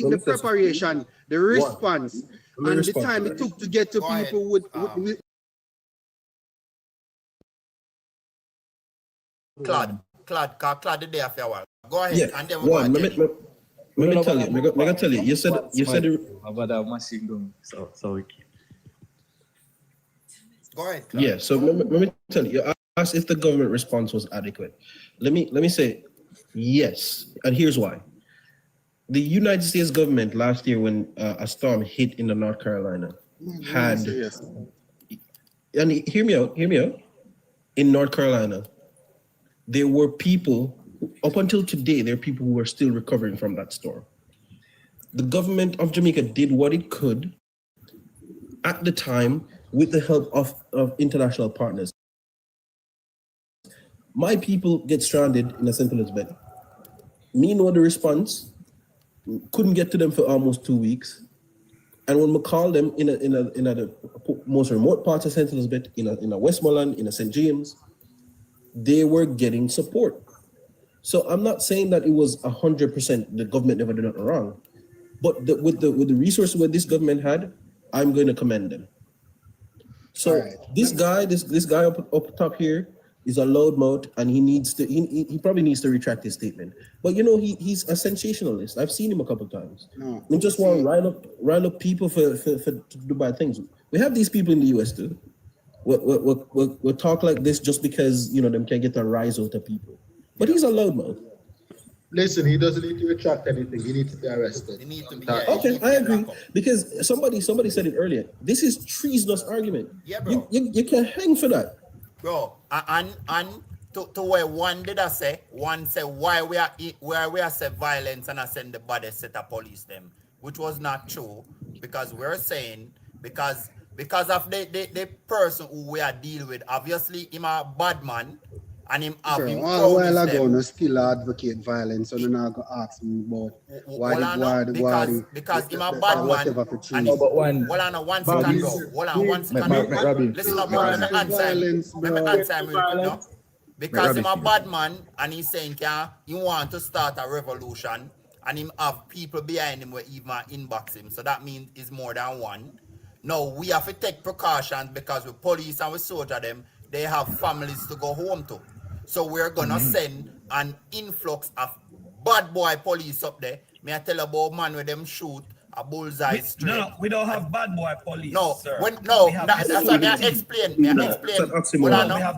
the preparation, the response, and the time it took to get to people with Claude, the day of your work. Go ahead, Yeah. and then One, let me tell you. Let me tell you. You said about a machine gun. So go ahead, Claude. yeah. So let me tell you. You asked if the government response was adequate. Let me say yes, and here's why. The United States government last year, when a storm hit in the North Carolina, had and hear me out. In North Carolina, there were people, up until today, there are people who are still recovering from that storm. The government of Jamaica did what it could at the time with the help of international partners. My people get stranded in a St. Elizabeth. Meanwhile, the response couldn't get to them for almost 2 weeks. And when we call them in the most remote parts of St. Elizabeth, in a Westmoreland, in a St. James, they were getting support. So I'm not saying that it was 100% the government never did nothing wrong, but with the resources that this government had, I'm going to commend them. So this guy up top here is a loudmouth, and he probably needs to retract his statement. But you know, he's a sensationalist. I've seen him a couple of times. He just want to rile up people for to do bad things. We have these people in the US too. We'll talk like this just because, you know, them can't get a rise out of people. But he's a loudmouth. Listen, he doesn't need to retract anything. He needs to be arrested. He need to be, Okay, I agree. Because somebody said it earlier. This is treasonous argument. Yeah, bro. You can hang for that. Bro, and to where one did I say, one say why we are say violence and I send the body set of police them, which was not true, because we're saying because of the person who we are dealing with. Obviously, him a bad man, and him have him. A while ago, no still advocate violence, so now go ask me about because him a bad man. And but one second, bro. One second. Listen up, bro. Let me answer him real quick now. Because him a bad man, and he's saying he want to start a revolution, and him have people behind him where even inbox him. So that means it's more than one. Now, we have to take precautions because with police and with soldier them, they have families to go home to. So we're going to send an influx of bad boy police up there. May I tell about man with them shoot a bullseye straight. No, we don't have bad boy police, no, sir. That's what I explain. We have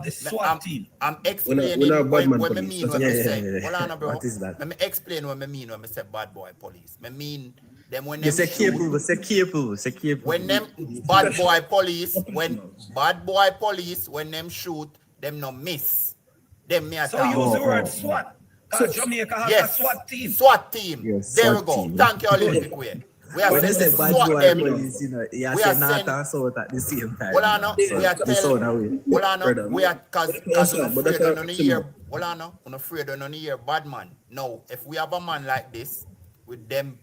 the SWAT team. I'm explaining what I mean when I say. Bro. What is that? Let me explain what I mean when I say bad boy police. I mean them when You them say careful. When them bad boy police, when them shoot, them no miss. Them me So use the word SWAT. Jamaica has a SWAT team. SWAT team. Yes, there SWAT we go. team. Thank you, Olympic way. We are When they say bad SWAT boy them. police, you know, you say north and south at the same time. Well, I know, we are telling. Well, I know, we are because I'm afraid of none here. Well, I know, I'm afraid of none here. Bad man. No, if we have a man like this with them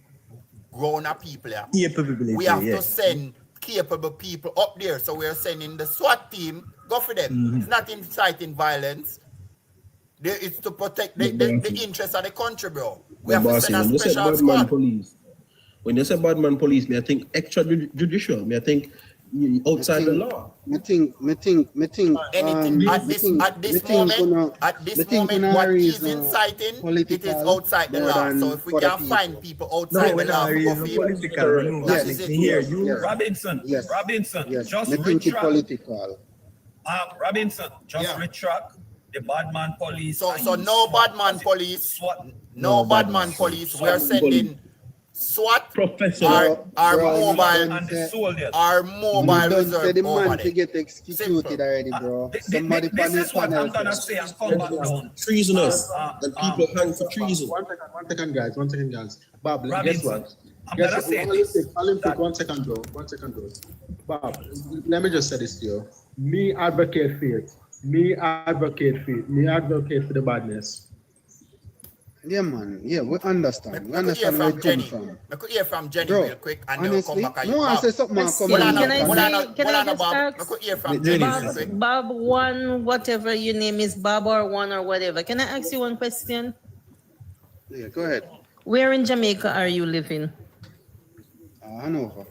grown-up people here, we have to send capable people up there. So we are sending the SWAT team. Go for them. It's not inciting violence. It's to protect the interests of the country, bro. We have to send a special squad. When you say bad man police, me I think extrajudicial. Me I think outside the law. Me think. Anything at this moment, what is inciting, it is outside the law. So if we can find people outside the law, that is it. Robinson, Yes. just Me think it's retract. political. Robinson, just retract the bad man police. So no bad man police. No bad man police. We are sending SWAT, our mobile and the soldiers. Our mobile Don't say the reserve over man to there. get executed already, bro. Somebody This is what I'm gonna say and come back down. Treasonous. And people hang for treason. One second, guys. Bob, guess Robinson, what? I'm gonna say this. Olympic, 1 second, bro. Bob, let me just say this to you. Me advocate faith. Me advocate for the badness. Yeah, man. Yeah, we understand. We understand where it comes from. I could hear from Jenny Bro, real quick and honestly, then come back. no one say something and come Can I in. just I could hear from Jenny real quick. Bob, one, whatever your name is, Bob or one or whatever. Can I ask you one question? Yeah, go ahead. Where in Jamaica are you living? Hanover.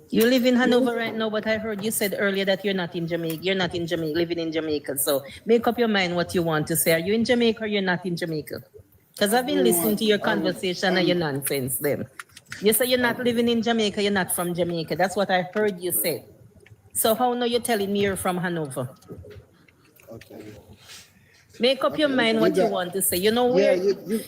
You live in Hanover right now, but I heard you said earlier that you're not in Jamaica. You're not in Jamaica, living in Jamaica. So make up your mind what you want to say. Are you in Jamaica or you're not in Jamaica? Because I've been listening to your conversation and your nonsense then. You say you're not living in Jamaica, you're not from Jamaica. That's what I heard you say. So how now you're telling me you're from Hanover? Okay. Make up your mind what you want to say. You know where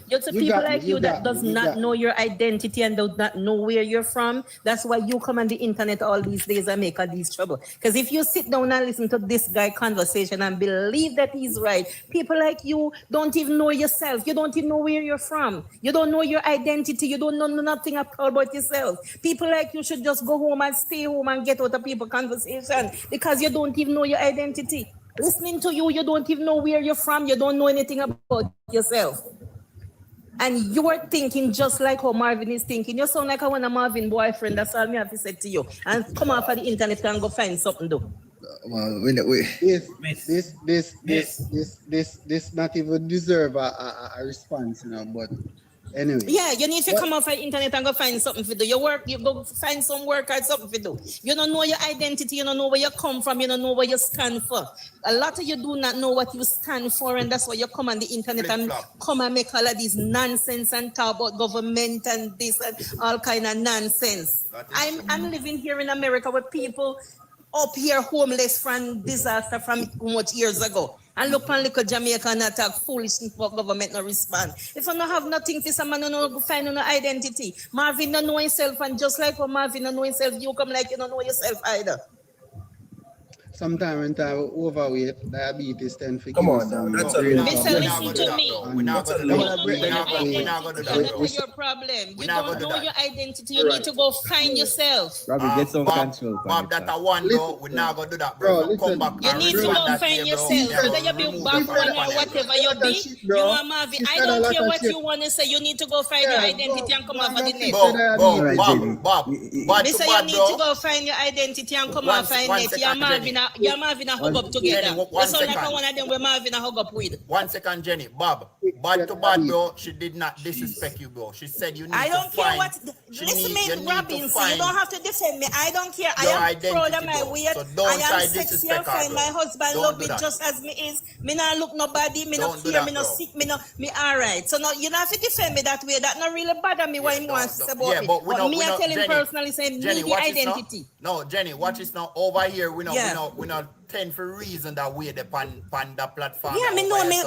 just people like you that does not know your identity and does not know where you're from. That's why you come on the internet all these days and make all these trouble. Because if you sit down and listen to this guy conversation and believe that he's right, people like you don't even know yourself. You don't even know where you're from. You don't know your identity. You don't know nothing about yourself. People like you should just go home and stay home and get out of people conversation because you don't even know your identity. Listening to you, you don't even know where you're from. You don't know anything about yourself. And you're thinking just like how Marvin is thinking. You sound like I want a Marvin boyfriend. That's all me have to say to you. And come off of the internet and go find something to do. Well, this not even deserve a response, you know, but anyway. Yeah, you need to come off the internet and go find something to do. You go find some work or something to do. You don't know your identity, you don't know where you come from, you don't know what you stand for. A lot of you do not know what you stand for, and that's why you come on the internet and come and make all of these nonsense and talk about government and this and all kind of nonsense. I'm living here in America with people up here homeless from disaster from much years ago. And look on little Jamaica and attack foolishness for government no respond. If I don't have nothing to say, man, no find no identity. Marvin don't know himself, and just like how Marvin don't know himself, you come like you don't know yourself either. Sometimes when time overweight, diabetes tend to Come on now, that's a Listen to me. We're not going to do that. That's your problem. You don't know your identity. You need to go find yourself. Robbie, get some control. Bob, that I want, bro. We're not going to do that, bro. Come back. You need to go find yourself. Whether you be background or whatever you be, you are Marvin. I don't care what you want to say. You need to go find your identity and come off of the net. Bob. They say you need to go find your identity and come off of the net. You're Marvin and hug up together. It's not like one of them where Marvin and hug up with. 1 second, Jenny. Bob, bad to bad, bro. She did not disrespect you, bro. She said you need I don't to care find. what. Listen, me, Robinson. You don't have to defend me. I don't care. I am proud of my weight. So I am sexy and fine. My husband love me just as me is. Me not look nobody. Me not fear. Me not sick. Me alright. So no, you don't have to defend me that way. That not really bother me. What he wants to say about me. But me, I tell him personally, saying me the identity. No, Jenny, watch this now. Over here, we not tend for reason that we're the panda platform. Yeah, me know me.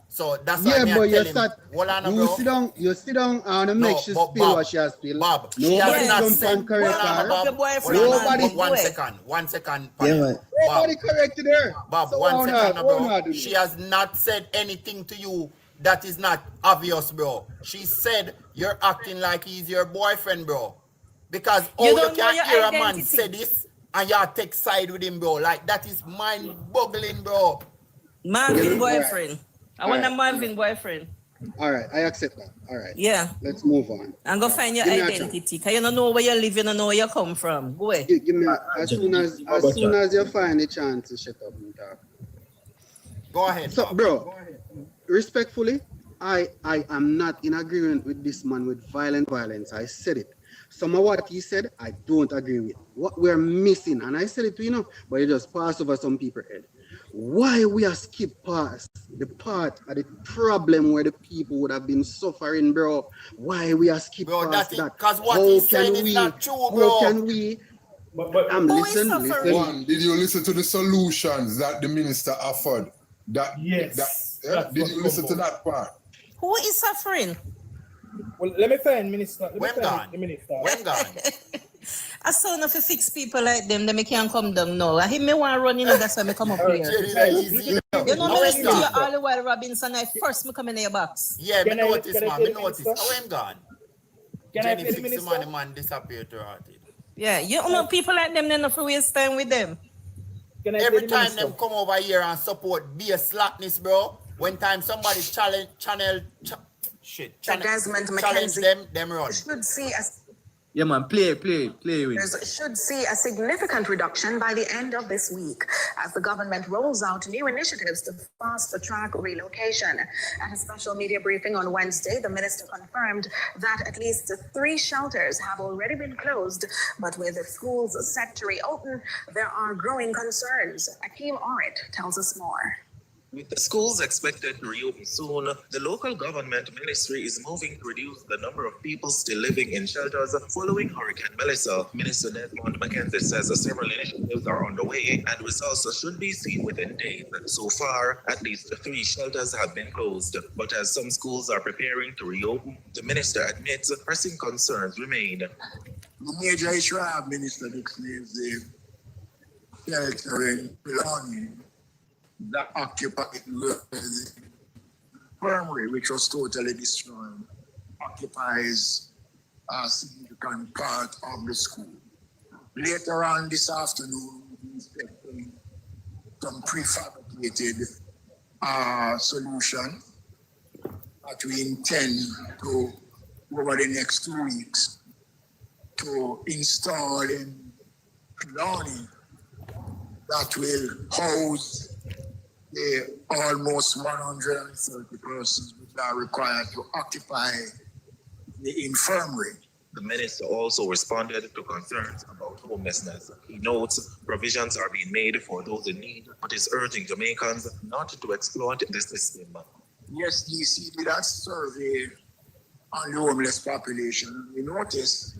So that's why me but tell him. Hold on, bro. You sit down and make she spill what she has spilled. Bob, nobody jump and correct her. Nobody. 1 second. Nobody corrected her. Bob, so 1 second, bro. She has not said anything to you that is not obvious, bro. She said you're acting like he's your boyfriend, bro. Because you can't hear a man say this and you take side with him, bro. Like, that is mind-boggling, bro. Marvin boyfriend. I want a Marvin boyfriend. All right, I accept that. All right. Yeah. Let's move on. And go find your identity. Because you don't know where you live, you don't know where you come from. Go ahead. Give me as soon as you find a chance to shut up and talk. Go ahead. So, bro, respectfully, I am not in agreement with this man with violence. I said it. Some of what he said, I don't agree with. What we're missing, and I said it to you, but you just pass over some people's head. Why we are skip past the part of the problem where the people would have been suffering, bro? Why we are skip past that? Because what he said is not true, bro. How can we? But I'm listening. Did you listen to the solutions that the minister offered? Yes. Did you listen to that part? Who is suffering? Well, let me find minister. When gone? I saw enough to 6 people like them, then I can't come down now. I hear me want to run, that's why I come up here. You know, me listen to you all the while, Robinson. I first me come in your box. Yeah, me notice, man. Me notice. I went gone. Can I Jenny tell the fix minister? the man disappeared to her. Yeah, you know, people like them, they don't waste time with them. Every time them come over here and support be a slackness, bro. When time somebody challenge them run. Yeah, man, play with. Should see a significant reduction by the end of this week as the government rolls out new initiatives to fast-track relocation. At a special media briefing on Wednesday, the minister confirmed that at least 3 shelters have already been closed, but with the schools set to reopen, there are growing concerns. Akeem Orit tells us more. With the schools expected to reopen soon, the local government ministry is moving to reduce the number of people still living in shelters following Hurricane Melissa. Minister Desmond McKenzie says several initiatives are underway and results should be seen within days. So far, at least 3 shelters have been closed, but as some schools are preparing to reopen, the minister admits pressing concerns remain. The major issue I have, Minister Dixon, is the shelter in belonging that occupied the infirmary, which was totally destroyed, occupies a significant part of the school. Later on this afternoon, we'll be inspecting some prefabricated solution that we intend to, over the next 2 weeks, to install in Trelawney that will house the almost 130 persons which are required to occupy the infirmary. The minister also responded to concerns about homelessness. He notes provisions are being made for those in need, but is urging Jamaicans not to exploit the system. Yes, DC did a survey on the homeless population. We noticed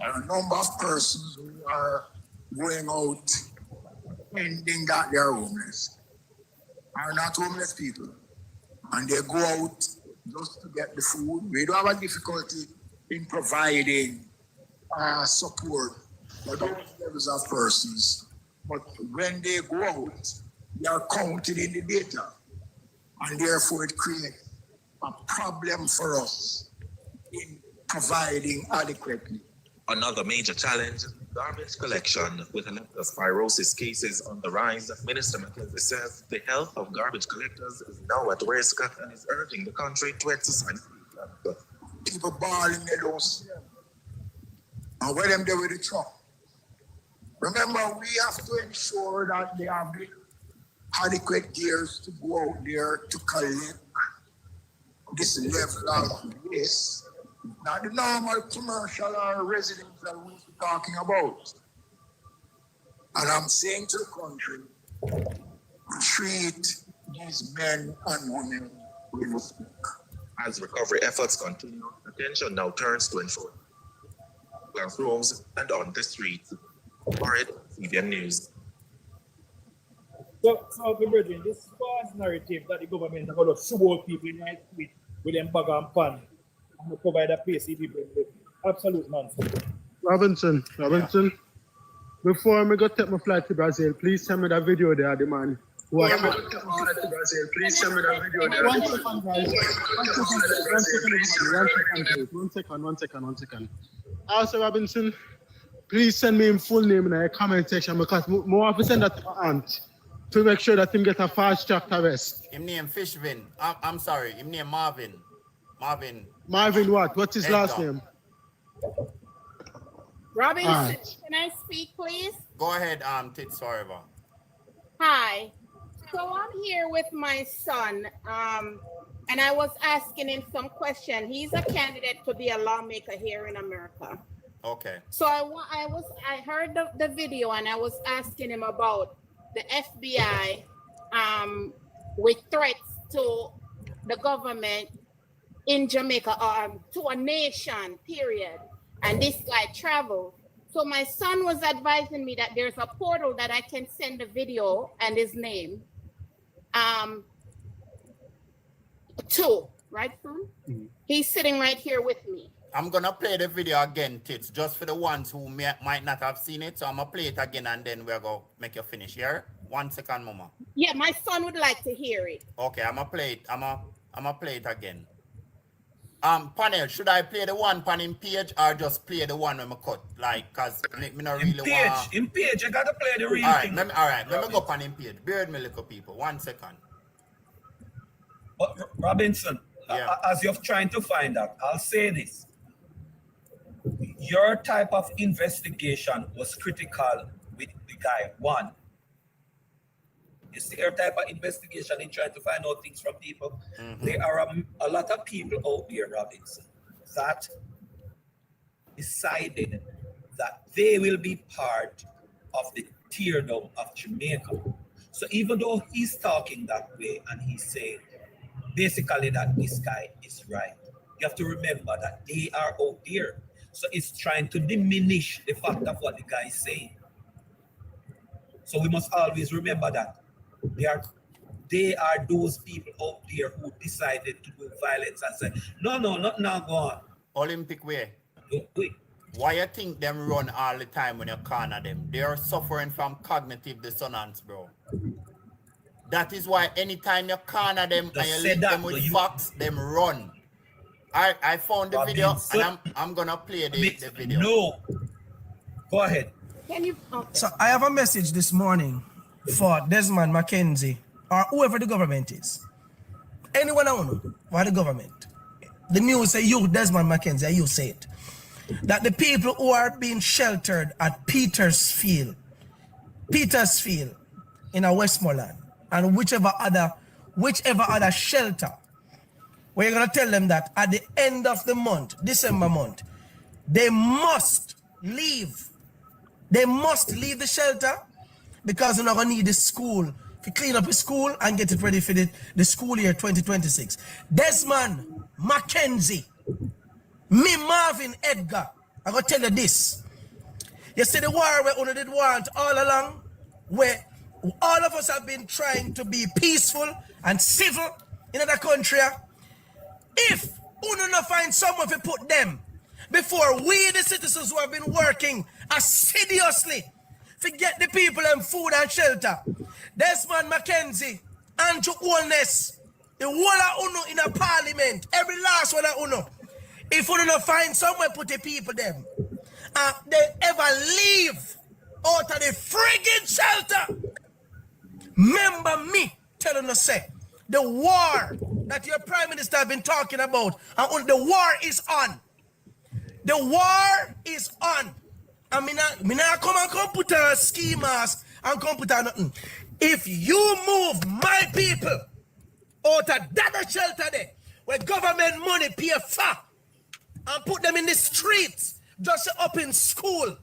that a number of persons who are going out ending that they're homeless are not homeless people, and they go out just to get the food. We don't have a difficulty in providing support for those levels of persons, but when they go out, they are counted in the data, and therefore it creates a problem for us in providing adequately. Another major challenge, garbage collection. With leptospirosis cases on the rise, Minister McKenzie says the health of garbage collectors is now at risk and is urging the country to exercise. People balling, they don't see them. And where them there with the truck. Remember, we have to ensure that they have the adequate gears to go out there to collect this level of waste. Not the normal commercial or residents that we're talking about. And I'm saying to the country, treat these men and women with respect. As recovery efforts continue, attention now turns to ensuring classrooms and on the streets. Alright, CBN News. So brethren, this false narrative that the government are going to support people in the street with them bag and pan and to provide a place for people with absolute nonsense. Robinson, before I go take my flight to Brazil, please send me that video there, the man. Please send me that video there. One second. Also, Robinson, please send me him full name in the comment section because more often send that to my aunt to make sure that him get a fast track arrest. Him name Fishvin. I'm sorry, him name Marvin. Marvin what? What's his last name? Robinson, right. Can I speak, please? Go ahead, Tits Forever. Hi. So I'm here with my son, and I was asking him some question. He's a candidate to be a lawmaker here in America. Okay. So I heard the video, and I was asking him about the FBI with threats to the government in Jamaica, to a nation, period. And this guy traveled. So my son was advising me that there's a portal that I can send the video and his name to, right, son? Mm-hmm. He's sitting right here with me. I'm going to play the video again, Tits, just for the ones who might not have seen it. So I'm going to play it again and then we're going to make you finish here. 1 second, Mama. Yeah, my son would like to hear it. Okay, I'm going to play it. I'm going to play it again. Panel, should I play the one pan in page or just play the one when I cut? Like, cause me not really want. In page, you gotta play the real thing. Let me go pan in page. Bear with me, little people. 1 second. But Robinson, as you're trying to find out, I'll say this. your type of investigation was critical with the guy. One, you see your type of investigation in trying to find out things from people. There are a lot of people out there, Robinson, that decided that they will be part of the teardown of Jamaica. So even though he's talking that way and he's saying basically that this guy is right, you have to remember that they are out there. So it's trying to diminish the fact of what the guy is saying. So we must always remember that they are those people out there who decided to do violence and say, no, not now, go on. Olympic way. Don't do it. Why you think them run all the time when you corner them? They are suffering from cognitive dissonance, bro. That is why anytime you corner them and you link them with facts, them run. I found the video and I'm gonna play the video. No. Go ahead. Can you? Okay. So I have a message this morning for Desmond McKenzie or whoever the government is. Anyone I know, or the government. The news say you, Desmond McKenzie, you say it. That the people who are being sheltered at Petersfield in a Westmoreland and whichever other shelter, we're gonna tell them that at the end of the month, December month, they must leave. They must leave the shelter because they're not gonna need the school to clean up the school and get it ready for the school year 2026. Desmond McKenzie, me Marvin Edgar, I'm gonna tell you this. You see the war where Uno did want all along, where all of us have been trying to be peaceful and civil in the country. If Uno not find someone to put them before we, the citizens who have been working assiduously to get the people and food and shelter, Desmond McKenzie, Andrew Holness, the whole of Uno in a parliament, every last one of Uno, if Uno not find somewhere put the people them, they ever leave out of the friggin' shelter, remember me telling us, say, the war that your prime minister have been talking about, and the war is on. The war is on. I mean, I come put a ski mask and come put a nothing. If you move my people out of that shelter there, where government money pay for, and put them in the streets, just up in school,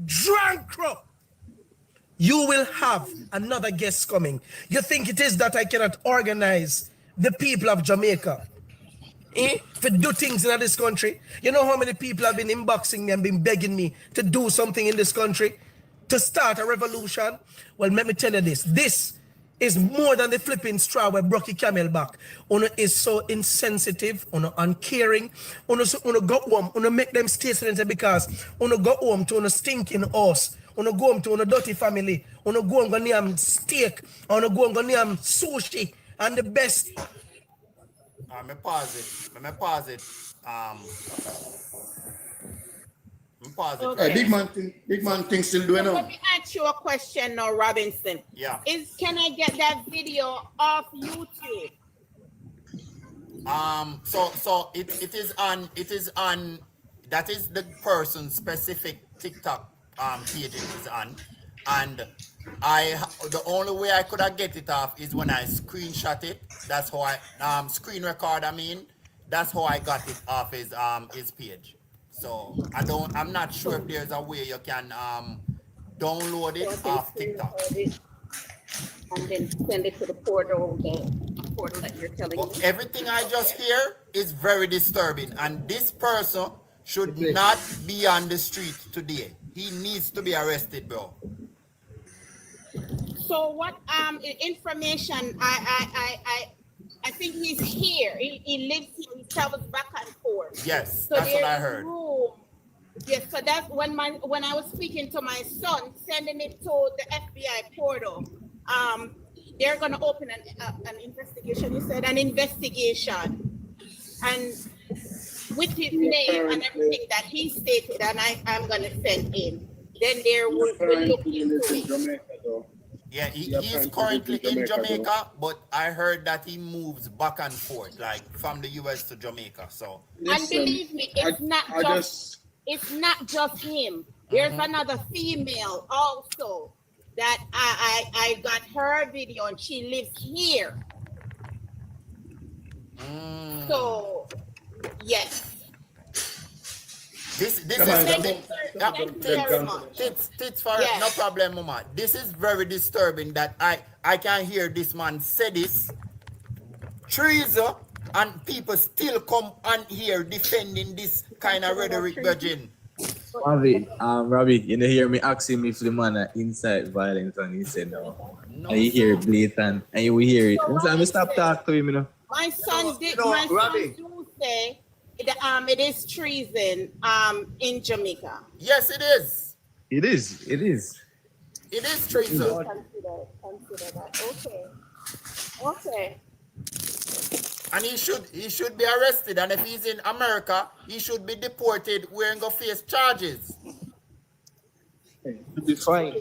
drunk, you will have another guest coming. You think it is that I cannot organize the people of Jamaica to do things in this country? You know how many people have been inboxing me and been begging me to do something in this country, to start a revolution? Well, let me tell you this. This is more than the flipping straw where broke camel back. Uno is so insensitive, uno uncaring, uno go home, uno make them stay silent because uno go home to uno stinking house. Uno go home to uno dirty family. Uno go home to name steak. Uno go home to name sushi. And the best. Let me pause it. Okay. Big man thing still doing Let on. me ask you a question now, Robinson. Yeah. Can I get that video off YouTube? So it is on that is the person's specific TikTok page it is on, and the only way I could have get it off is when I screenshot it. That's how I screen record. That's how I got it off his page. So I'm not sure if there's a way you can download it off TikTok. And then send it to the portal that you're telling me. Everything I just hear is very disturbing, and this person should not be on the street today. He needs to be arrested, bro. So what information I think he's here. He lives here. He travels back and forth. Yes, so that's what I heard. Yes, so that's when I was speaking to my son, sending it to the FBI portal. They're gonna open an investigation. You said an investigation, and with his name and everything that he stated, and I'm gonna send in. Then there will look into it. Yeah, he's currently in Jamaica, but I heard that he moves back and forth, like from the US to Jamaica. So and believe me, it's not just him. There's another female also that I got her video, and she lives here. So yes. This is tits for no problem, mama. This is very disturbing that I can hear this man say this treason and people still come on here defending this kind of rhetoric, Virgin. Robbie, you know, hear me asking me if the man incite violence, and he said no. And you hear it blatant, and you will hear it. So I'm stop talking to him, you know. My son did. My son do say it is treason in Jamaica. Yes, it is. It is. It is. It is treason. Consider that. Okay. Okay. And he should be arrested, and if he's in America, he should be deported. We're going to face charges. To be fine.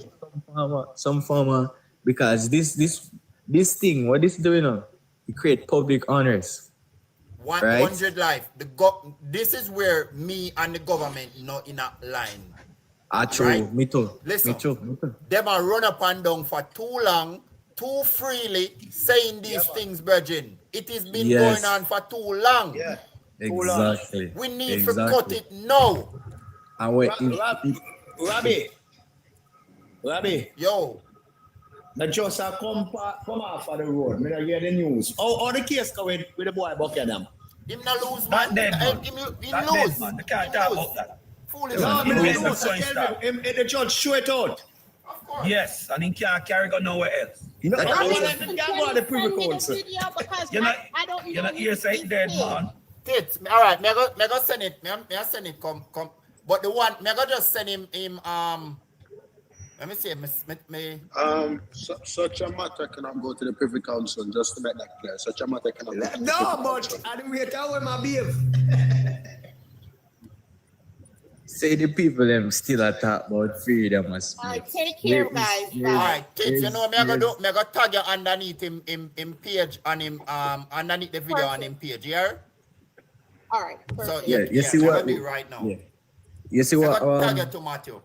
Some farmer, because this thing, what this doing now, it create public honors. 100 life. This is where me and the government not in a line. True. Right? Me too. Listen, me too. Them are run up and down for too long, too freely, saying these things, Virgin. It has been going on for too long. Yeah. Exactly. We need to cut it now. And wait, Robbie. Yo. The just come off of the road. Me not hear the news. How the case go with the boy Buckingham? Him not lose, man. Him lose. Man. They can't talk about that. Foolish. No, the judge show it out. Yes, and he can't carry on nowhere else. You know, the privy council. You're not here saying dead, man. Tits. All right, me go send it. Me send it. Come. But the one, me go just send him. Let me see. Such a matter cannot go to the privy council, just to make that clear. Such a matter cannot go to the privy council. I didn't wait how my behave. Say the people them still talk about freedom of speech. All right, take care, guys. All right, kids, you know, me go tag you underneath him page on him underneath the video on him page, yeah? All right. Perfect. So you see what do right now. Yeah. You see what tag you to Matthew.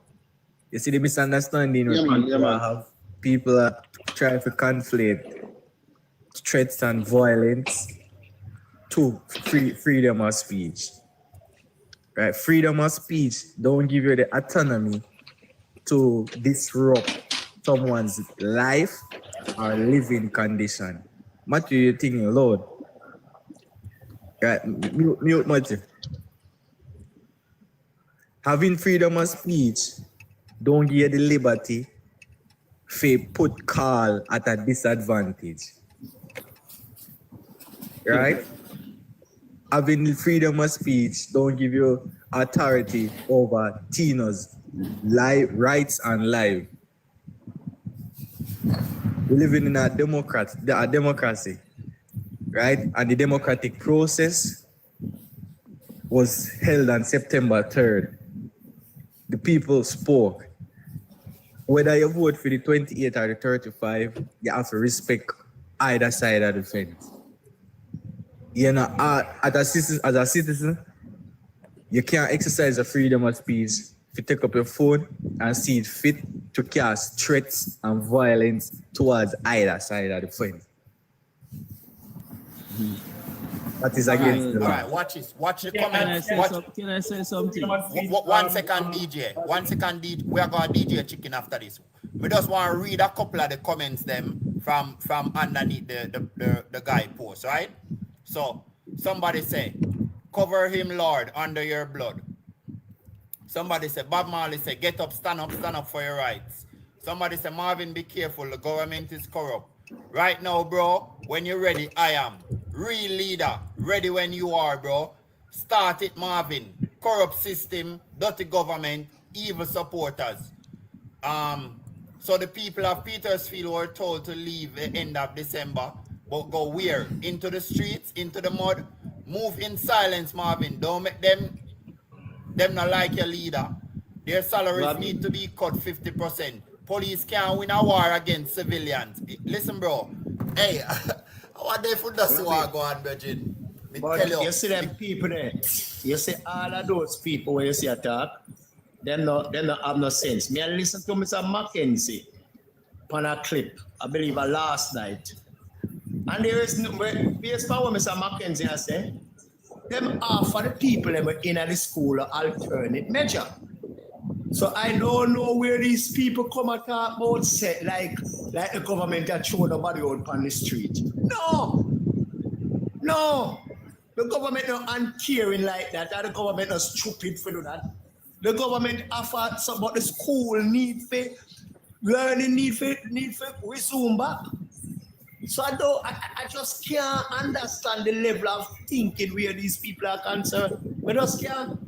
You see the misunderstanding people are trying to conflate threats and violence to freedom of speech. Right? Freedom of speech don't give you the autonomy to disrupt someone's life or living condition. Matthew, you thinking loud. Right? Mute Matthew. Having freedom of speech don't give you the liberty to put Carl at a disadvantage. Right? Having freedom of speech don't give you authority over Tina's rights and life. We're living in a democracy, right? And the democratic process was held on September 3rd. The people spoke. Whether you vote for the 28 or the 35, you have to respect either side of the fence. You know, as a citizen, you can't exercise the freedom of speech if you take up your phone and see it fit to cast threats and violence towards either side of the fence. That is against the law. All right, watch this. Watch the comments. Can I say something? 1 second, DJ. 1 second, DJ. We are going to DJ chicken after this. We just want to read a couple of the comments them from underneath the guy post, right? So somebody say, cover him, Lord, under your blood. Somebody say, Bob Marley say, get up, stand up for your rights. Somebody say, Marvin, be careful, the government is corrupt. Right now, bro, when you're ready, I am. Real leader, ready when you are, bro. Start it, Marvin. Corrupt system, dirty government, evil supporters. So the people of Petersfield were told to leave the end of December. But go where? Into the streets, into the mud. Move in silence, Marvin. Don't make them not like your leader. Their salaries need to be cut 50%. Police can't win a war against civilians. Listen, bro. Hey, what they put the swag on, Virgin? But you see them people there. You see all of those people where you see attack, they not have no sense. Me I listen to Mr. Mackenzie on a clip, I believe last night. And there is no based on what Mr. Mackenzie has said, them offer the people that were in the school an alternate measure. So I don't know where these people come and talk about set like the government that throw nobody out on the street. No. The government not uncaring like that. The government not stupid for do that. The government offer something about the school need for learning, need for resume back. So I just can't understand the level of thinking where these people are concerned. We just can't.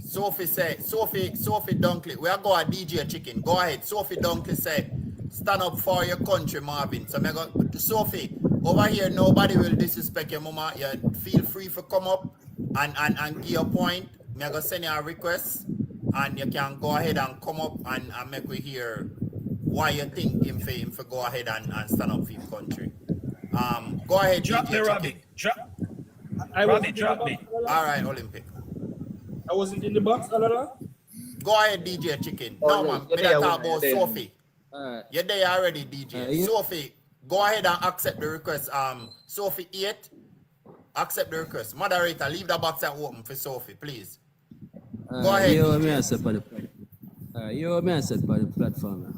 Sophie Dunkley, we are going to DJ Chicken. Go ahead. Sophie Dunkley say, stand up for your country, Marvin. So I go, Sophie, over here, nobody will disrespect your mama. You feel free to come up and give your point. I'm going to send you a request and you can go ahead and come up and make we hear why you think him for go ahead and stand up for your country. Go ahead, drop DJ me, Robbie. Drop me. All right, Olympic. I wasn't in the box, Alala. Go ahead, DJ Chicken. No, man. We don't talk about Sophie. You're there already, DJ. Sophie, go ahead and accept the request. Sophie 8, accept the request. Moderator, leave the box open for Sophie, please. Go ahead, me I said by the platform.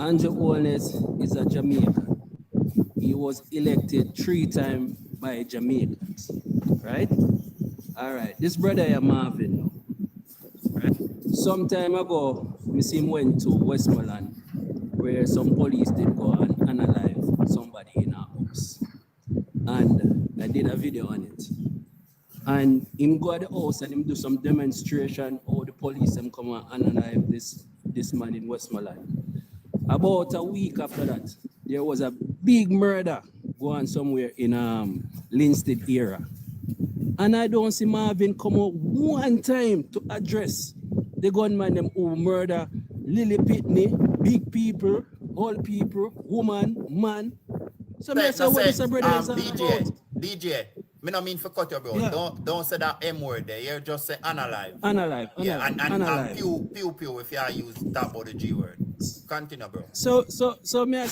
Andrew Holness is a Jamaican. He was elected 3 times by Jamaicans, right? All right, this brother is Marvin now. Right? Some time ago, we see him went to Westmoreland where some police did go and analyze somebody in our house. And I did a video on it. And him go to the house and him do some demonstration how the police them come and analyze this man in Westmoreland. About a week after that, there was a big murder going somewhere in Linstead area. And I don't see Marvin come out one time to address the gunman them who murder Lily Pitney, big people, old people, woman, man. So I say what this brother is about. DJ, me no mean for cut your bro. Yeah. Don't say that M word there. You just say unalive. Unalive. Yeah, and pew if you use that about the G word. Continue, bro. So me I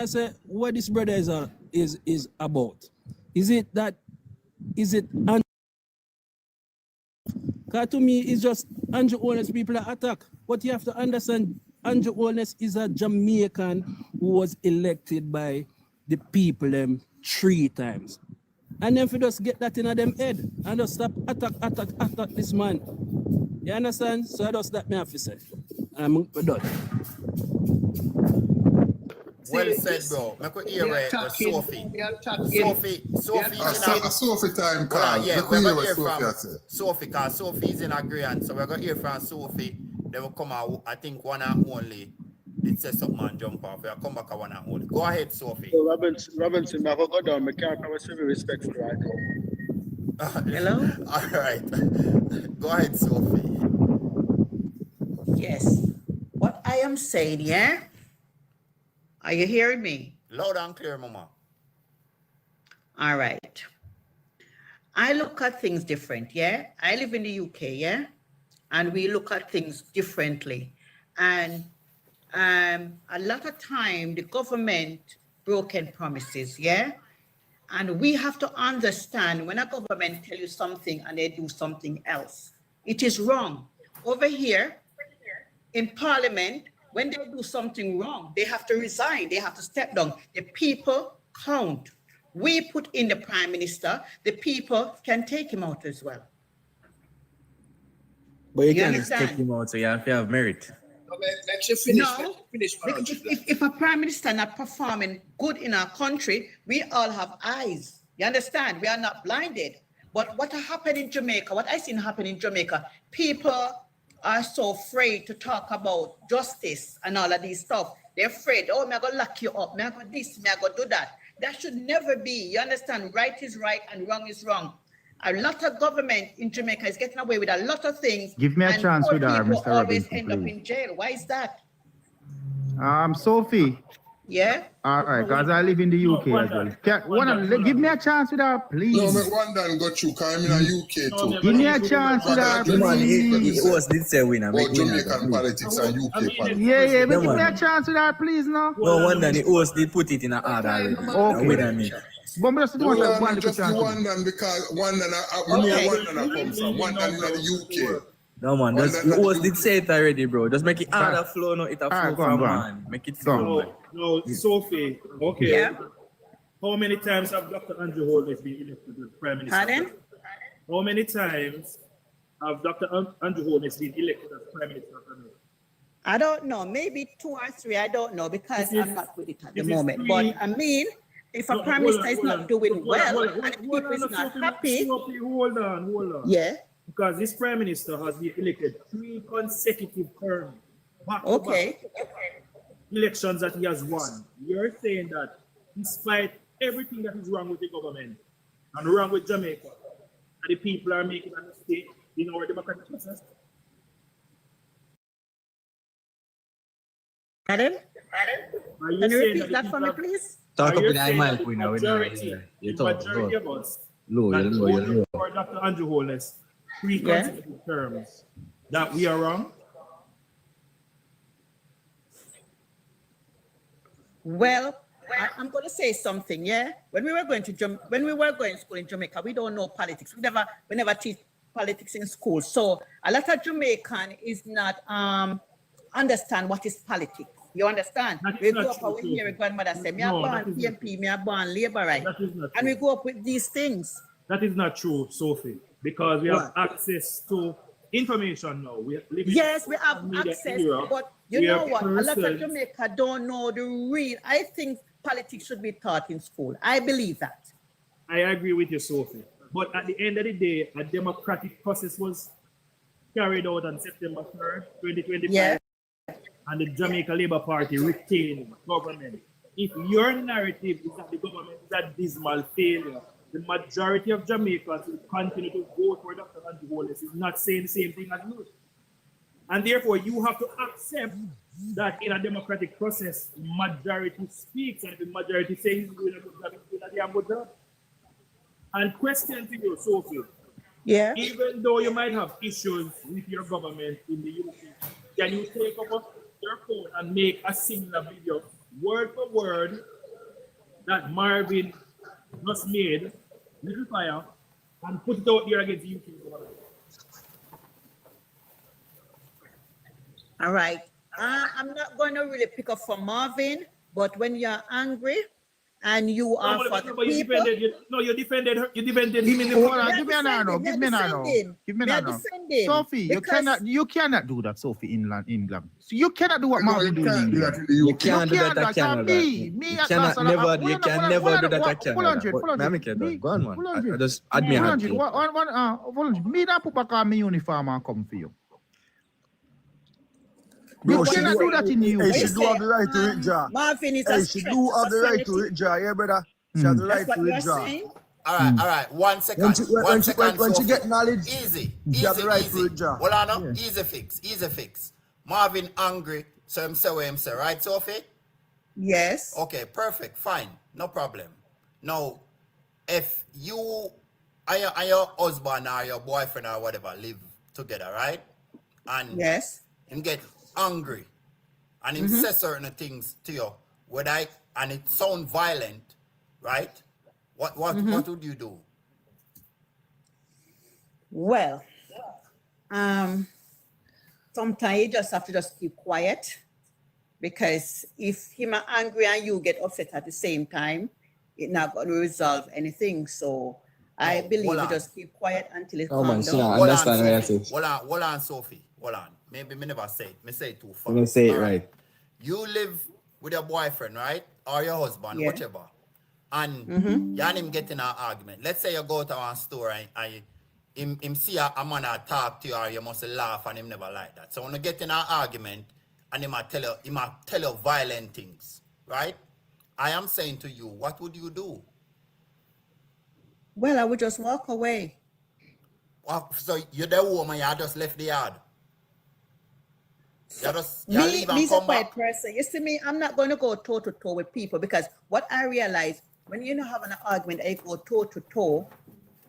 say what this brother is about. Is it because to me, it's just Andrew Holness people are attack. But you have to understand, Andrew Holness is a Jamaican who was elected by the people 3 times. And then if you just get that in them head and just stop attack this man. You understand? So that's that me have to say. I'm done. Well said, bro. I could hear Sophie. Sophie time, Carl. Yeah, we're going to hear from Sophie, because Sophie's in agreement. So we're going to hear from Sophie. They will come out, I think, one and only. It says something and jump off. We'll come back one and only. Go ahead, Sophie. So Robinson, I've got down. My character was very respectful right now. Hello? All right. Go ahead, Sophie. Yes. What I am saying, yeah? Are you hearing me? Loud and clear, Mama. All right. I look at things different, yeah? I live in the UK, yeah? And we look at things differently. And a lot of time, the government broken promises, yeah? And we have to understand when a government tell you something and they do something else, it is wrong. Over here, in Parliament, when they do something wrong, they have to resign. They have to step down. The people count. We put in the prime minister. The people can take him out as well. But you can't just take him out, so you have to have merit. Let you finish. No, if a prime minister not performing good in our country, we all have eyes. You understand? We are not blinded. But what happened in Jamaica, what I seen happen in Jamaica, people are so afraid to talk about justice and all of these stuff. They're afraid, oh, I'm going to lock you up, I'm going to this, I'm going to do that. That should never be. You understand? Right is right and wrong is wrong. A lot of government in Jamaica is getting away with a lot of things. Give me a chance with her, Mr. Always Robinson, end up in jail. Why is that? Sophie, Yeah? All right, because I live in the UK as well. Give me a chance with her, please. No, make one done go through, because I'm in the UK too. Give me a chance with her, please. It was did say winner, make About winner. Jamaican politics and UK politics. Yeah, but give me a chance with her, please, no. No wonder the host did put it in a order already. Okay. Winner me. But I just want Hold to on, just the one done, because one done, we know one done come from. One done in the UK. No man, the host did say it already, bro. Just make it order flow, no, it a flow from man. Make it flow. No, Sophie, okay. Yeah. How many times have Dr. Andrew Holness been elected as Prime Minister? Pardon? How many times have Dr. Andrew Holness been elected as Prime Minister of America? I don't know. Maybe 2 or 3. I don't know because I'm not with it at the moment. 3. But I mean, if a Prime Minister is not doing well and the people is not happy. Hold on. Yeah. Because this Prime Minister has been elected 3 consecutive terms. Okay. Elections that he has won. You're saying that despite everything that is wrong with the government and wrong with Jamaica, and the people are making a mistake in our democratic process? Pardon? Can you repeat that for me, please? Talk up with the mic, we know. Majority of us that voted for Dr. Andrew Holness 3 consecutive terms, that we are wrong? Well, I'm going to say something. Yeah, when we were going to school in Jamaica, we don't know politics. We never teach politics in school. So a lot of Jamaican is not understand what is politics. You understand? We go up and we hear a grandmother say, "Me are born PMP, me are born Labour, right?" And we go up with these things. That is not true, Sophie, because we have access to information now. Yes, we have access, but you know what? A lot of Jamaica don't know the real. I think politics should be taught in school. I believe that. I agree with you, Sophie. But at the end of the day, a democratic process was carried out on September 3rd, 2025. Yeah. And the Jamaica Labour Party retained government. If your narrative is that the government is a dismal failure, the majority of Jamaicans will continue to vote for Dr. Andrew Holness is not saying the same thing as you. And therefore, you have to accept that in a democratic process, the majority speaks, and if the majority says he's doing a good job, he's doing a damn good job. And question to you, Sophie. Yeah. Even though you might have issues with your government in the UK, can you take up your phone and make a similar video, word for word, that Marvin just made, Little Fire, and put it out here against the UK government? All right. I'm not going to really pick up from Marvin, but when you're angry and you are for the people... You defended him in the... Hold on, give me an arrow. Give me an arrow. Give me an arrow. Sophie, you cannot do that, Sophie, in England. So you cannot do what Marvin do in England. You can't do that at Canada. You can never do that at Canada. Go on, man. Just admit it. Me not put back on my uniform and come for you. You cannot do that in the UK. Hey, she do have the right to withdraw. Marvin is hey, she do have the right to withdraw, yeah, brother. She has the right to withdraw. All right. 1 second. When she get knowledge, easy. She have the right to withdraw. Hold on, easy fix. Marvin angry, so him say what him say, right, Sophie? Yes. Okay, perfect, fine, no problem. Now, if you and your husband or your boyfriend or whatever live together, right? And yes, him get angry and him say certain things to you, and it sound violent, right? What would you do? Well, sometimes you just have to just keep quiet, because if him are angry and you get upset at the same time, it's not going to resolve anything. So I believe you just keep quiet until it calms down. Hold on, Sophie. Hold on. Maybe me never say it. Me say it too far. You say it right. You live with your boyfriend, right? Or your husband, whichever. And you and him get in an argument. Let's say you go to a store and him see a man talk to you, or you must laugh, and him never like that. So when you get in an argument and he might tell you violent things, right? I am saying to you, what would you do? Well, I would just walk away. So you're the woman, you just left the yard. Me, me's a quiet person. You see me, I'm not going to go toe to toe with people because what I realize when you're not having an argument, I go toe to toe,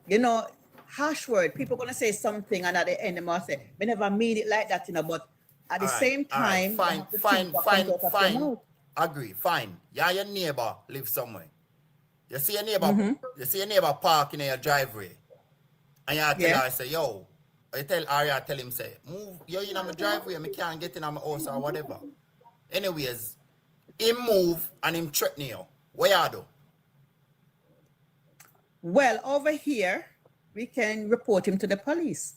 you know, harsh word, people going to say something and at the end, they must say, we never mean it like that, you know, but at the same time, fine. Agree, fine. Yeah, your neighbor lives somewhere. You see your neighbor parking in your driveway. And you tell her, say, yo, I tell Arya, tell him, say, move, you're in my driveway, I can't get in my house or whatever. Anyways, him move and him threaten you. What you do? Well, over here, we can report him to the police.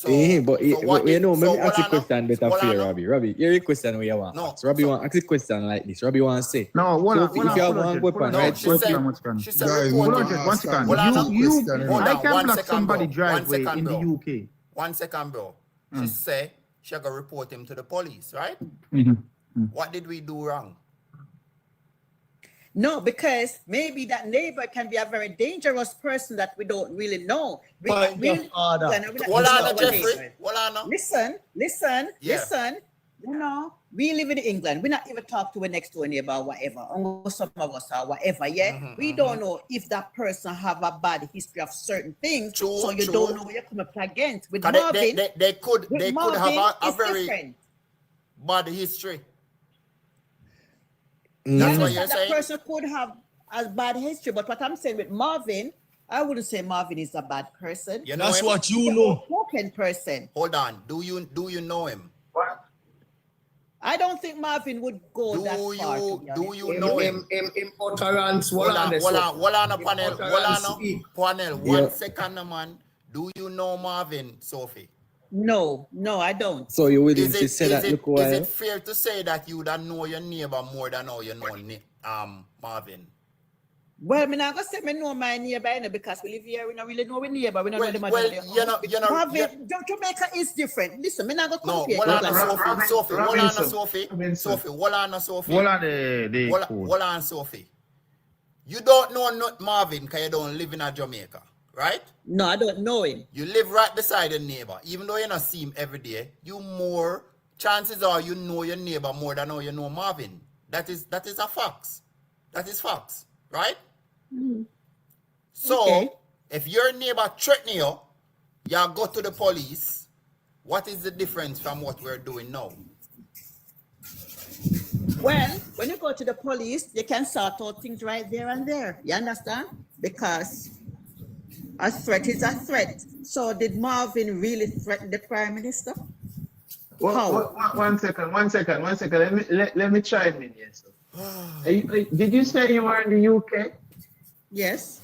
But you know, maybe ask a question better for you, Robbie. Robbie, you're a question where you want. No, so Robbie want ask a question like this. Robbie want to say. No, if you have one weapon, right? She said, one second. I can block somebody driveway in the UK. 1 second, bro. She said she got to report him to the police, right? What did we do wrong? No, because maybe that neighbor can be a very dangerous person that we don't really know. Listen. You know, we live in England. We not even talk to a next door neighbor or whatever. Or some of us or whatever. Yeah, we don't know if that person have a bad history of certain things. So you don't know what you're coming up against. With Marvin, they could have a very different. bad history. That's what you're saying. That person could have a bad history, but what I'm saying with Marvin, I wouldn't say Marvin is a bad person. You know That's him? what you know. Broken person. Hold on. Do you know him? What? I don't think Marvin would go that far. Do you know him? Utterance. Hold on, panel. 1 second, man. Do you know Marvin, Sophie? No, I don't. So you wouldn't say that? Is it fair to say that you don't know your neighbor more than how you know Marvin? Well, I'm not going to say I know my neighbor because we live here. We don't really know our neighbor. We don't know the man. Marvin, Jamaica is different. Listen, I'm not going to compare. Hold on, Sophie. You don't know Marvin because you don't live in Jamaica. Right? No, I don't know him. You live right beside your neighbor. Even though you don't see him every day, chances are you know your neighbor more than how you know Marvin. That is a fact. That is facts. Right? So, if your neighbor threaten you, you go to the police. What is the difference from what we're doing now? Well, when you go to the police, you can sort out things right there and there. You understand? Because a threat is a threat. So did Marvin really threaten the Prime Minister? How? One second. Let me chime in here. So. Did you say you were in the UK? Yes.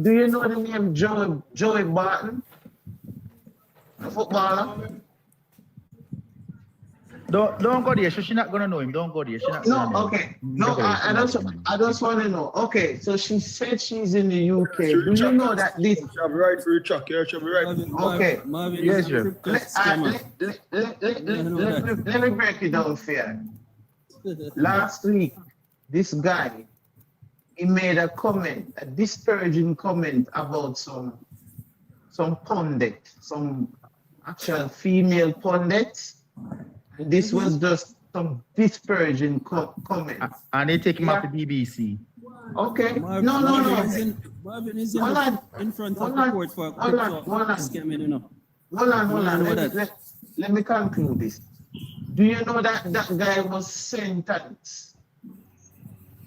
Do you know the name Joey Barton? A footballer? Don't go there. She's not gonna know him. Don't go there. I just want to know. Okay, so she said she's in the UK. Do you know that this? She'll be right for your truck. Yeah, she'll be right. Okay. Yes, sir. Let me break it down fair. Last week, this guy, he made a disparaging comment about some pundit, some actual female pundits. This was just some disparaging comments. And they take him up to BBC. Okay. Marvin, No. Marvin is in front of the court for scamming, you know. Hold on. Let me conclude this. Do you know that guy was sentenced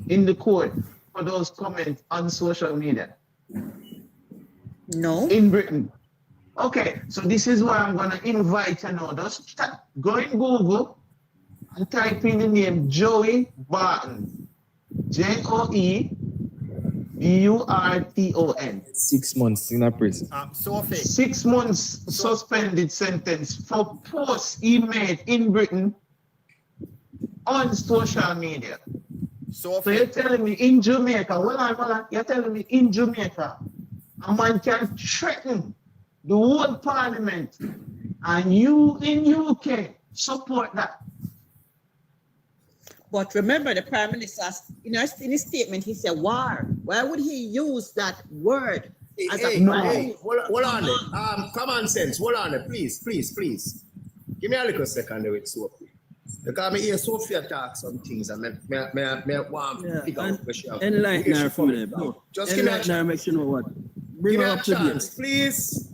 in the court for those comments on social media? No. In Britain. Okay, so this is why I'm going to invite you now. Just go in Google and type in the name Joey Barton. Joeburton. 6 months in a prison. Sophie. 6 months suspended sentence for posts he made in Britain on social media. So you're telling me in Jamaica, hold on. You're telling me in Jamaica, a man can threaten the whole parliament, and you in UK support that. But remember, the Prime Minister, in his statement, he said war. Why would he use that word? Hold on. Common sense. Hold on, please. Give me a little second with Sophie. Because I hear Sophia talk some things and I want to figure out where she is. Enlighten her from there, bro. Just give me a Enlighten her, make you know what. Bring Give her me up a to chance, date. please.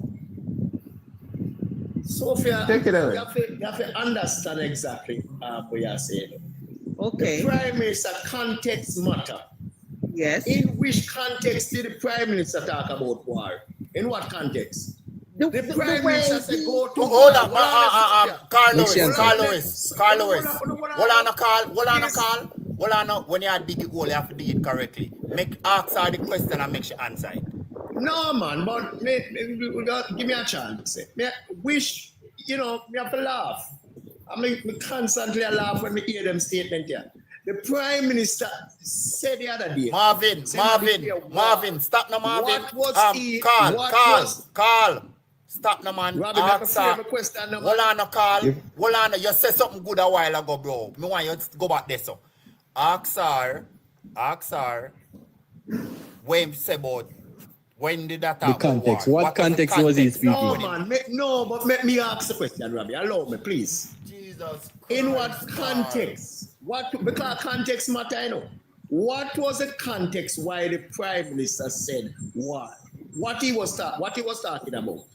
Sophia, Take it away. you have to understand exactly what you're saying. Okay. The Prime Minister context matter. Yes. In which context did the Prime Minister talk about war? In what context? The Prime Minister said go to Hold on, Carl Lewis. Hold on, when you dig it hole, you have to dig it correctly. Ask her the question and make sure answer it. No, man, but give me a chance. Me wish, me have to laugh. I mean, me constantly laugh when me hear them statement here. The Prime Minister said the other day. Marvin, stop now, Marvin. What was he? Carl. Stop now, man. Robbie, Ask her. question, no, Hold on, Carl. Hold on. You said something good a while ago, bro. Me want you to go back there, so. Ask her. When did that happen? The context. What context was he speaking? No, man. But let me ask the question, Robbie. Allow me, please. Jesus Christ. In what context? Because context matter, you know. What was the context why the Prime Minister said what? What he was talking about?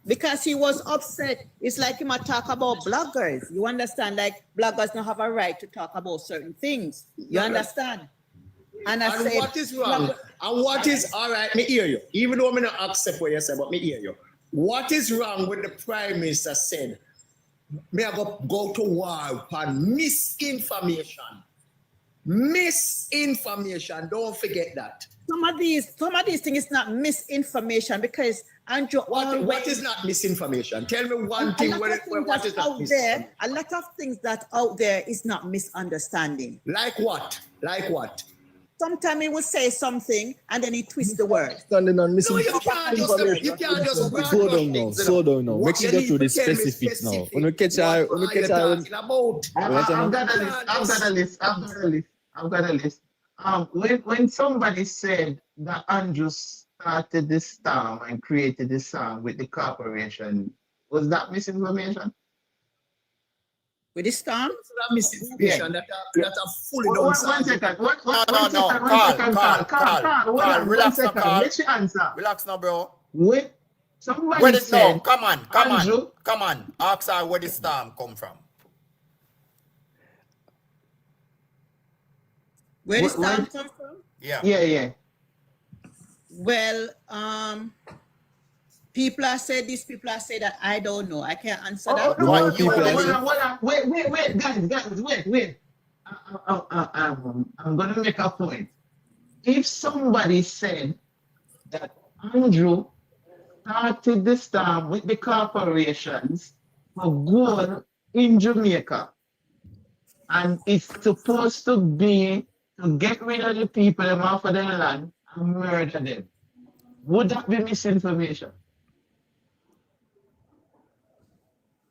Because he was upset. It's like him talk about bloggers. You understand? Like bloggers don't have a right to talk about certain things. You understand? And I said, what is wrong? And what is all right? Me hear you. Even though I don't accept what you say, but me hear you. What is wrong with the Prime Minister said? Me I go to war upon misinformation. Misinformation. Don't forget that. Some of these things is not misinformation because Andrew. What is not misinformation? Tell me one thing. What is not misinformation? A lot of things that out there is not misunderstanding. Like what? Like what? Sometimes he will say something and then he twists the word. Standing on misinformation. You can't just slow down now. Make sure you go through the specifics now. When we catch our I've got a list. When somebody said that Andrew started this storm and created this song with the corporation, was that misinformation? With the storm? It's not misinformation. That are fully done. One second. Carl, relax now, Carl. Let you answer. Relax now, bro. When somebody said, come on. Ask her where the storm come from. Where the storm come from? Yeah. Well, people are saying this, people are saying that. I don't know. I can't answer that. Wait, guys, wait. I'm going to make a point. If somebody said that Andrew started the storm with the corporations for gold in Jamaica, and it's supposed to be to get rid of the people off of their land and murder them, would that be misinformation?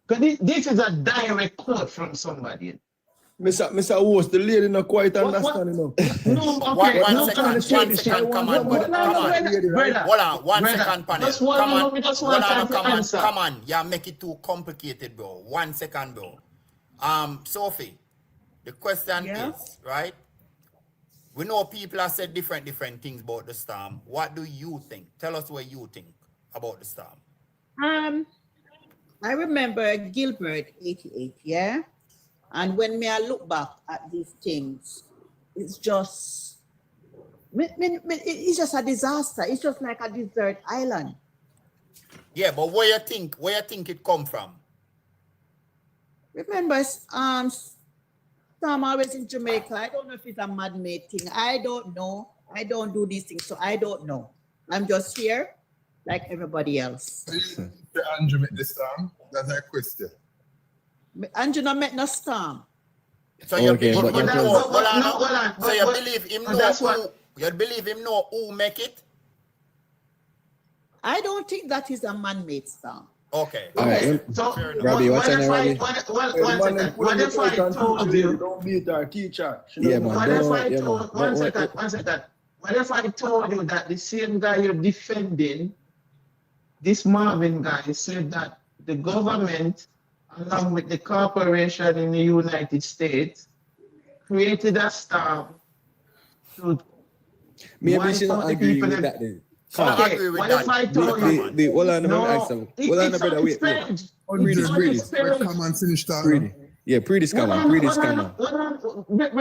Because this is a direct quote from somebody. Mr. Host, the lady not quite understanding now. No, okay. One second, come on. One second, panel. Come on. Yeah, make it too complicated, bro. 1 second, bro. Sophie, the question is, right? We know people have said different things about the storm. What do you think? Tell us what you think about the storm. I remember Gilbert 88, yeah? And when I look back at these things, it's just, it's just a disaster. It's just like a desert island. Yeah, but where you think it come from? Remember, storm always in Jamaica. I don't know if it's a man-made thing. I don't know. I don't do these things, so I don't know. I'm just here like everybody else. Andrew met the storm? That's a question. Andrew not met no storm. So you believe him know who make it? I don't think that is a man-made storm. Okay. All right. So, Robbie, what's your name, Robbie? What if I told you? Don't beat our teacher. One second. What if I told you that the same guy you're defending, this Marvin guy, said that the government along with the corporation in the United States, created a storm to maybe she don't agree with that then. Okay, what if I told you? Hold on, No, it's strange. Come and finish talking. Yeah, pre-discount.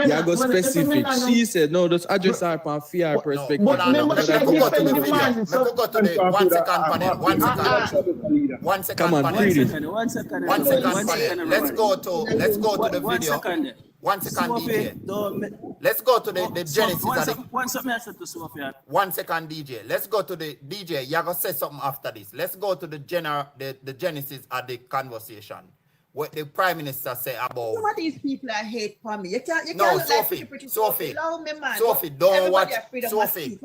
Yeah, go specific. She said, no, just address her from fear perspective. But remember, she go to the video. Let me go to the 1 second panel. 1 second. 1 second Come on, panel. 1 second. 1 second panel. Let's go to the video. 1 second, DJ. Let's go to the genesis of the... 1 second, I said to Sophia. 1 second, DJ. Let's go to the DJ. You're going to say something after this. Let's go to the genesis of the conversation. What the Prime Minister say about... Some of these people are hate for me. You can't Sophie, like Sophie, allow me, man. Sophie, don't watch... Sophie,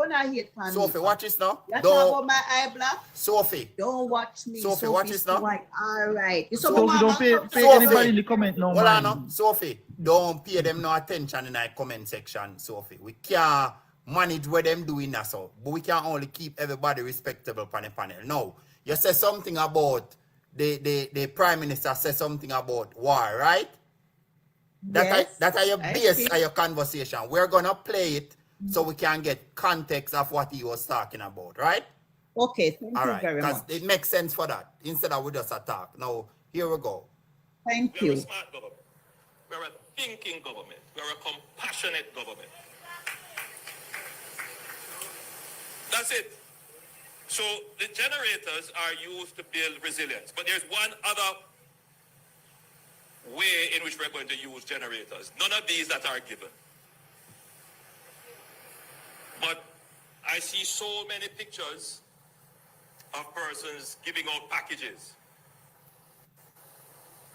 Sophie, watch this now. You don't... talk about my eye black? Sophie. Don't watch me. Sophie, watch this now. All right. Sophie, don't pay anybody in the comment no, man. Hold on, Sophie, don't pay them no attention in the comment section, Sophie. We can't manage what them doing that, so. But we can only keep everybody respectable on the panel. Now, you say something about... The Prime Minister said something about war, right? That are your base of your conversation. We're gonna play it so we can get context of what he was talking about, right? Okay, thank you very much. Because it makes sense for that. Instead of we just attack. Now, here we go. Thank you. We're a smart government. We're a thinking government. We're a compassionate government. That's it. So the generators are used to build resilience. But there's one other way in which we're going to use generators. None of these that are given. But I see so many pictures of persons giving out packages.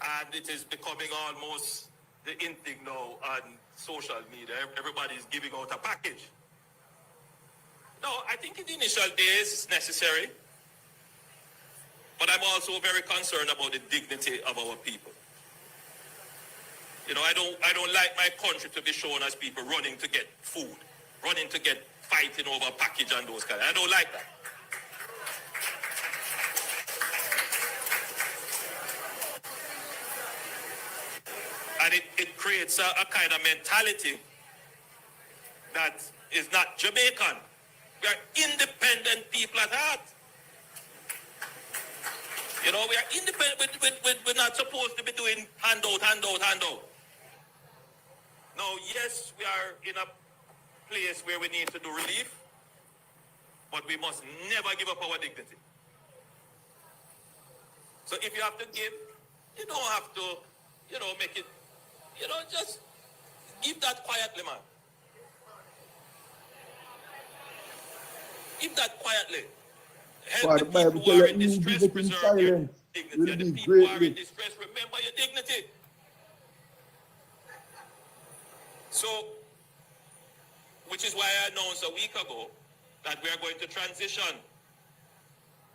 And it is becoming almost the in thing now on social media. Everybody's giving out a package. No, I think in the initial days it's necessary. But I'm also very concerned about the dignity of our people. You know, I don't like my country to be shown as people running to get food, running to get fighting over a package and those kind. I don't like that. And it creates a kind of mentality that is not Jamaican. We are independent people at heart. You know, we are independent. We're not supposed to be doing handout. Now, yes, we are in a place where we need to do relief, but we must never give up our dignity. So if you have to give, you don't have to, make it, just give that quietly, man. Give that quietly. Help the people who are in distress, preserve their dignity. And the people who are in distress, remember your dignity. So, which is why I announced a week ago that we are going to transition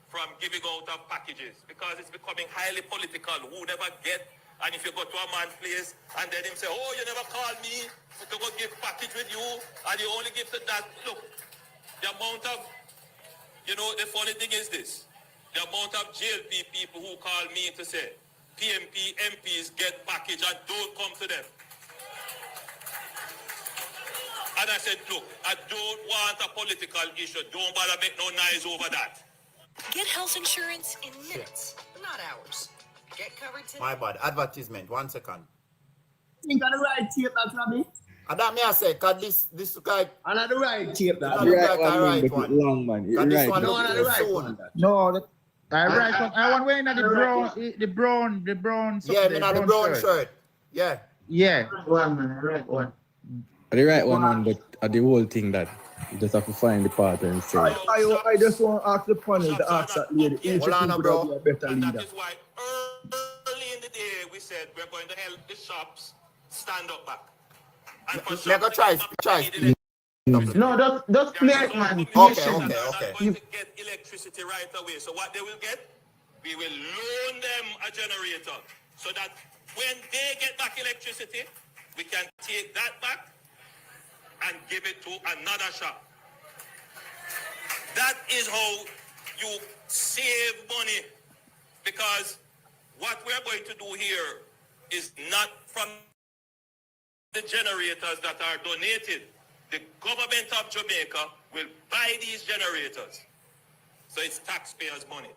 from giving out of packages, because it's becoming highly political. Who never get, and if you go to a man's place and then him say, oh, you never called me to go give package with you, and you only give to that. Look, the amount of, the funny thing is this, the amount of JLP people who call me to say, PMP, MPs get package and don't come to them. And I said, look, I don't want a political issue. Don't bother make no noise over that. Get health insurance in minutes, not hours. Get covered today. My bad. Advertisement. 1 second. Think of the right tape, that's Robbie. And that may I say, because this guy... And the right tape, that. The right one. Long, man. Right right one. No, the right one. No, I right one. I want wearing the brown. Yeah, the brown shirt. Yeah. Yeah. One, man, right one. The right one, but the whole thing that you just have to find the part and say. I just want to ask the panel to ask that lady. Hold on, bro. Be a better leader. That is why early in the day we said we're going to help the shops stand up back. And for Let go try. No, just play it, man. Okay. They're not going to get electricity right away. So what they will get, we will loan them a generator so that when they get back electricity, we can take that back and give it to another shop. That is how you save money, because what we're going to do here is not from the generators that are donated. The government of Jamaica will buy these generators. So it's taxpayers' money.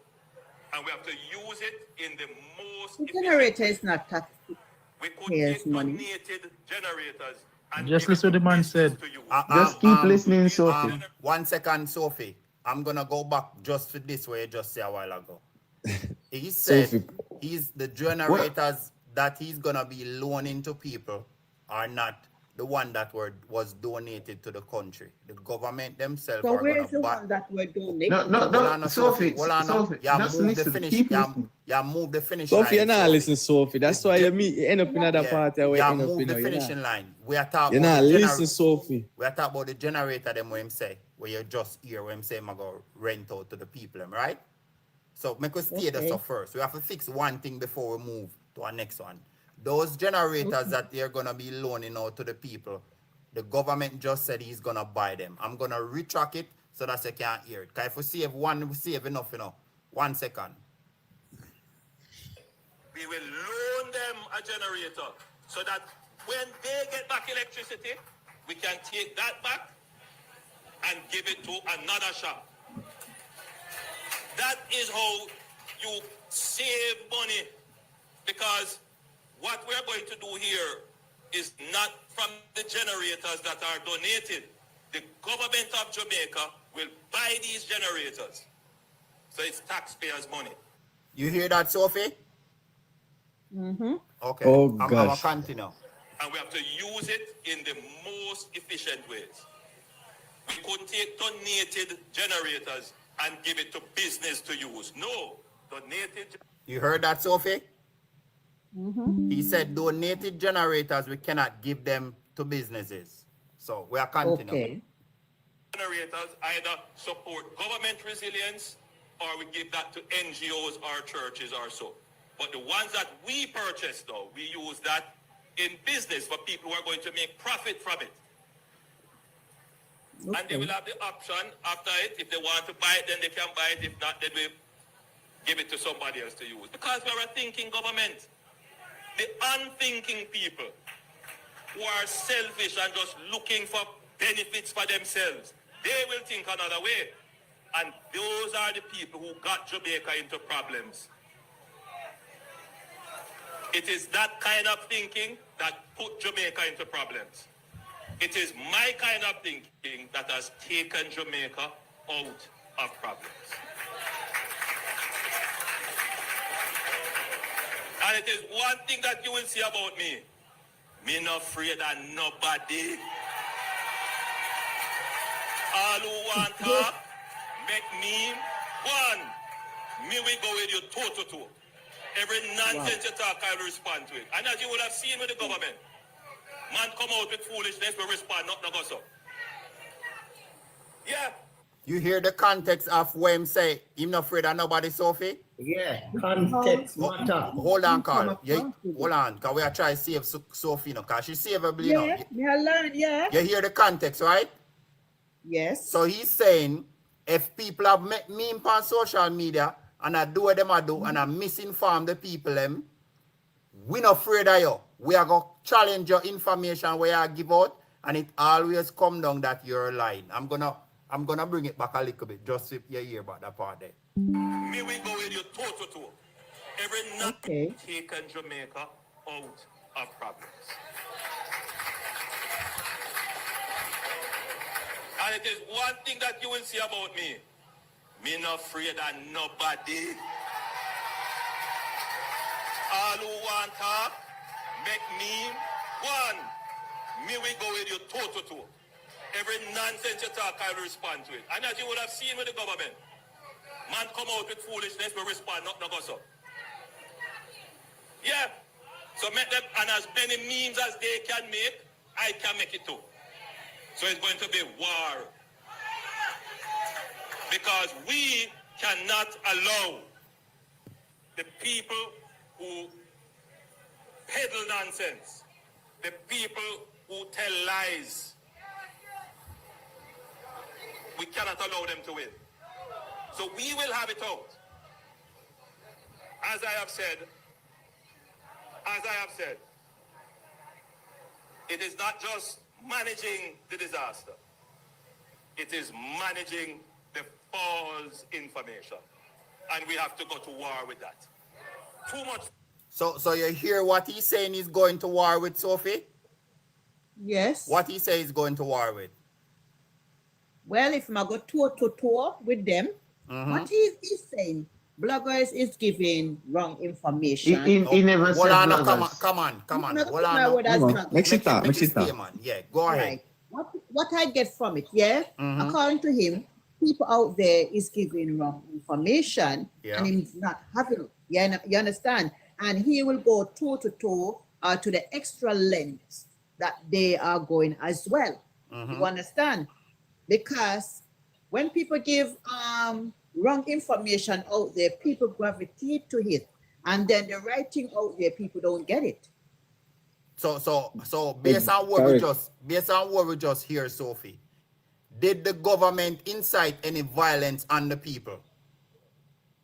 And we have to use it in the most The generator is not taxpayers' money. donated generators. And Just listen to the man said. Just keep listening, Sophie. 1 second, Sophie. I'm gonna go back just for this way you just said a while ago. He said he's the generators that he's gonna be loaning to people are not the one that was donated to the country. The government themselves So are where gonna is the one that were donated? No, Sophie. Sophie. Just listen. Keep listening. You move the finish Sophie, line. you're not listening, Sophie. That's why you end up in another party. You move the finishing line. We are talking you're about not listening, Sophie. We are talking about the generator, them what him say, where you just hear what him say, I go rent out to the people, right? So make us stay this up first. We have to fix one thing before we move to our next one. Those generators that they're gonna be loaning out to the people, the government just said he's gonna buy them. I'm gonna retract it so that you can't hear it. Cause if we save one, we save enough, 1 second. We will loan them a generator so that when they get back electricity, we can take that back and give it to another shop. That is how you save money, because what we're going to do here is not from the generators that are donated. The government of Jamaica will buy these generators. So it's taxpayers' money. You hear that, Sophie? Mm-hmm. Okay. Oh, I'm gonna gosh. continue. And we have to use it in the most efficient ways. We couldn't take donated generators and give it to business to use. No, donated. You heard that, Sophie? Mm-hmm. He said donated generators, we cannot give them to businesses. So we are continuing. Okay. Generators either support government resilience or we give that to NGOs or churches or so. But the ones that we purchase, though, we use that in business for people who are going to make profit from it. Okay. And they will have the option after it. If they want to buy it, then they can buy it. If not, then we give it to somebody else to use. Because we're a thinking government. The unthinking people who are selfish and just looking for benefits for themselves, they will think another way. And those are the people who got Jamaica into problems. It is that kind of thinking that put Jamaica into problems. It is my kind of thinking that has taken Jamaica out of problems. And it is one thing that you will see about me. Me not afraid of nobody. All who want to make me one. Me we go with you toe to toe. Every nonsense you talk, I will respond to it. And as you would have seen with the government, man come out with foolishness, we respond, not go so. Yeah. You hear the context of what him say, him not afraid of nobody, Sophie? Yeah, context matter. Hold on, Carl. Hold on, because we are trying to save Sophie, because she savable, you know. Yeah, learn, yeah. You hear the context, right? Yes. So he's saying, if people have met me on social media, and I do what them I do, and I misinform the people, we not afraid of you. We are going to challenge your information where you give out, and it always come down that you're lying. I'm gonna bring it back a little bit, just so you hear about that part there. Me we go with you toe to toe. Every night taken Jamaica out of problems. And it is one thing that you will see about me. Me not afraid of nobody. All who want to make me one. Me we go with you toe to toe. Every nonsense you talk, I will respond to it. And as you would have seen with the government, man come out with foolishness, we respond, not go so. Yeah. So make them, and as many memes as they can make, I can make it too. So it's going to be war. Because we cannot allow the people who peddle nonsense, the people who tell lies, we cannot allow them to win. So we will have it out. As I have said, have said, it is not just managing the disaster. It is managing the false information. And we have to go to war with that. Too much. So you hear what he's saying he's going to war with, Sophie? Yes. What he says he's going to war with? Well, if I go toe to toe with them, what he's saying, bloggers is giving wrong information. He never said bloggers. Come on. Hold on. Make it talk. Yeah, go ahead. Right. What I get from it, according to him, people out there is giving wrong information and he's not having it. You understand? And he will go toe to toe to the extra lengths that they are going as well. You understand? Because when people give wrong information out there, people gravitate to it. And then the right thing out there, people don't get it. So based on what we just hear, Sophie, did the government incite any violence on the people?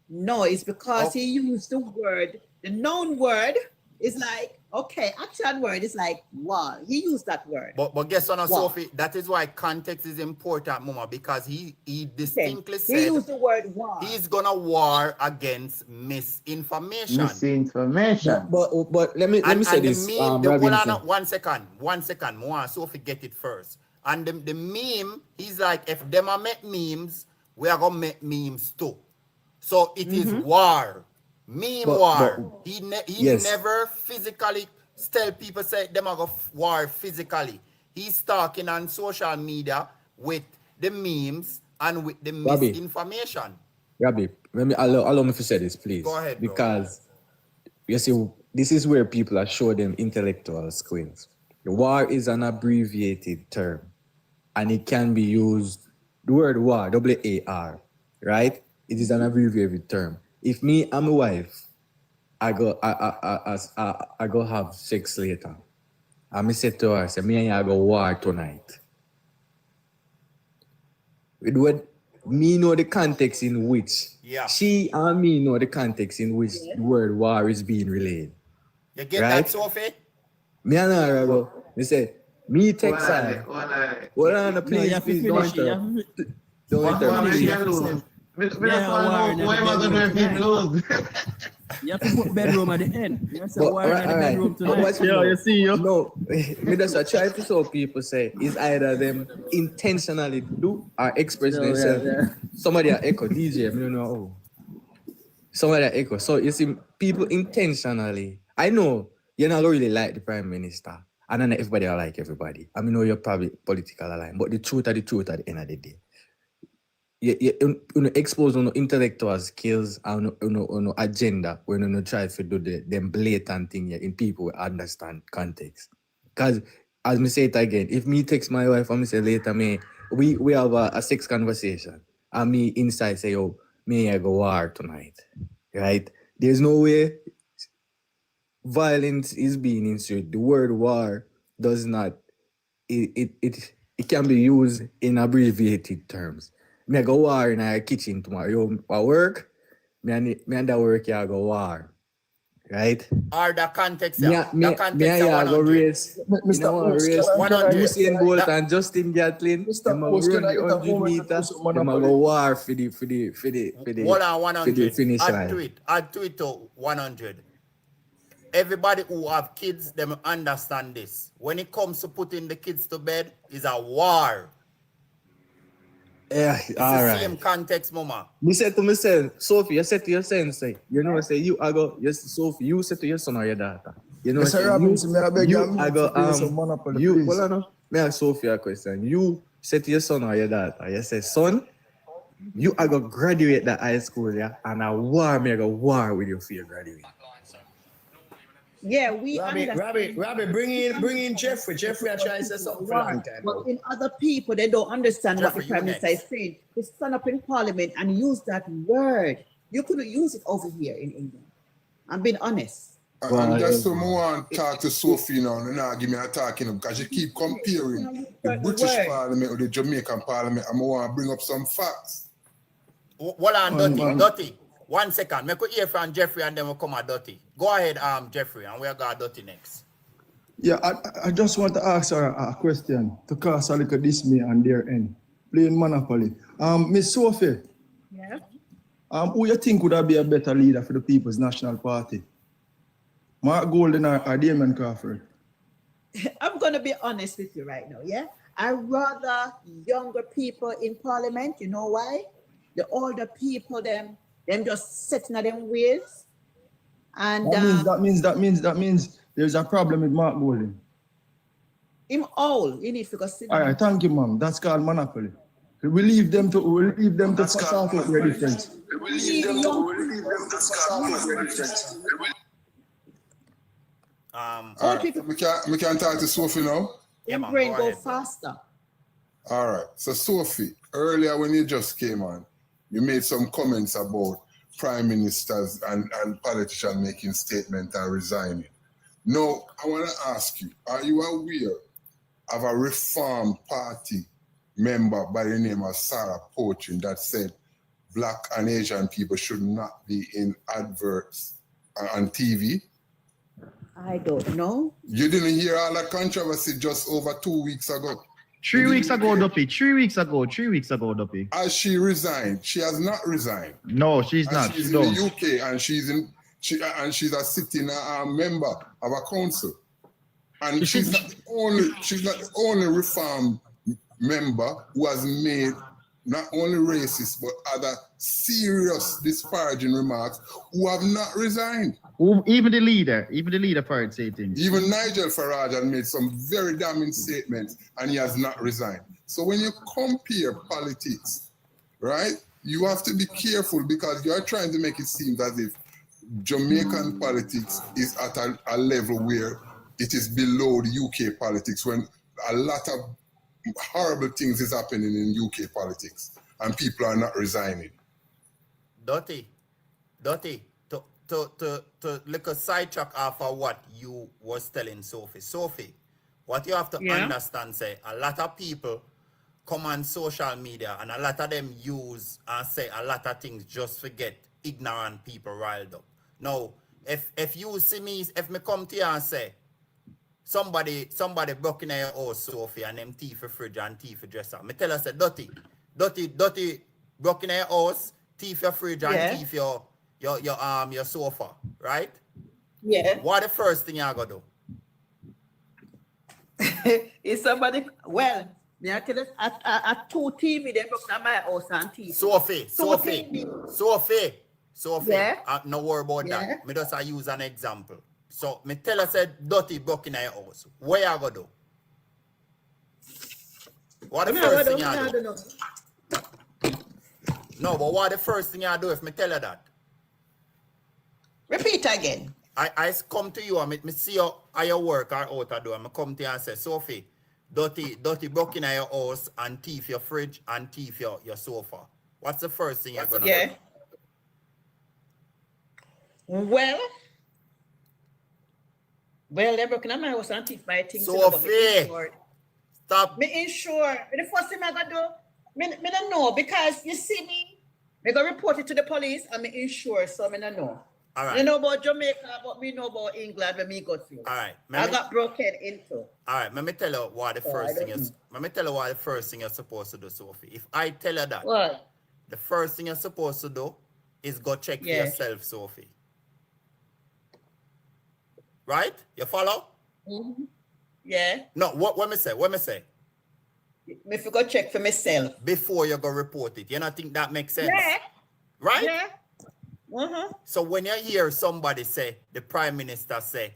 No, it's because he used the word, the known word is like, okay, action word is like war. He used that word. But guess what, Sophie? That is why context is important, Mama, because he distinctly said he used the word war. He's gonna war against misinformation. But let me say this. One second. More Sophie get it first. And the meme, he's like, if them are make memes, we are gonna make memes too. So it is war. Meme war. He never physically tell people say them are go war physically. He's talking on social media with the memes and with the misinformation. Rabbi, allow me to say this, please. Go ahead, because you see, this is where people are showing them intellectual skills. The war is an abbreviated term, and it can be used. The word war, WAR, right? It is an abbreviated term. If me and my wife, I go have sex later, and me say to her, say, me and you go war tonight. Me know the context in which she and me know the context in which the word war is being relayed. You get that, Sophie? Me and her go, me say, me text her. Hold on, please, don't interrupt. Don't interrupt. You have to put bedroom at the end. You have to war at the bedroom tonight. You see, no, me just try to show people say it's either them intentionally do or express themselves. Somebody are echo DJ, I don't know. Somebody are echo. So you see, people intentionally. I know you're not really like the Prime Minister, and then everybody are like everybody. I know you're probably political aligned, but the truth at the end of the day. You expose on intellectual skills and on agenda when you try to do them blatant thing in people who understand context. Because as me say it again, if me text my wife and me say later we have a sex conversation and me inside say, yo, me I go war tonight. Right? There's no way violence is being inserted. The word war does not it can be used in abbreviated terms. Me go war in our kitchen tomorrow. You work, me and that work you go war. Right? Or the context me go race. Mr. 100. Usain Bolt and Justin Gatlin. Them go run the 100 meters. Them go war for the finish line. Add to it to 100. Everybody who have kids, them understand this. When it comes to putting the kids to bed, it's a war. Yeah, it's the same context, Mama. Me said to myself, Sophie, you said to your son, say, you know, say you I go, yes, Sophie, you said to your son or your daughter. You know, say, me ask Sophie a question. You said to your son or your daughter, you say, son, you I go graduate that high school, yeah, and I war with you for your graduate. Yeah, we Robbie, bring in Jeffrey. Jeffrey, I try to say something for a long time. But in other people, they don't understand what the Prime Minister is saying. He stand up in Parliament and use that word. You couldn't use it over here in England. I'm being honest. And that's why I want to talk to Sophie now and not give me a talking because she keep comparing the British Parliament with the Jamaican Parliament and I want to bring up some facts. Hold on, Dirty. 1 second. Me could hear from Jeffrey and then we'll come at Dotty. Go ahead, Jeffrey, and we'll go at Dotty next. Yeah, I just want to ask her a question to cause a little dismay on their end. Playing Monopoly. Miss Sophie. Yeah. Who you think would be a better leader for the People's National Party? Mark Golden or Damon Crawford? I'm going to be honest with you right now, yeah? I rather younger people in parliament. You know why? The older people, them just sitting at them ways. And that means there's a problem with Mark Golden. Him old, you need to go sit. All right, thank you, ma'am. That's called monopoly. We leave them to sort out their difference. We can talk to Sophie now. Yeah, man, brain go faster. All right. So Sophie, earlier when you just came on, you made some comments about prime ministers and politicians making statements and resigning. Now, I want to ask you, are you aware of a Reform Party member by the name of Sarah Poachin that said Black and Asian people should not be in adverts on TV? I don't know. You didn't hear all that controversy just over 2 weeks ago? 3 weeks ago, Duppy. 3 weeks ago, Duppy. Has she resigned? She has not resigned. No, she's not. She's in the UK and she's a sitting member of a council. And she's not the only Reform member who has made not only racist but other serious disparaging remarks who have not resigned. Even the leader Farage said things. Even Nigel Farage has made some very damning statements and he has not resigned. So when you compare politics, right, you have to be careful because you are trying to make it seem as if Jamaican politics is at a level where it is below the UK politics when a lot of horrible things is happening in UK politics and people are not resigning. Dotty, to look a sidetrack after what you was telling Sophie. Sophie, what you have to understand, say, a lot of people come on social media and a lot of them use and say a lot of things just to get ignorant people riled up. Now, if you see me, if me come to you and say, somebody broke in your house, Sophie, and them thief a fridge and thief a dresser. Me tell her, say, Dotty broke in your house, thief your fridge and thief your sofa, right? Yeah. What the first thing you gonna do? Is somebody, well, me I tell you, at 2 TV, they broke in my house and thief. Sophie. Yeah. No worry about that. Me just use an example. So, me tell her, said, Dotty broke in your house. What you gonna do? What the first thing you do? No, but what the first thing you do if me tell her that? Repeat again. I come to you and me see you how you work or out of do and I come to you and say, Sophie, Dotty broke in your house and thief your fridge and thief your sofa. What's the first thing you're gonna do? Well, they broke in my house and thief my things. Sophie, stop. Me insure. The first thing I gotta do, me don't know because you see me, I go report it to the police and me insure, so me don't know. All right. You know about Jamaica, but we know about England when me go through. All right. I got broken into. All right, let me tell you what the first thing is. Let me tell you what the first thing you're supposed to do, Sophie. If I tell her that, what? The first thing you're supposed to do is go check for yourself, Sophie. Right? You follow? Mm-hmm. Yeah. No, what me say? What me say? If you go check for myself. Before you go report it. You don't think that makes sense? Yeah. Right? Yeah. Uh-huh. So when you hear somebody say, the Prime Minister say,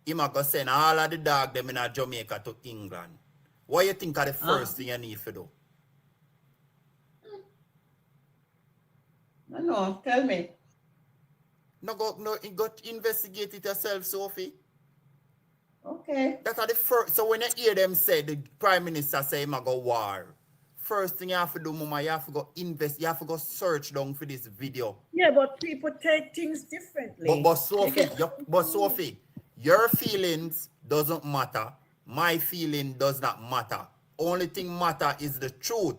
he might go send all of the dog them in Jamaica to England, what do you think are the first thing you need to do? No, tell me. No, go investigate it yourself, Sophie. Okay. That's the first. So when you hear them say, the Prime Minister say, he might go war, first thing you have to do, Mama, you have to go invest, you have to go search down for this video. Yeah, but people take things differently. But Sophie, your feelings doesn't matter. My feeling does not matter. Only thing matter is the truth.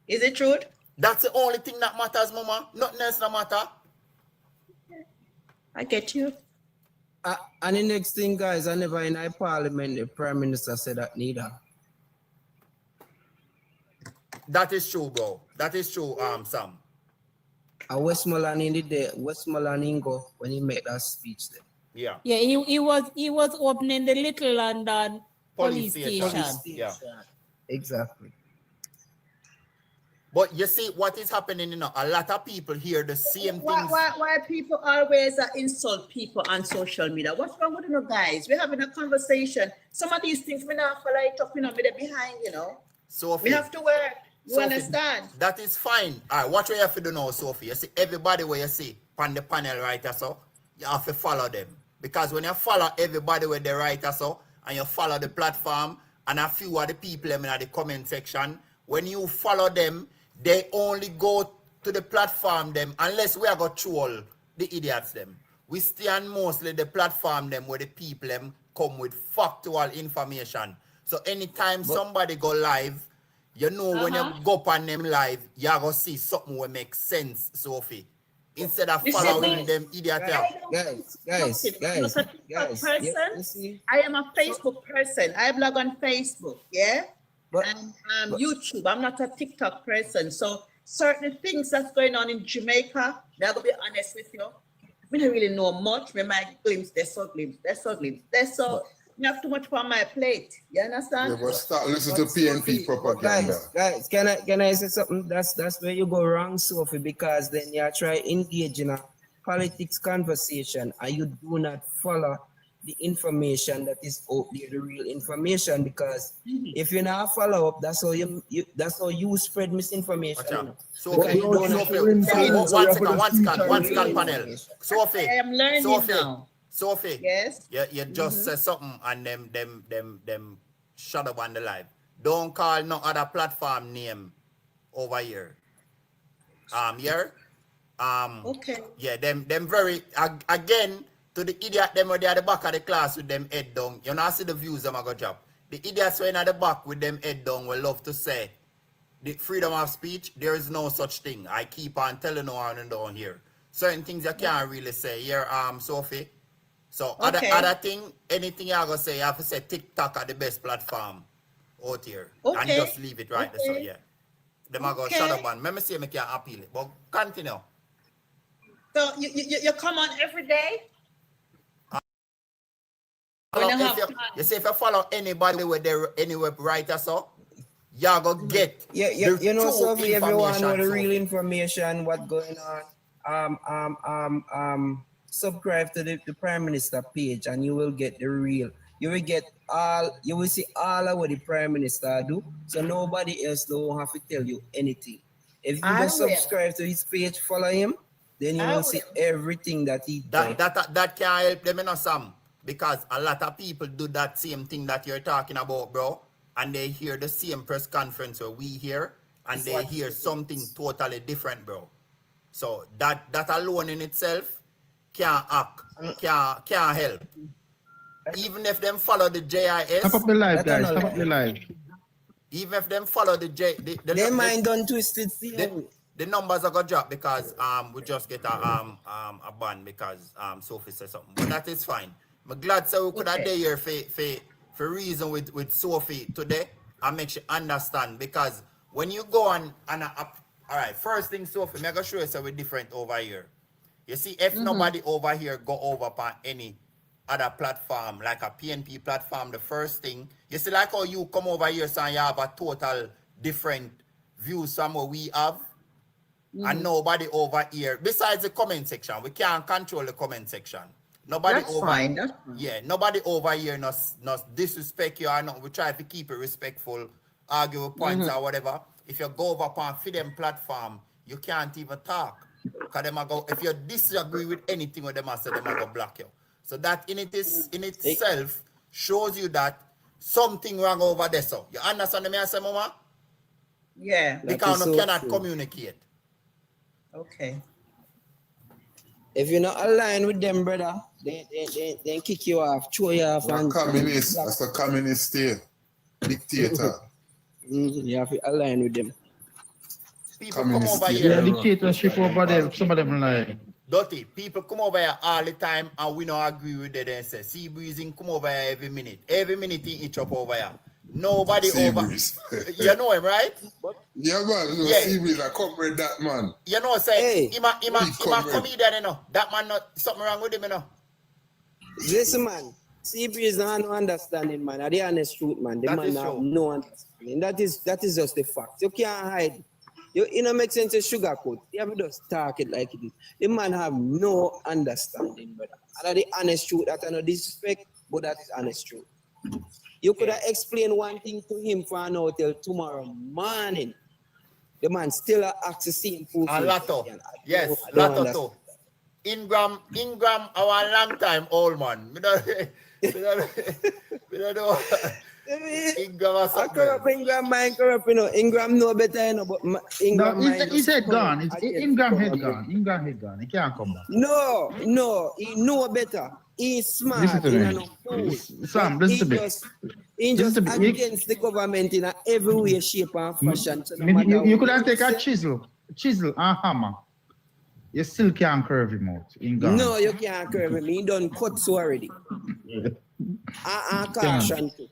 Is it truth? That's the only thing that matters, mama. Nothing else no matter. I get you. And the next thing, guys, I never in a parliament, the Prime Minister said that neither. That is true, bro. That is true, Sam. Westmoreland in the day, Westmoreland Ingo, when he made that speech there. Yeah. Yeah, he was opening the Little London police station. Yeah. Exactly. But you see what is happening, you know, a lot of people hear the same things. Why people always insult people on social media? What's wrong with you guys? We're having a conversation. Some of these things we not follow it up, you know, with behind, you know. Sophie, we have to work. You Sophie, understand? That is fine. All right, what you have to do now, Sophie? You see everybody where you see on the panel right so, you have to follow them. Because when you follow everybody where they write so, and you follow the platform, and a few of the people in the comment section, when you follow them, they only go to the platform them, unless we are going to troll the idiots them. We stand mostly the platform them where the people them come with factual information. So anytime somebody go live, you know when you go upon them live, you are going to see something will make sense, Sophie. Instead of following them idiot. Guys. I am a Facebook person. I blog on Facebook, yeah? And YouTube. I'm not a TikTok person. So certain things that's going on in Jamaica, I'm going to be honest with you. I don't really know much. We might glimpse, there's so you have too much on my plate. You understand? Yeah, but start listen to PNP propaganda. Guys, can I say something? That's where you go wrong, Sophie, because then you try engage in a politics conversation and you do not follow the information that is out there, the real information, because if you not follow up, that's how you spread misinformation. You know? So one second panel. Sophie, I am learning now. Sophie, yes, you just said something and them shut up on the live. Don't call no other platform name over here. Okay. Yeah, them very again to the idiot them where they at the back of the class with them head down. You know, see the views them I go drop. The idiots who are in the back with them head down will love to say the freedom of speech, there is no such thing. I keep on telling you on and down here. Certain things you can't really say here, Sophie. So other thing, anything you are gonna say, you have to say TikTok are the best platform out here. And just leave it right there. So yeah. Them are gonna shut up and let me see if I can appeal it. But continue. So you come on every day? You see if you follow anybody with their anywhere writer so you're gonna get you know, Sophie, everyone know the real information, what's going on. Subscribe to the Prime Minister page and you will get the real. You will see all of what the Prime Minister do. So nobody else don't have to tell you anything. If you just subscribe to his page, follow him, then you will see everything that he does. That can help them, you know, Sam. Because a lot of people do that same thing that you're talking about, bro. And they hear the same press conference where we hear, and they hear something totally different, bro. So that alone in itself can't help. Even if them follow the JIS. Stop up the live, guys. Stop up the live. Even if them follow the their mind done twisted. The numbers are gonna drop because we just get a ban because Sophie said something. But that is fine. I'm glad so we could have day here for reason with Sophie today and make you understand, because when you go on all right, first thing, Sophie, I'm gonna show you so we're different over here. You see, if nobody over here go over upon any other platform, like a PNP platform, the first thing, you see like how you come over here so you have a total different views from what we have, and nobody over here, besides the comment section, we can't control the comment section. Nobody that's fine. Yeah, nobody over here not disrespect you or not. We try to keep it respectful, argue with points or whatever. If you go over upon Freedom platform, you can't even talk. Because them go, if you disagree with anything with them, I say them go block you. So that in itself shows you that something wrong over there. So you understand me, I say, Mama? Yeah. Because you cannot communicate. Okay. If you're not aligned with them, brother, they kick you off, throw you off. Communist. That's a communist state. Dictator. You have to align with them. People come over state. here. Yeah, dictatorship over there. Some of them like. Dirty. People come over here all the time and we don't agree with them. They say, sea breezing come over here every minute. Every minute he each up over here. Nobody Sea over. breeze. You know him, right? Yeah, man. No, Yeah. sea breeze. I come with that man. You know, say, he a comedian, you know. That man, not something wrong with him, you know. Listen, man. Sea breeze not no understanding, man. Are the honest truth, man. The That man is have true. no understanding. That is just the fact. You can't hide. You know, make sense to sugarcoat. You have to just talk it like it is. The man have no understanding, brother. And that the honest truth. That I no disrespect, but that is honest truth. You could have explained one thing to him for now till tomorrow morning. The man still ask the same food. A lotto. Yes, lotto too. Ingram, our long time old man. We don't know. Ingram or something. Ingram mind corrupt, you know. Ingram know better, you know, but Ingram No, mind his head gone. Ingram head gone. Ingram head gone. He can't come back. No, he know better. He's smart. Listen to me. No fool. Sam, listen to me. He just against the government in every way, shape, and fashion. So no You could have taken a chisel and hammer. You still can't curve him out. Ingram. No, you can't curve him. He done cut so already. Caution too.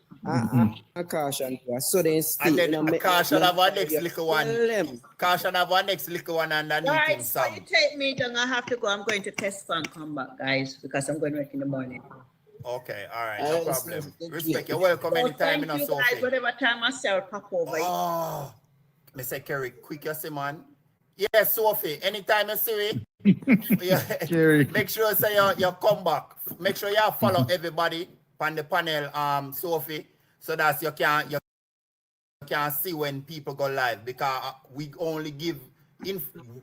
Caution too. So then and then caution have our next little one. Caution have our next little one underneath him, Guys, when you take me down, I have to go. I'm going to test and come back, guys, because I'm going to work in the morning. Okay, all right, no problem. Respect, you're welcome anytime in a Sophie. Guys, whatever time I say, I'll pop over. Oh, Mr. Kerry, quick you see, man. Yes, Sophie, anytime you see me, make sure say you come back. Make sure you follow everybody on the panel, Sophie, so that you can see when people go live, because we only give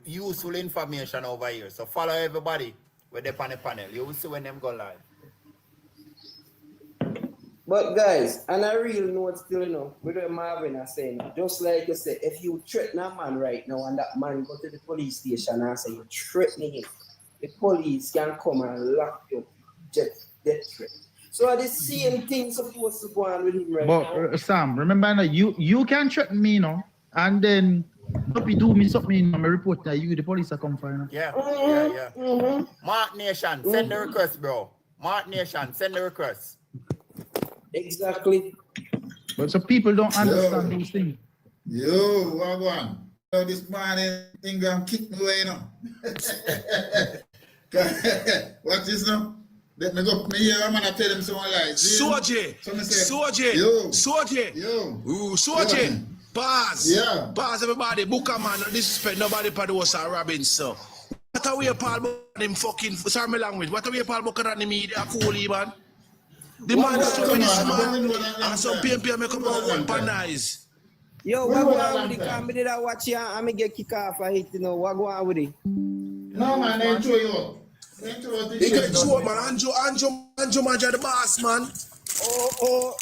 useful information over here. So follow everybody with them on the panel. You will see when them go live. But guys, and I really know it's still, you know, with what Marvin is saying, just like you said, if you threaten a man right now and that man go to the police station and say you're threatening him, the police can come and lock you, death threat. So the same thing supposed to go on with him right now. But Sam, remember, you can threaten me, you know, and then don't be do me something, you know, my report that you, the police are come find. Yeah. Mark Nation, send the request, bro. Mark Nation, send the request. Exactly. But so people don't understand those things. Yo, what one? So this morning, Ingram kicked me away, you know. What is now? Let me go. Me here, I'm gonna tell him someone like Soje. Bars. Yeah. Bars, everybody. Booker, man. Disrespect. Nobody produce a Robinson. What are we, Paul Buck? Him fucking. Sorry, my language. What are we, Paul Buck? And the media, coolie, man. The man is so man. And some PMP make come out one panais. Yo, what go on with the camera? Did I watch you? I'm gonna get kicked off for it, you know. What go on with it? No, man, they throw you up. They throw out the He shit, get throw, man. Anjo, man, the boss, man. Oh.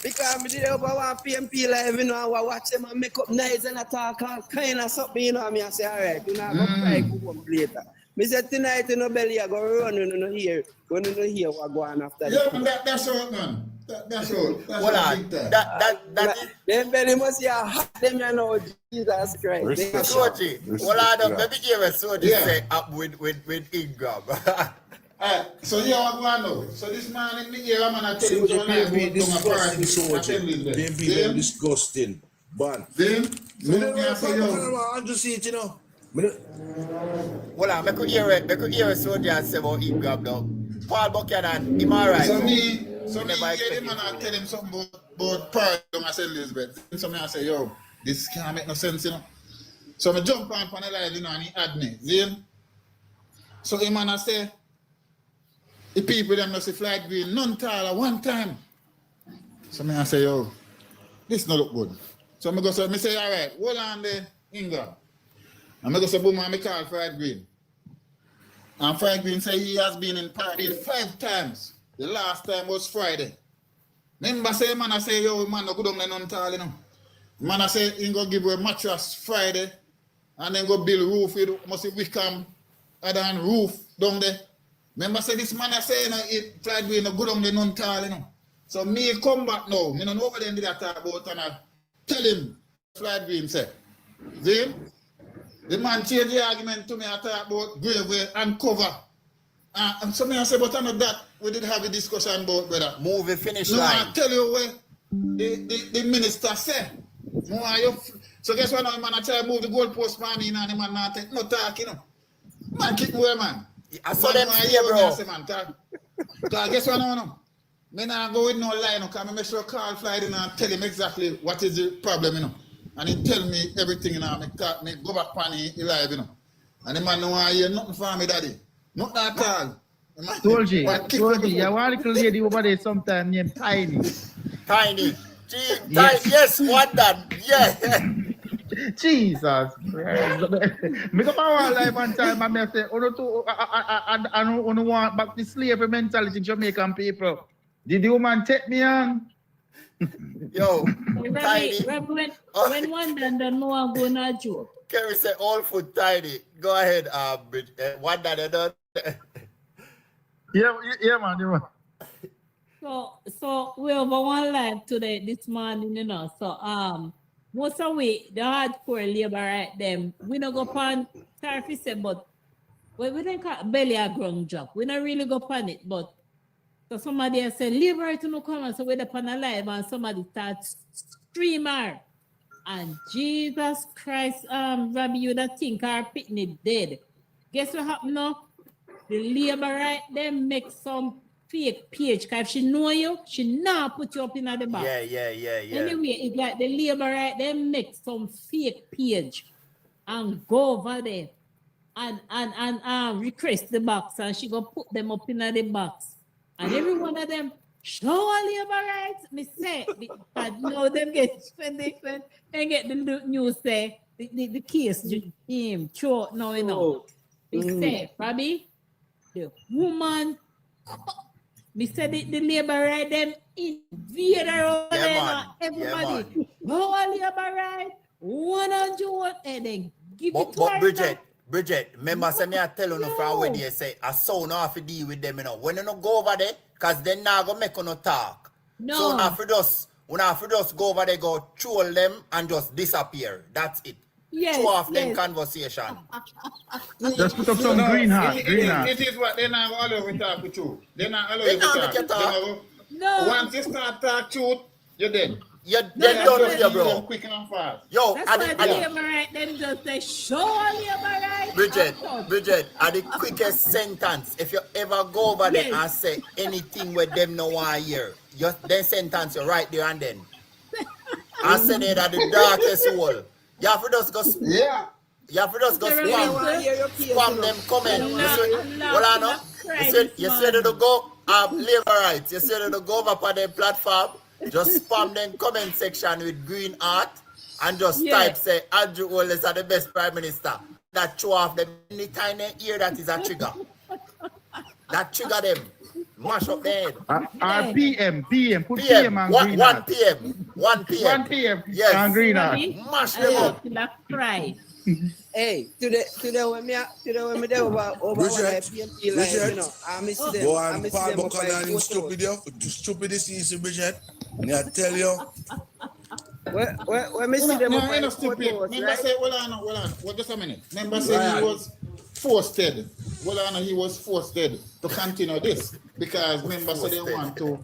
Because I did over one PMP live, you know, I watch them and make up nice and I talk all kind of something, you know, and I say, all right, you know, I'm going to try to go home later. I said, tonight, you know, belly, I go run, you know, here. When you know here, what go on after yeah, that's all, man. That's all. That's all. Then belly must see how hot them, you know, Jesus Christ. Soji, maybe hear what Soji say up with Ingram. So you are going now. So this man in the ear, I'm gonna tell you to PMP disgusting. Ban. Then, I'm just see it, you know. Well, I could hear Soji say about Ingram now. Paul Buchanan, him alright. So me hear him and I tell him something about Pride on St. Elizabeth. And so I say, yo, this can't make no sense, you know. So I jump on the live, you know, and he add me. See? So him and I say, the people them must fly green, none taller, one time. So I say, yo, this not look good. So I go say, all right, hold on there, Ingram. And I go say, boom, I call Fried Green. And Fried Green say he has been in parade 5 times. The last time was Friday. Remember say, man, I say, yo, man, no good on the none tall, you know. Man, I say, he go give you a mattress Friday, and then go build roof with, must be Wickham, and roof down there. Remember say this man I say, you know, it Fried Green no good on the none tall, you know. So me come back now, me don't know what they did that talk about, and I tell him, Fried Green say, see him? The man changed the argument to me. I talk about grave and cover. And so I say, but I know that we did have a discussion about, brother. Movie finish no, line. I tell you where the minister said. So guess what now, man? I try to move the goalpost man in and the man not take no talk, you know. Man, kick away, man. I saw them here, bro. Because guess what now, no? Me not go with no lie, no, because I make sure Carl fly in and tell him exactly what is the problem, you know. And he tell me everything, you know, me go back on he live, you know. And the man don't want to hear nothing from me, daddy. Not at all. Told you, you want a little lady over there sometime named Tiny. Tiny. Yes, what that? Yeah. Jesus. Me go for a life one time and I say, I don't want back the slavery mentality Jamaican people. Did the woman take me on? Yo, Tiny. When one done, no one go na joke. Kerry say all food Tiny. Go ahead, what that they done? Yeah, man. So we over one live today this morning, you know. So most of we the hardcore labor right them. We don't go upon tariff say, but we don't call belly a ground job. We don't really go upon it, but so somebody say labor to no come, so we're upon a live and somebody starts streamer. And Jesus Christ, Rabbi, you that think our picnic dead. Guess what happened now? The labor right them make some fake page. Because if she know you, she not put you up in the box. Yeah. Anyway, it's like the labor right them make some fake page and go over there and request the box, and she go put them up in the box. And every one of them show a labor rights. Me say, because now them get when they get the news say the case him short now, you know. Me say, Rabbi, the woman, me say the labor right them invade her over there. Everybody, go a labor right, 100, and then give it to her. Bridget, remember say me I tell you no from where they say I saw no have to deal with them, you know. When you no go over there, cause they not gonna make no talk. No. So we have to just go over there, go troll them and just disappear. That's it. Yes, Show off them conversation. Just put up some green hat. It is what they not allow you to talk with you. They not allow you to talk. No. Once you start talk truth, you're dead. You're dead done with you, bro. Quick and fast. Yo, that's why the labor right them just say show a labor right. Bridget, are the quickest sentence. If you ever go over there and say anything with them no one hear, just then sentence you right there and then. I say they are the darkest hole. You have to just go. Yeah. You have to just go spam them comment. You said to go labor rights. You said to go over on their platform. Just spam them comment section with green art and just type say Andrew Wallace are the best prime minister. That show off them anytime they hear that is a trigger. That trigger them. Mash up their head. PM. Put PM and green 1 PM. 1 PM. Yes. And green art. Mash them up. Cry. Hey, today when me there over Bridget, PMP live, you know, I miss them. Go I on, miss Paul them up by Buchanan, stupid this season, Bridget. And I tell you. When me see them up by the photos, Remember say, hold on. Just a minute. Remember say he was forced. He was forced to continue this. Because remember say they want to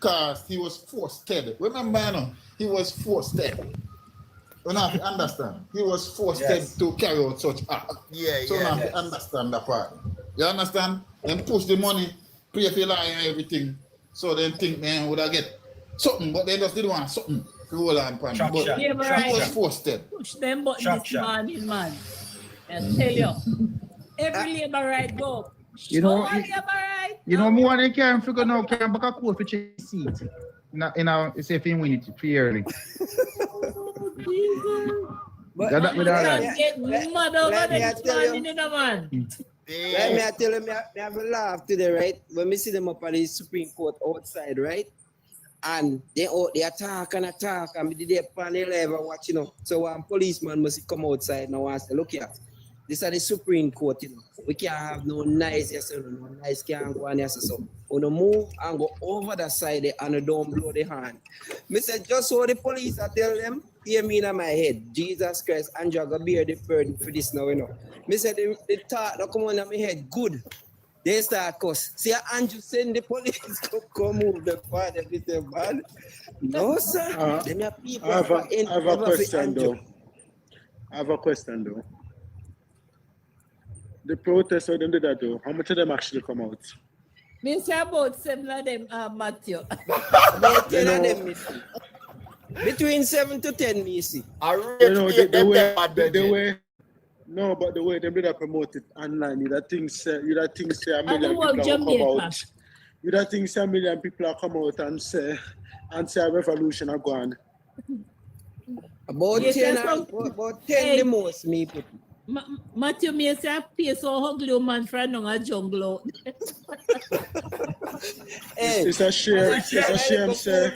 cast, he was forced. Remember, he was forced. You have to understand. He was forced to carry out such act. So you have to understand that part. You understand? Then push the money, pay for lie and everything. So they think they would have get something, but they just didn't want something to hold on. But he was forced. Push them button this morning, man. I tell you, every labor right go. You know, more than can figure now, can back a quote for check seat. It's if he win it fairly. But that with all right. Let me tell you, I have a laugh today, right? When we see them up at the Supreme Court outside, right? And they attack, and we did their panel live and watch, you know. So one policeman must come outside now and say, look here, This is the Supreme Court, you know. We can't have no nice, yes, no nice can't go and yes, so. We move and go over the side there and don't blow the hand. Me said, just so the police I tell them, hear me in my head, Jesus Christ, and you're gonna bear the burden for this now, you know. Me said, the thought that come on in my head, good. They start cuss. See, Andrew send the police to come move the father, they say, man. No, sir. Them are people I have a question though. I have a question though. The protests when them did that though, how much of them actually come out? Me say about 7 of them, Matthew. About 10 of them, me see. Between 7 to 10, me see. The way, no, but the way them did that promote it online, you that things say a million people will come out. You that things say a million people will come out and say a revolution are gone. About 10, about 10 the most, me people. Matthew, me say a pay so ugly man for a jungle. It's a shame, sir.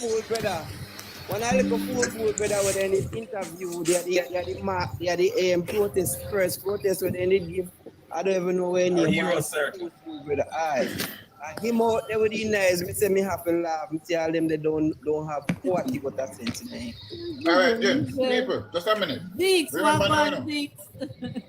When I look at fool, brother, when they interview, they are the protest, first protest when they give, I don't even know where any hero, sir. Brother, him out there with the nice, me say me have to laugh, me tell them they don't have what he got that sense in him. All right, James, people, just a minute. Remember now.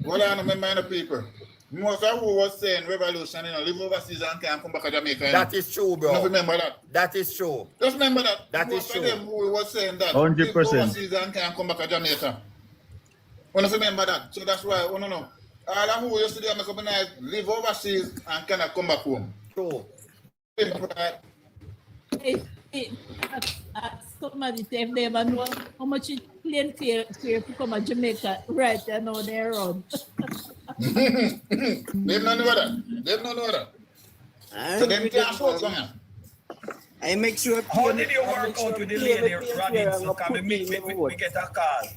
Hold on, remember now, people. Most of who was saying revolution, live overseas and can't come back to Jamaica. That is true, bro. You remember that? That is true. Just remember that. That most is true. Most of them who was saying that 100%. live overseas and can't come back to Jamaica. You remember that? So that's why, no. All of who used to do make up a night, live overseas and cannot come back home. True. Somebody say if they ever know how much it plane fare to come to Jamaica, right? I know they're on. They don't know that. So them can't afford come here. I make sure. How did you work out with the lady, Robinson? Because we get a call.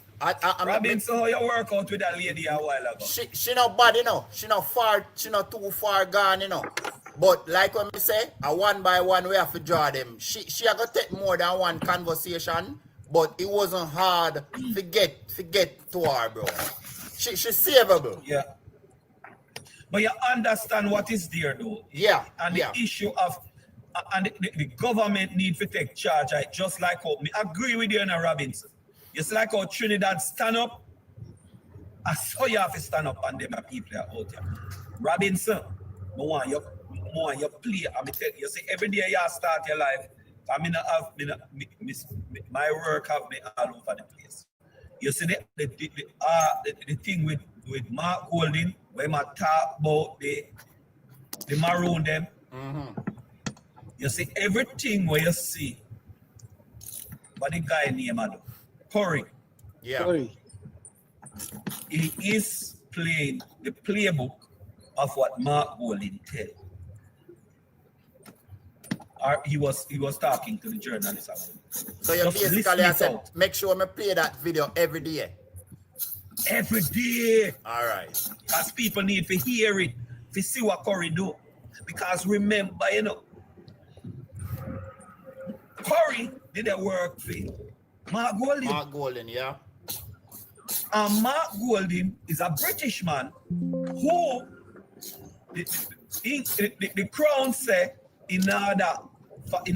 Robinson, how you work out with that lady a while ago? She not bad, you know. She not too far gone, you know. But like when we say, a one by one we have to draw them. She have to take more than one conversation, but it wasn't hard to get to her, bro. She's savable. Yeah. But you understand what is there though. Yeah. And the issue of and the government need to take charge, right? Just like how me agree with you, Robinson. It's like how Trinidad stand up. I saw you have to stand up and them people are out here. Robinson, I want you play. I mean, you see, every day you start your life. I mean, my work have me all over the place. You see the thing with Mark Golding, when I talk about the maroon them. Mm-hmm. You see everything where you see. What the guy name of Curry. Yeah. Curry. He is playing the playbook of what Mark Golding tell. Or he was talking to the journalist. So you basically said, make sure I play that video every day. Every day. All right. Because people need to hear it, to see what Curry do. Because remember, you know, Curry did a work for Mark Golding. Mark Golding, yeah. And Mark Golding is a British man who the crown said in order for them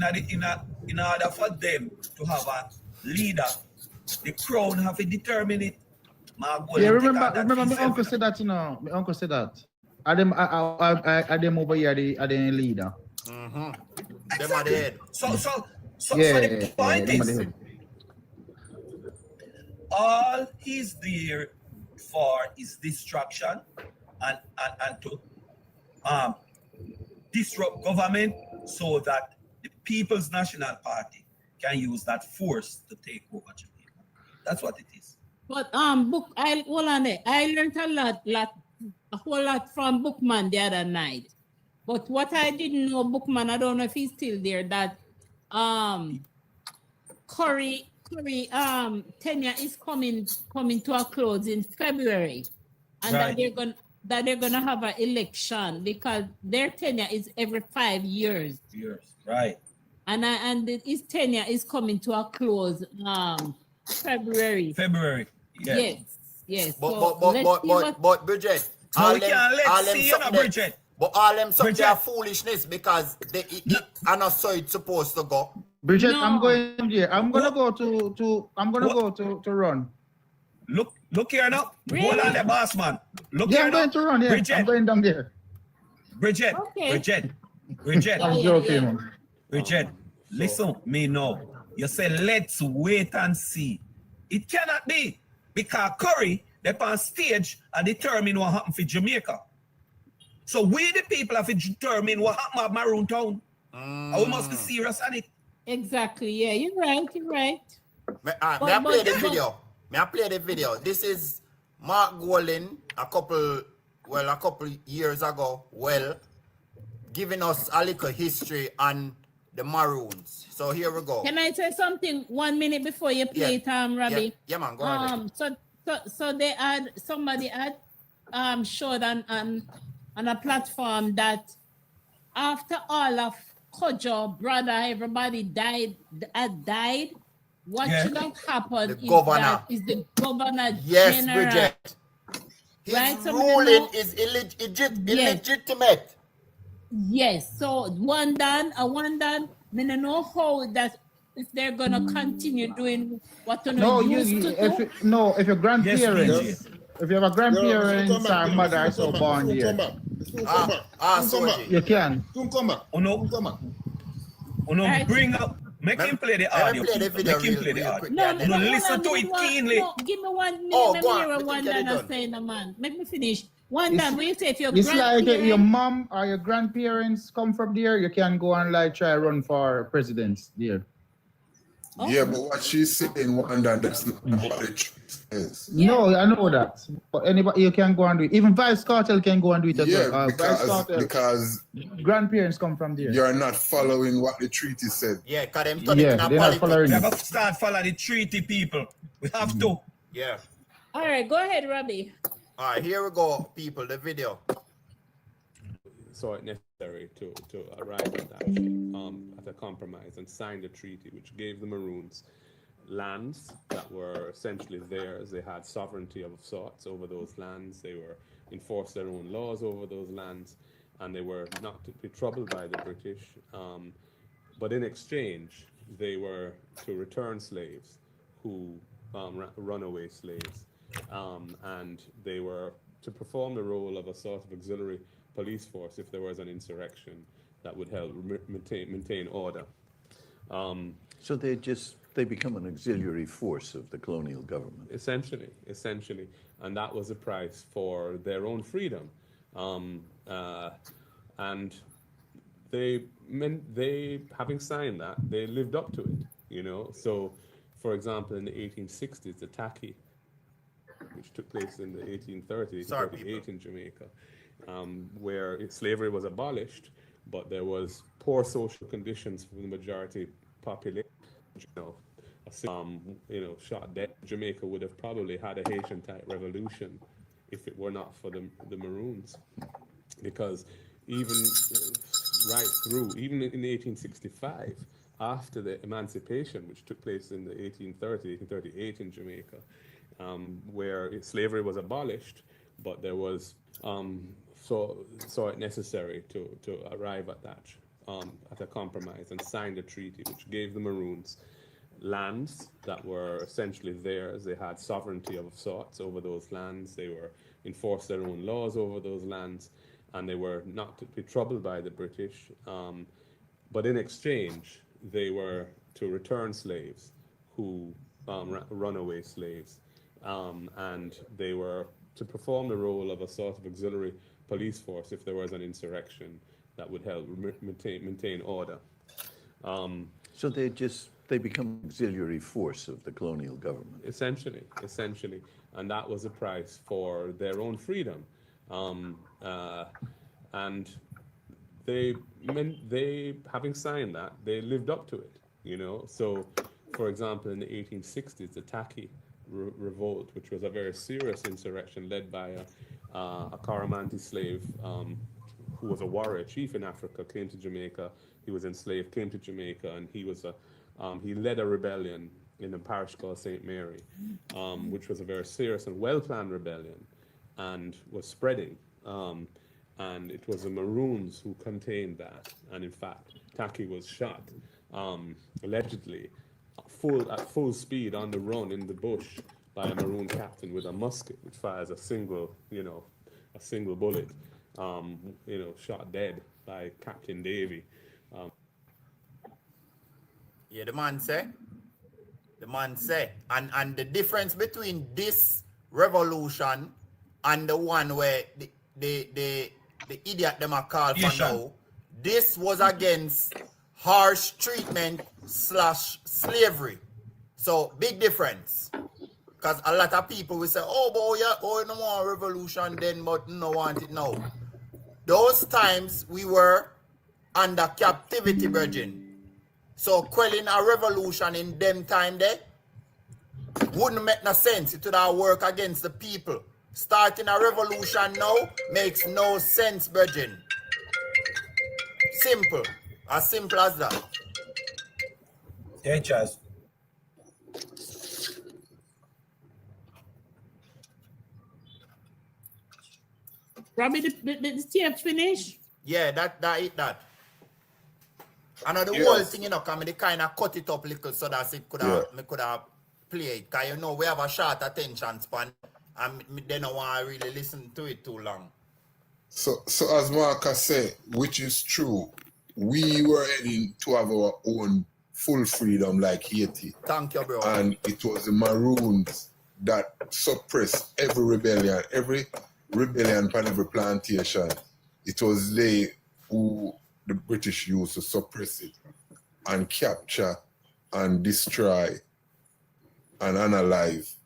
to have a leader, the crown have to determine it. Mark Golding, yeah, remember my uncle said that, you know. My uncle said that. Are them over here are the leader? Mm-hmm. Them are the head. So the point is, all he's there for is distraction and to disrupt government so that the People's National Party can use that force to take over Jamaica. That's what it is. But I learned a whole lot from Bookman the other night. But what I didn't know, Bookman, I don't know if he's still there, that Curry tenure is coming to a close in February, and right. that they're gonna have an election because their tenure is every 5 years. Right. And his tenure is coming to a close February. Yeah. Yes. But Bridget, all we them, can't let all them see something you, Bridget. but all them something Bridget. are foolishness because I not so it's supposed to go. Bridget, No. I'm going here. I'm gonna go to run. Look here now. Really? Hold on there, boss man. Look Yeah, here I'm now. going to run. Yeah, Bridget. I'm going down there. Bridget. Okay. Bridget. I'm joking, man. Bridget, listen me now. You say let's wait and see. It cannot be because Curry, they're on stage and determine what happened for Jamaica. So we the people have to determine what happened at Maroon Town. And we must be serious on it. Exactly. Yeah, you're right. You're right. May I play the video? May I play the video? This is Mark Golden a couple years ago, giving us a little history on the Maroons. So here we go. Can I say something 1 minute before you play it, Robbie? Yeah, man, go ahead. So somebody had showed on a platform that after all of Kojo, brother, everybody died. What should have happened is the governor yes, general. Bridget. His right? ruling is illegitimate. Yes. So one done. I don't know how that if they're gonna continue doing what used to do. If your grandparents, if you have a grandparents or mother so born here, you can. Bring up. Make him play the audio. Make him play the audio. No, listen to it keenly. No, give me 1 minute. Let me hear one done and say no, man. Make me finish. One done. When you say if your it's like your mom or your grandparents come from there, you can go and like try run for president there. Oh. Yeah, but what she's saying, Wanda, that's not what the truth is. Yeah. No, I know that. But anybody, you can go and do it. Even Vice Cartel can go and do it as well. Because grandparents come from there. You're not following what the treaty said. Yeah, because they're not following it. We have to start following the treaty, people. We have to. Yeah. All right, go ahead, Robbie. All right, here we go, people, the video. Saw it necessary to arrive at a compromise and sign the treaty, which gave the Maroons lands that were essentially theirs. They had sovereignty of sorts over those lands. They were enforced their own laws over those lands, and they were not to be troubled by the British. But in exchange, they were to return slaves who runaway slaves, and they were to perform the role of a sort of auxiliary police force if there was an insurrection that would help maintain order. So they become an auxiliary force of the colonial government. Essentially, and that was a price for their own freedom, and they having signed that, they lived up to it. You know, so for example, in the 1860s, the Taki, which took place in the 1838 in Jamaica, where slavery was abolished, but there was poor social conditions for the majority population. Shot dead. Jamaica would have probably had a Haitian-type revolution if it were not for the Maroons, because even in 1865, after the emancipation, which took place in the 1838 in Jamaica, where slavery was abolished, but there was saw it necessary to arrive at that at a compromise and sign the treaty, which gave the Maroons lands that were essentially theirs. They had sovereignty of sorts over those lands. They were enforced their own laws over those lands, and they were not to be troubled by the British. But in exchange, they were to return slaves who runaway slaves, and they were to perform the role of a sort of auxiliary police force if there was an insurrection that would help maintain order. So they become auxiliary force of the colonial government. Essentially, and that was a price for their own freedom, and they having signed that, they lived up to it. You know, so for example, in the 1860s, the Taki revolt, which was a very serious insurrection led by a Coromantee slave who was a warrior chief in Africa, came to Jamaica. He was enslaved, came to Jamaica, and he led a rebellion in a parish called St. Mary, which was a very serious and well-planned rebellion. and was spreading. And it was the Maroons who contained that. And in fact, Taki was shot, allegedly, at full speed on the run in the bush by a Maroon captain with a musket, which fires a single bullet, shot dead by Captain Davy. Yeah, the man say, and the difference between this revolution and the one where the idiot them are called for now, this was against harsh treatment / slavery. So big difference. Because a lot of people will say, oh boy, you don't want a revolution then, but no want it now. Those times we were under captivity, virgin. So quelling a revolution in them time there wouldn't make no sense. It would have work against the people. Starting a revolution now makes no sense, virgin. Simple. As simple as that. Yeah, Chaz. Robbie, the tape finish? Yeah, that. I know the whole thing, come they kind of cut it up a little so that it could have played. Because we have a short attention span and they don't want to really listen to it too long. So as Marcus said, which is true, we were heading to have our own full freedom like Haiti. Thank you, bro. And it was the Maroons that suppressed every rebellion upon every plantation. It was they who the British used to suppress it and capture and destroy and analyze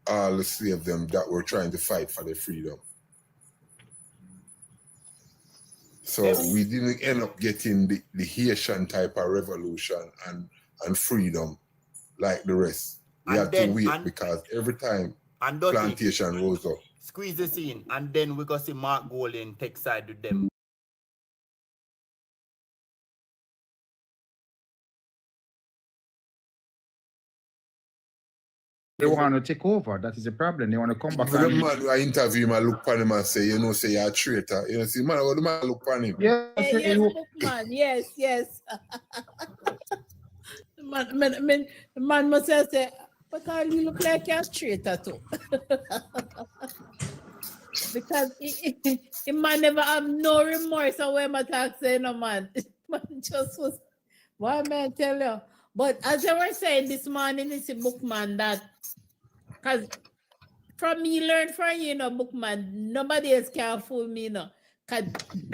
all the slaves them that were trying to fight for their freedom. So we didn't end up getting the Haitian type of revolution and freedom like the rest. We had to wait because every time plantation rose up. Squeeze this in, and then we go see Mark Golding take side with them. They want to take over. That is the problem. They want to come back. The man I interview him, I look on him and say, say you're a traitor. See, man, what the man look on him? Yes, man. Yes. The man must have said, but you look like you're a traitor too. Because the man never have no remorse of when my talk say no man. Man just was, why man tell you? But as I was saying this morning, it's a bookman that, because from me learn from bookman, nobody else can fool me, Because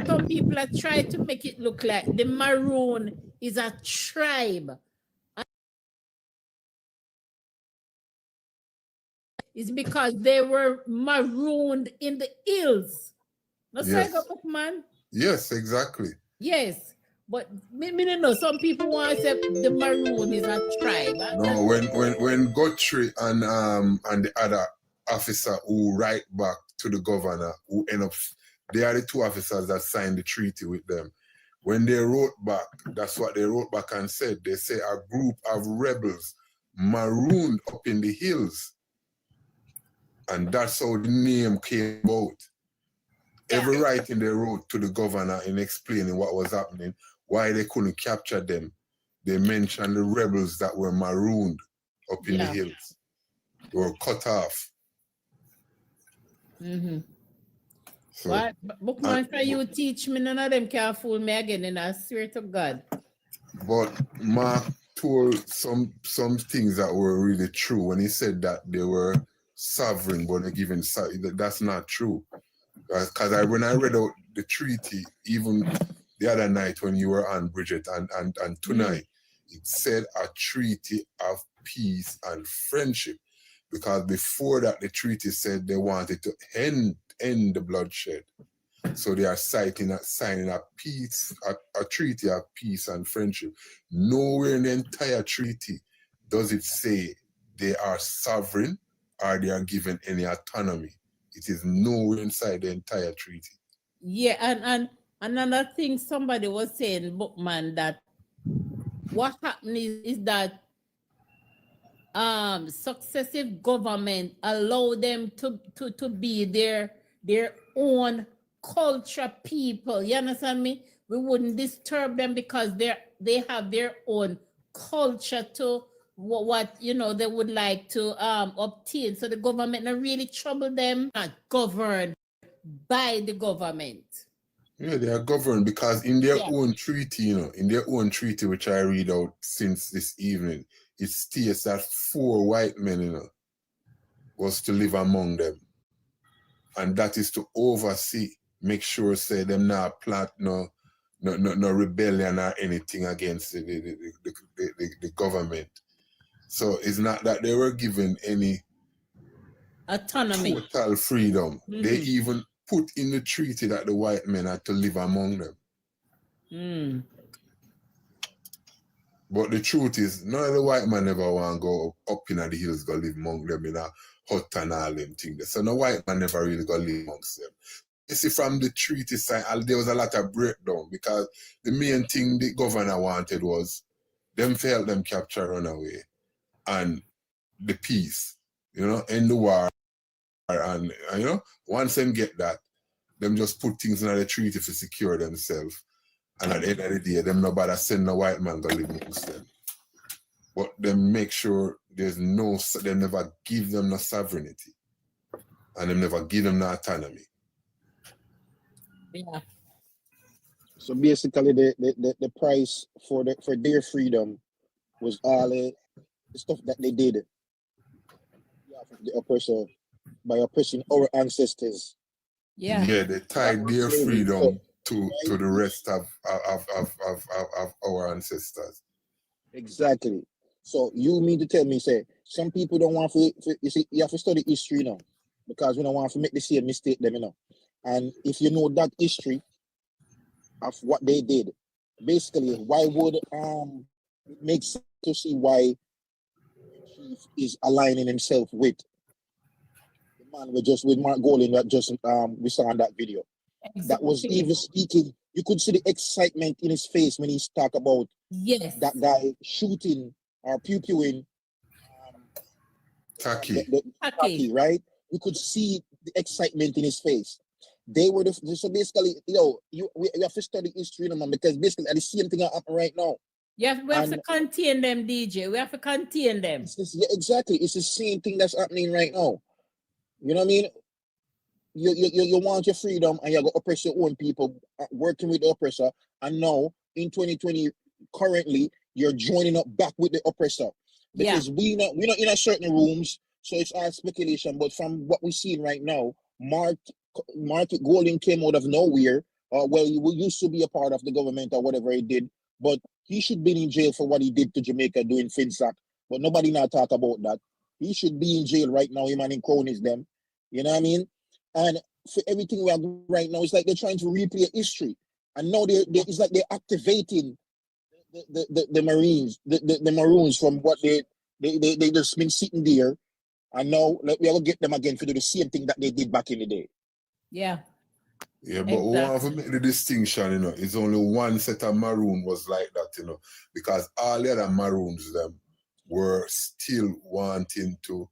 some people are trying to make it look like the Maroon is a tribe. It's because they were marooned in the hills. That's right, bookman? Yes, exactly. Yes. But me don't know. Some people want to say the Maroon is a tribe. No, when Guthrie and the other officer who write back to the governor, who end up, they are the two officers that signed the treaty with them. When they wrote back, that's what they wrote back and said. They say a group of rebels marooned up in the hills. And that's how the name came about. Every writing they wrote to the governor in explaining what was happening, why they couldn't capture them, they mentioned the rebels that were marooned up in the hills. They were cut off. Mm-hmm. So, what? Bookman, can you teach me? None of them can fool me again, and I swear to God. But Mark told some things that were really true when he said that they were sovereign, but they're given, that's not true. Because when I read out the treaty, even the other night when you were on, Bridget, and tonight, it said a treaty of peace and friendship. Because before that, the treaty said they wanted to end the bloodshed. So they are signing a peace, a treaty of peace and friendship. Nowhere in the entire treaty does it say they are sovereign or they are given any autonomy. It is nowhere inside the entire treaty. Yeah, and another thing somebody was saying, Bookman, that what happened is that successive government allow them to be their own culture people. You understand me? We wouldn't disturb them because they have their own culture to what you know they would like to obtain. So the government not really trouble them, not governed by the government. Yeah, they are governed because in their own treaty, you know, in their own treaty, which I read out since this evening, it states that 4 white men, you know, was to live among them. And that is to oversee, make sure, say, them not plot no rebellion or anything against the government. So it's not that they were given any autonomy, total freedom. They even put in the treaty that the white men had to live among them. But the truth is, none of the white man ever want to go up in the hills, go live among them in a hut and all them things. So no white man never really go live amongst them. You see, from the treaty side, there was a lot of breakdown because the main thing the governor wanted was them felt them capture runaway and the peace, you know, end the war. And you know, once them get that, them just put things in the treaty to secure themselves. And at the end of the day, them nobody send no white man to live amongst them. But them make sure there's no, they never give them no sovereignty. And them never give them no autonomy. Yeah. So basically the price for their freedom was all the stuff that they did. The oppressor by oppressing our ancestors. Yeah. Yeah, they tied their freedom to the rest of our ancestors. Exactly. So you mean to tell me, say, some people don't want to, you see, you have to study history now, because we don't want to make the same mistake them, you know. And if you know that history of what they did, basically, why would it make sense to see why Chief is aligning himself with the man with Mark Golding that just we saw in that video? Exactly. That was even speaking. You could see the excitement in his face when he's talk about that guy shooting or pew-pewing Taki, right? You could see the excitement in his face. They were so basically, you know, we have to study history, man, because basically the same thing happening right now. Yeah, we have to contain them, DJ. We have to contain them. Yeah, exactly. It's the same thing that's happening right now. You know what I mean? You want your freedom and you go oppress your own people, working with the oppressor. And now in 2020, currently, you're joining up back with the oppressor. Because we're not in a certain rooms, so it's our speculation. But from what we're seeing right now, Mark Golding came out of nowhere. Well, he used to be a part of the government or whatever he did, but he should be in jail for what he did to Jamaica doing FinSac. But nobody now talk about that. He should be in jail right now. Him and in cronies them. You know what I mean? And for everything we are doing right now, it's like they're trying to replay history. And now it's like they're activating the Marines, the Maroons from what they just been sitting there. And now we will get them again to do the same thing that they did back in the day. Yeah. Yeah, but we want to make the distinction, you know, it's only one set of Maroon was like that, you know, because all the other Maroons, them, were still wanting to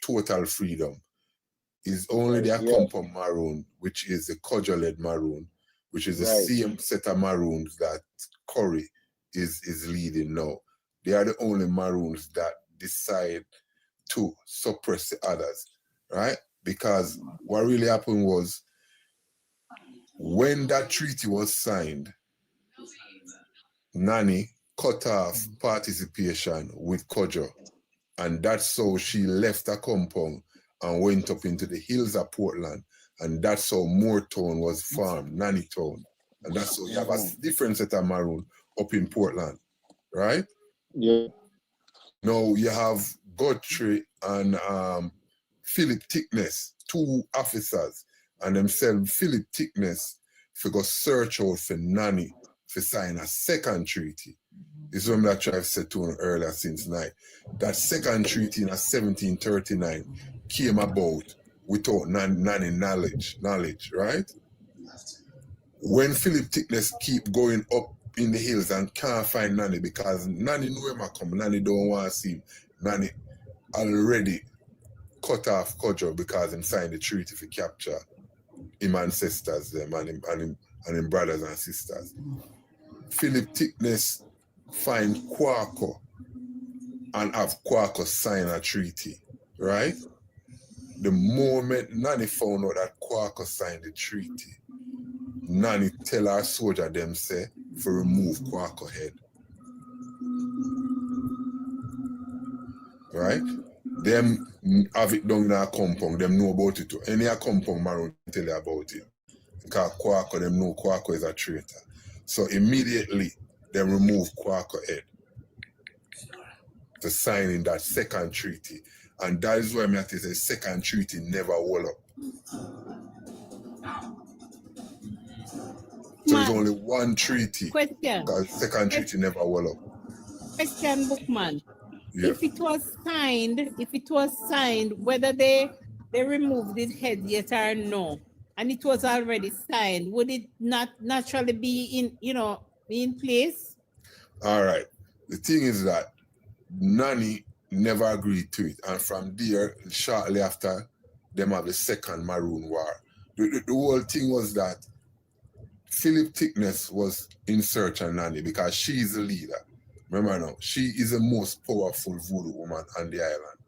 total freedom. It's only the Akompa Maroon, which is the Kojo-led Maroon, which is the same set of Maroons that Curry is leading now. They are the only Maroons that decide to suppress the others, right? Because what really happened was, when that treaty was signed, Nani cut off participation with Kojo, and that's how she left her compound and went up into the hills of Portland, and that's how Moortown was formed, Nani Town, and that's how you have a different set of Maroon up in Portland, right? Yeah. Now you have Godfrey and Philip Thickness, 2 officers, and themselves Philip Thickness for go search out for Nani for sign a second treaty. This is what I tried to say to him earlier since night. That second treaty in 1739 came about without Nani knowledge, right? When Philip Thickness keep going up in the hills and can't find Nani because Nani know him come, Nani don't want to see him. Nani already cut off Kojo because him signed the treaty for capture him ancestors them and him brothers and sisters. Philip Thickness find Kwaku and have Kwaku sign a treaty, right? The moment Nanny found out that Kwaku signed the treaty, Nanny tell her soldier them say for remove Kwaku head. Right? Them have it down in a compound, them know about it too. Any a compound man will tell you about it. Because Kwaku, them know Kwaku is a traitor. So immediately, them remove Kwaku head to sign in that second treaty. And that is why I say the second treaty never hold up. So there's only one treaty. Question. The second treaty never hold up. Question, Bookman. Yeah. If it was signed, whether they removed his head yet or no, and it was already signed, would it not naturally be in place? All right. The thing is that Nanny never agreed to it, and from there, shortly after, them have the second Maroon War. The whole thing was that Philip Thickness was in search of Nanny because she is the leader. Remember now, she is the most powerful voodoo woman on the island.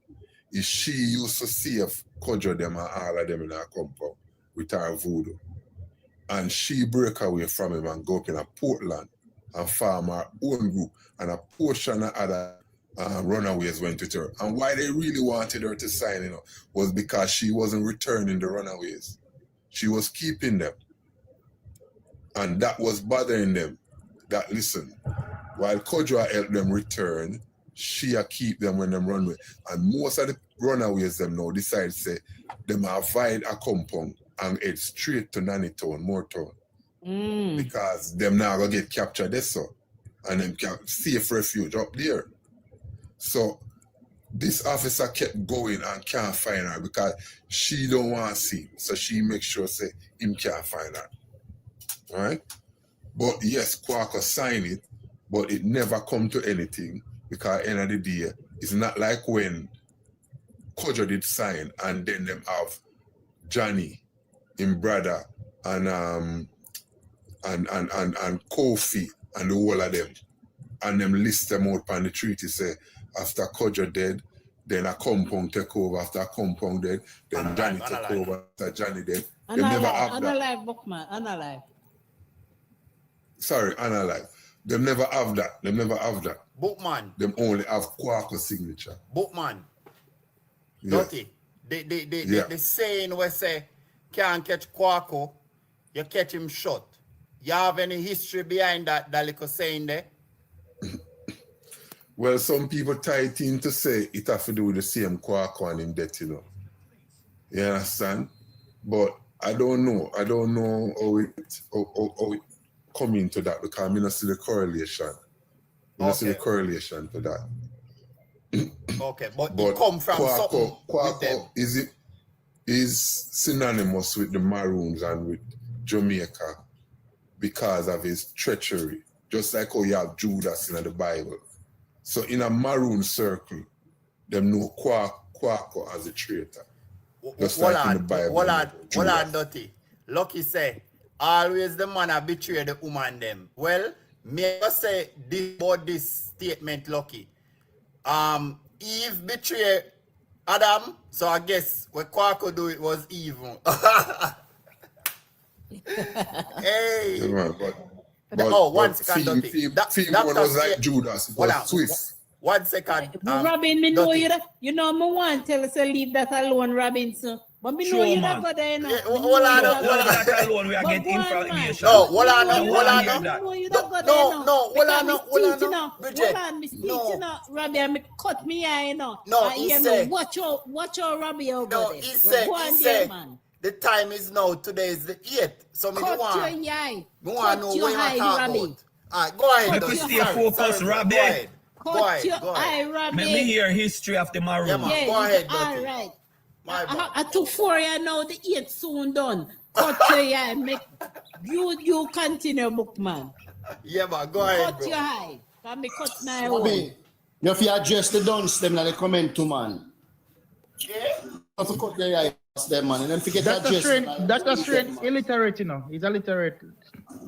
If she used to save Kojo them and all of them in her compound with her voodoo. And she break away from him and go up in a Portland and form her own group. And a portion of other runaways went with her. And why they really wanted her to sign was because she wasn't returning the runaways. She was keeping them. And that was bothering them. That, listen, while Kojo helped them return, she keep them when them run away. And most of the runaways them now decide to say them avoid a compound and head straight to Nanny Town, Moortown. Because them now gonna get captured there, so. And them can safe refuge up there. So this officer kept going and can't find her because she don't want to see him. So she makes sure say him can't find her. Alright? But yes, Kwaku signed it, but it never come to anything because at the end of the day, it's not like when Kojo did sign and then them have Johnny, him brother, and Kofi and the whole of them. And them list them out on the treaty say after Kojo dead, then a compound take over, after a compound dead, then Johnny take over, after Johnny dead. Them never have that. Unalive, Bookman, unalive. Sorry, unalive. Them never have that. Them never have that. Bookman. Them only have Kwaku signature. Bookman. Yeah. Dirty. The saying where say, can't catch Kwaku, you catch him short. You have any history behind that little saying there? Well, some people tie it in to say it have to do with the same Kwaku and him death, You understand? But I don't know. I don't know how it come into that because I don't see the correlation. I don't see the correlation to that. Okay, but it come from something with them. Kwaku is synonymous with the Maroons and with Jamaica because of his treachery. Just like how you have Judas in the Bible. So in a Maroon circle, them know Kwaku as a traitor. Just like in the Bible. Hold on, Dirty. Lucky say, always the man a betray the woman them. Well, me just say this about this statement, Lucky. Eve betray Adam, so I guess what Kwaku do it was evil. Hey. Yeah, but one second, Dirty. That was like Judas. It was Swiss. 1 second. Robin, me know you that. You know, me want to tell us to leave that alone, Robinson. But me know you that go there now. Hold on. That alone, we are getting information. No, hold on. Bridget. Hold on, Miss Peter, Robbie, and me cut me eye, No, he say. Watch out, Robbie over there. He said, the time is now. Today is the 8th. So me want. Cut your eye. Me want to know what you talk about. All right, go ahead. Let me stay focused, Robbie. Cut your eye, Robbie. Let me hear history of the Maroon. Yeah, go ahead, all right. I took 4 years now, the 8th soon done. Cut your eye, make you continue, Bookman. Yeah, but go ahead, Cut your eye. Can me cut my Bobby, own. you have to address the dons them like they comment to man. Have to cut their eyes, them man, and then forget that. Dr. Strange illiterate, you know. He's illiterate.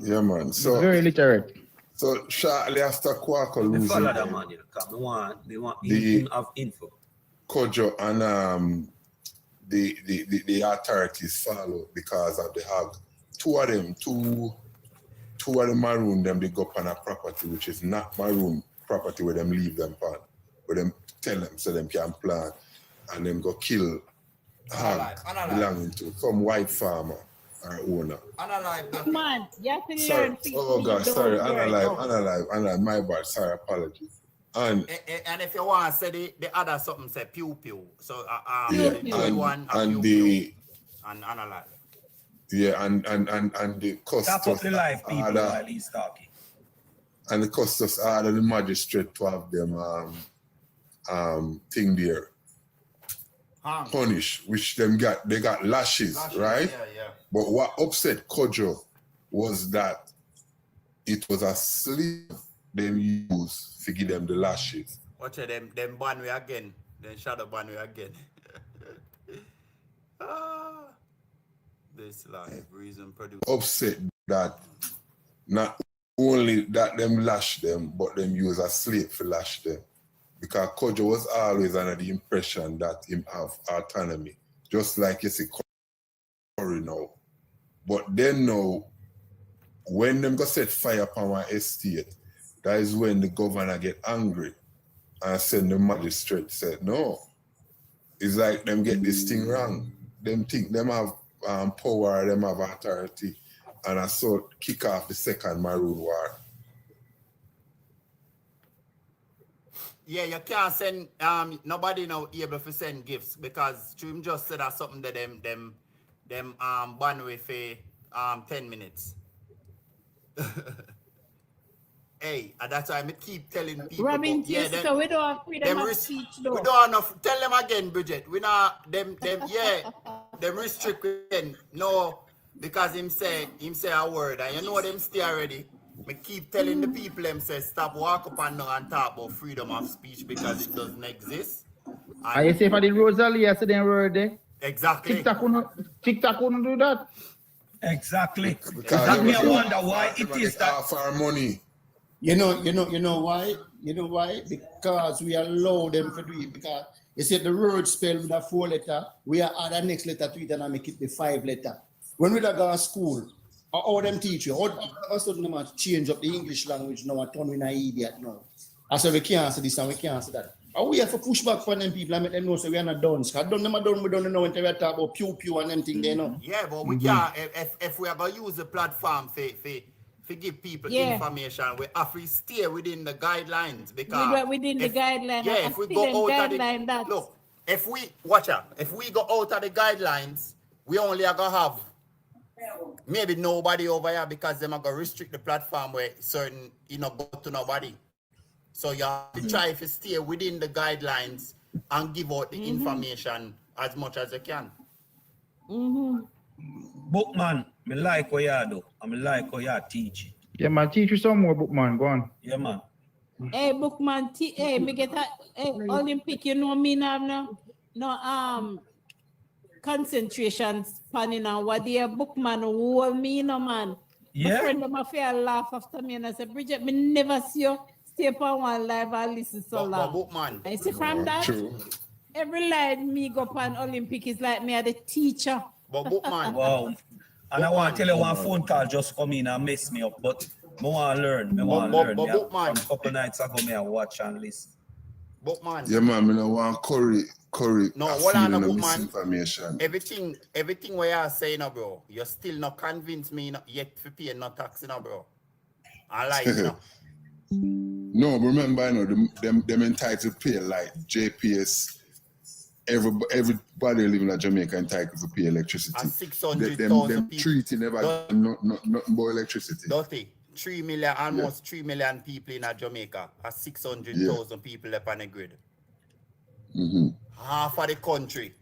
Yeah, man. So he's very illiterate. So shortly after Quaco losing, follow that man, you know, they want him have info. Kojo and the authorities follow because of the hog. Two of them maroon them, they go up on a property which is not maroon property where them leave them on. Where them tell them so them can plant and them go kill hog belonging to some white farmer or owner. Man, you have to Sorry. learn. Oh God, sorry. Unalive. My bad. Sorry, apologies. And if you want to say the other something say pew pew. So and analyze. Yeah, and the cost Tap up the live people while he's talking. And the cost us order the magistrate to have them thing there. Punish, which they got lashes, right? Yeah. But what upset Kojo was that it was a slave them use to give them the lashes. Watch it, them ban we again. Then shadow ban we again. This live reason produce. Upset that not only that them lash them, but them use a slave to lash them. Because Kojo was always under the impression that him have autonomy. Just like you see Curry now. But then now, when them go set fire upon our estate, that is when the governor get angry and send the magistrate said, no. It's like them get this thing wrong. Them think them have power, them have authority, and I saw kick off the second Maroon War. Yeah, you can't send nobody now able to send gifts because Trim just said that something that them ban with 10 minutes. Hey, and that's why I keep telling people. Robin, so we don't have freedom of speech though. We don't have tell them again, Bridget. We not them restricted. No, because him say a word and you know them stay already. Me keep telling the people them say stop walk up and down and talk about freedom of speech because it doesn't exist. And you say for the Rosalie yesterday word there? Exactly. TikTok couldn't do that. Exactly. Exactly. I wonder why it is that half our money. You know why? You know why? Because we allow them to do it. Because you see the word spell with a 4 letter, we are add the next letter to it and I make it the 5 letter. When we go to school, how them teach you? How suddenly them change up the English language now and turn in an idiot now. I say we can't answer this and we can't answer that. And we have to push back for them people and make them know so we are not done. Because we don't know when we talk about pew pew and them things they know. Yeah, but we can't if we are gonna use the platform to give people information, we have to stay within the guidelines because within the guidelines. Yeah, if we go out of the look, if we go out of the guidelines, we only are gonna have maybe nobody over here because them are gonna restrict the platform where certain go to nobody. So you have to try to stay within the guidelines and give out the information as much as you can. Bookman, I like what you do. I like what you teach. Yeah, man, teach you some more, Bookman. Go on. Yeah, man. Hey, Bookman, hey, me get a Olympic, you know me now, no concentration spanning on what the Bookman hold me, no man. Yeah. My friend of my fair laugh after me and I said, Bridget, me never see you stay upon one live and listen so long. Bookman. I see from that, every line me go on Olympic is like me as the teacher. But Bookman. Wow. And I want to tell you one phone call just come in and mess me up, but I want to learn. I want to learn. Bookman. A couple nights ago, I watch and listen. Bookman. Yeah, man, I don't want Curry. No, hold on, Bookman. Information. Everything where you say now, bro, you're still not convinced me yet to pay no tax, bro. I like it. No, but remember, them entitled to pay like JPS. Everybody living in Jamaica entitled to pay electricity. And 600,000 them people. treaty never nothing but electricity. Dirty. 3 million, almost 3 million people in Jamaica. 600,000 people left on the grid. Half of the country.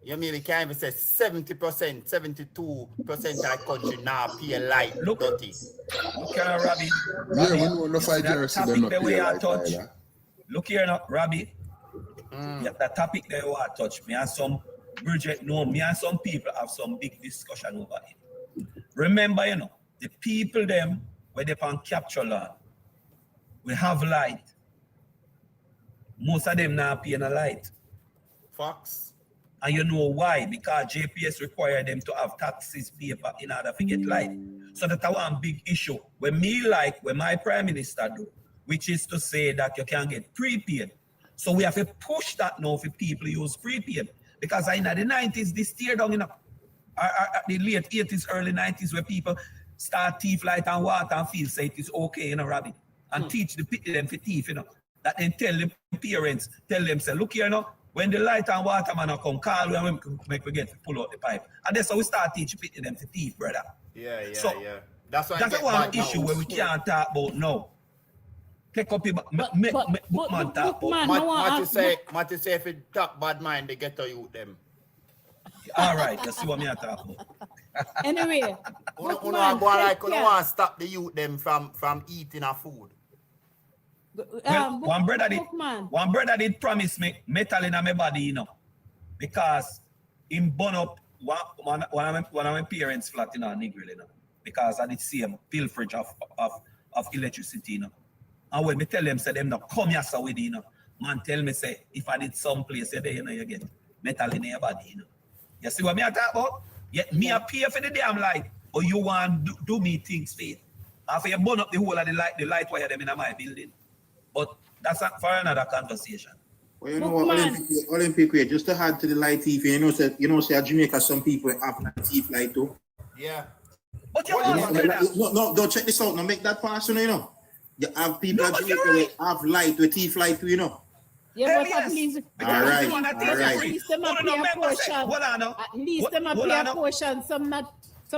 You mean we can't even say 70%, 72% of the country now pay light. Look, dirty. Look here, Robbie. Yeah, we know no 5 years that they're not the way pay I light touch. either. Look here now, Robbie. Yeah, the topic they want to touch. Me and some Bridget, no, me and some people have some big discussion over it. Remember, you know, the people them where they can capture land, we have light. Most of them now paying a light. Fox. And you know why? Because JPS require them to have taxes paper in order to get light. So that's one big issue. When my prime minister do, which is to say that you can get prepaid. So we have to push that now for people use prepaid. Because in the 90s, this tear down in the late 80s, early 90s, where people start thief light and water and feel say it is okay, you know, Robbie. And teach them for thief, you know. That then tell the parents, say, look here, you know, when the light and water man come, call we and make we get to pull out the pipe. And that's how we start teaching them for thief, brother. Yeah. That's one issue where we can't talk about now. Take up your bookman talk about. Matthew say if you talk bad mind, they get to you them. All right, you see what me talk about. Anyway, you want to stop the youth them from eating our food. Well, one brother did promise me metal in my body, you know, because him burn up one of my parents' flat in Negril, you know, because I did see him pilferage of electricity, you know. And when me tell them, say them not come here so with you know, man tell me say if I did some place there, you know, you get metal in your body, you know. You see what me I talk about? Yet me I pay for the damn light, or you want do me things for it. After you burn up the whole of the light wire them in my building. But that's for another conversation. Well, you know what, Olympic way, just to add to the light TV, you know, say at Jamaica some people have night TV light too. Yeah. But you no, don't check this out. Now make that personal, you know. You have people at Jamaica have light with TV light too, you know. Yeah, but at least Alright. At least them a pay a portion. At least them a pay a portion. Some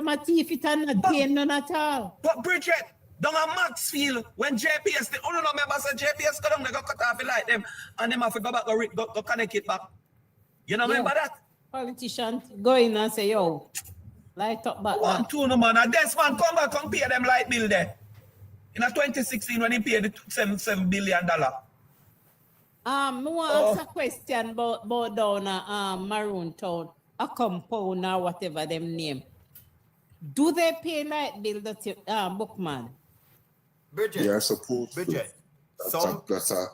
a thief it and not pay none at all. But Bridget, down at Maxfield, when JPS, the only members of JPS go down, they go cut off the light them, and them have to go back, go connect it back. You know, remember that? Politicians go in and say, yo, light up back. One, two, no man, and this man come back and pay them light bill there. In 2016, when he paid the $7 billion. I want to ask a question about down Maroon Town, a compound or whatever them name. Do they pay light bill that Bookman? Bridget. Yeah, I suppose. Bridget. That's a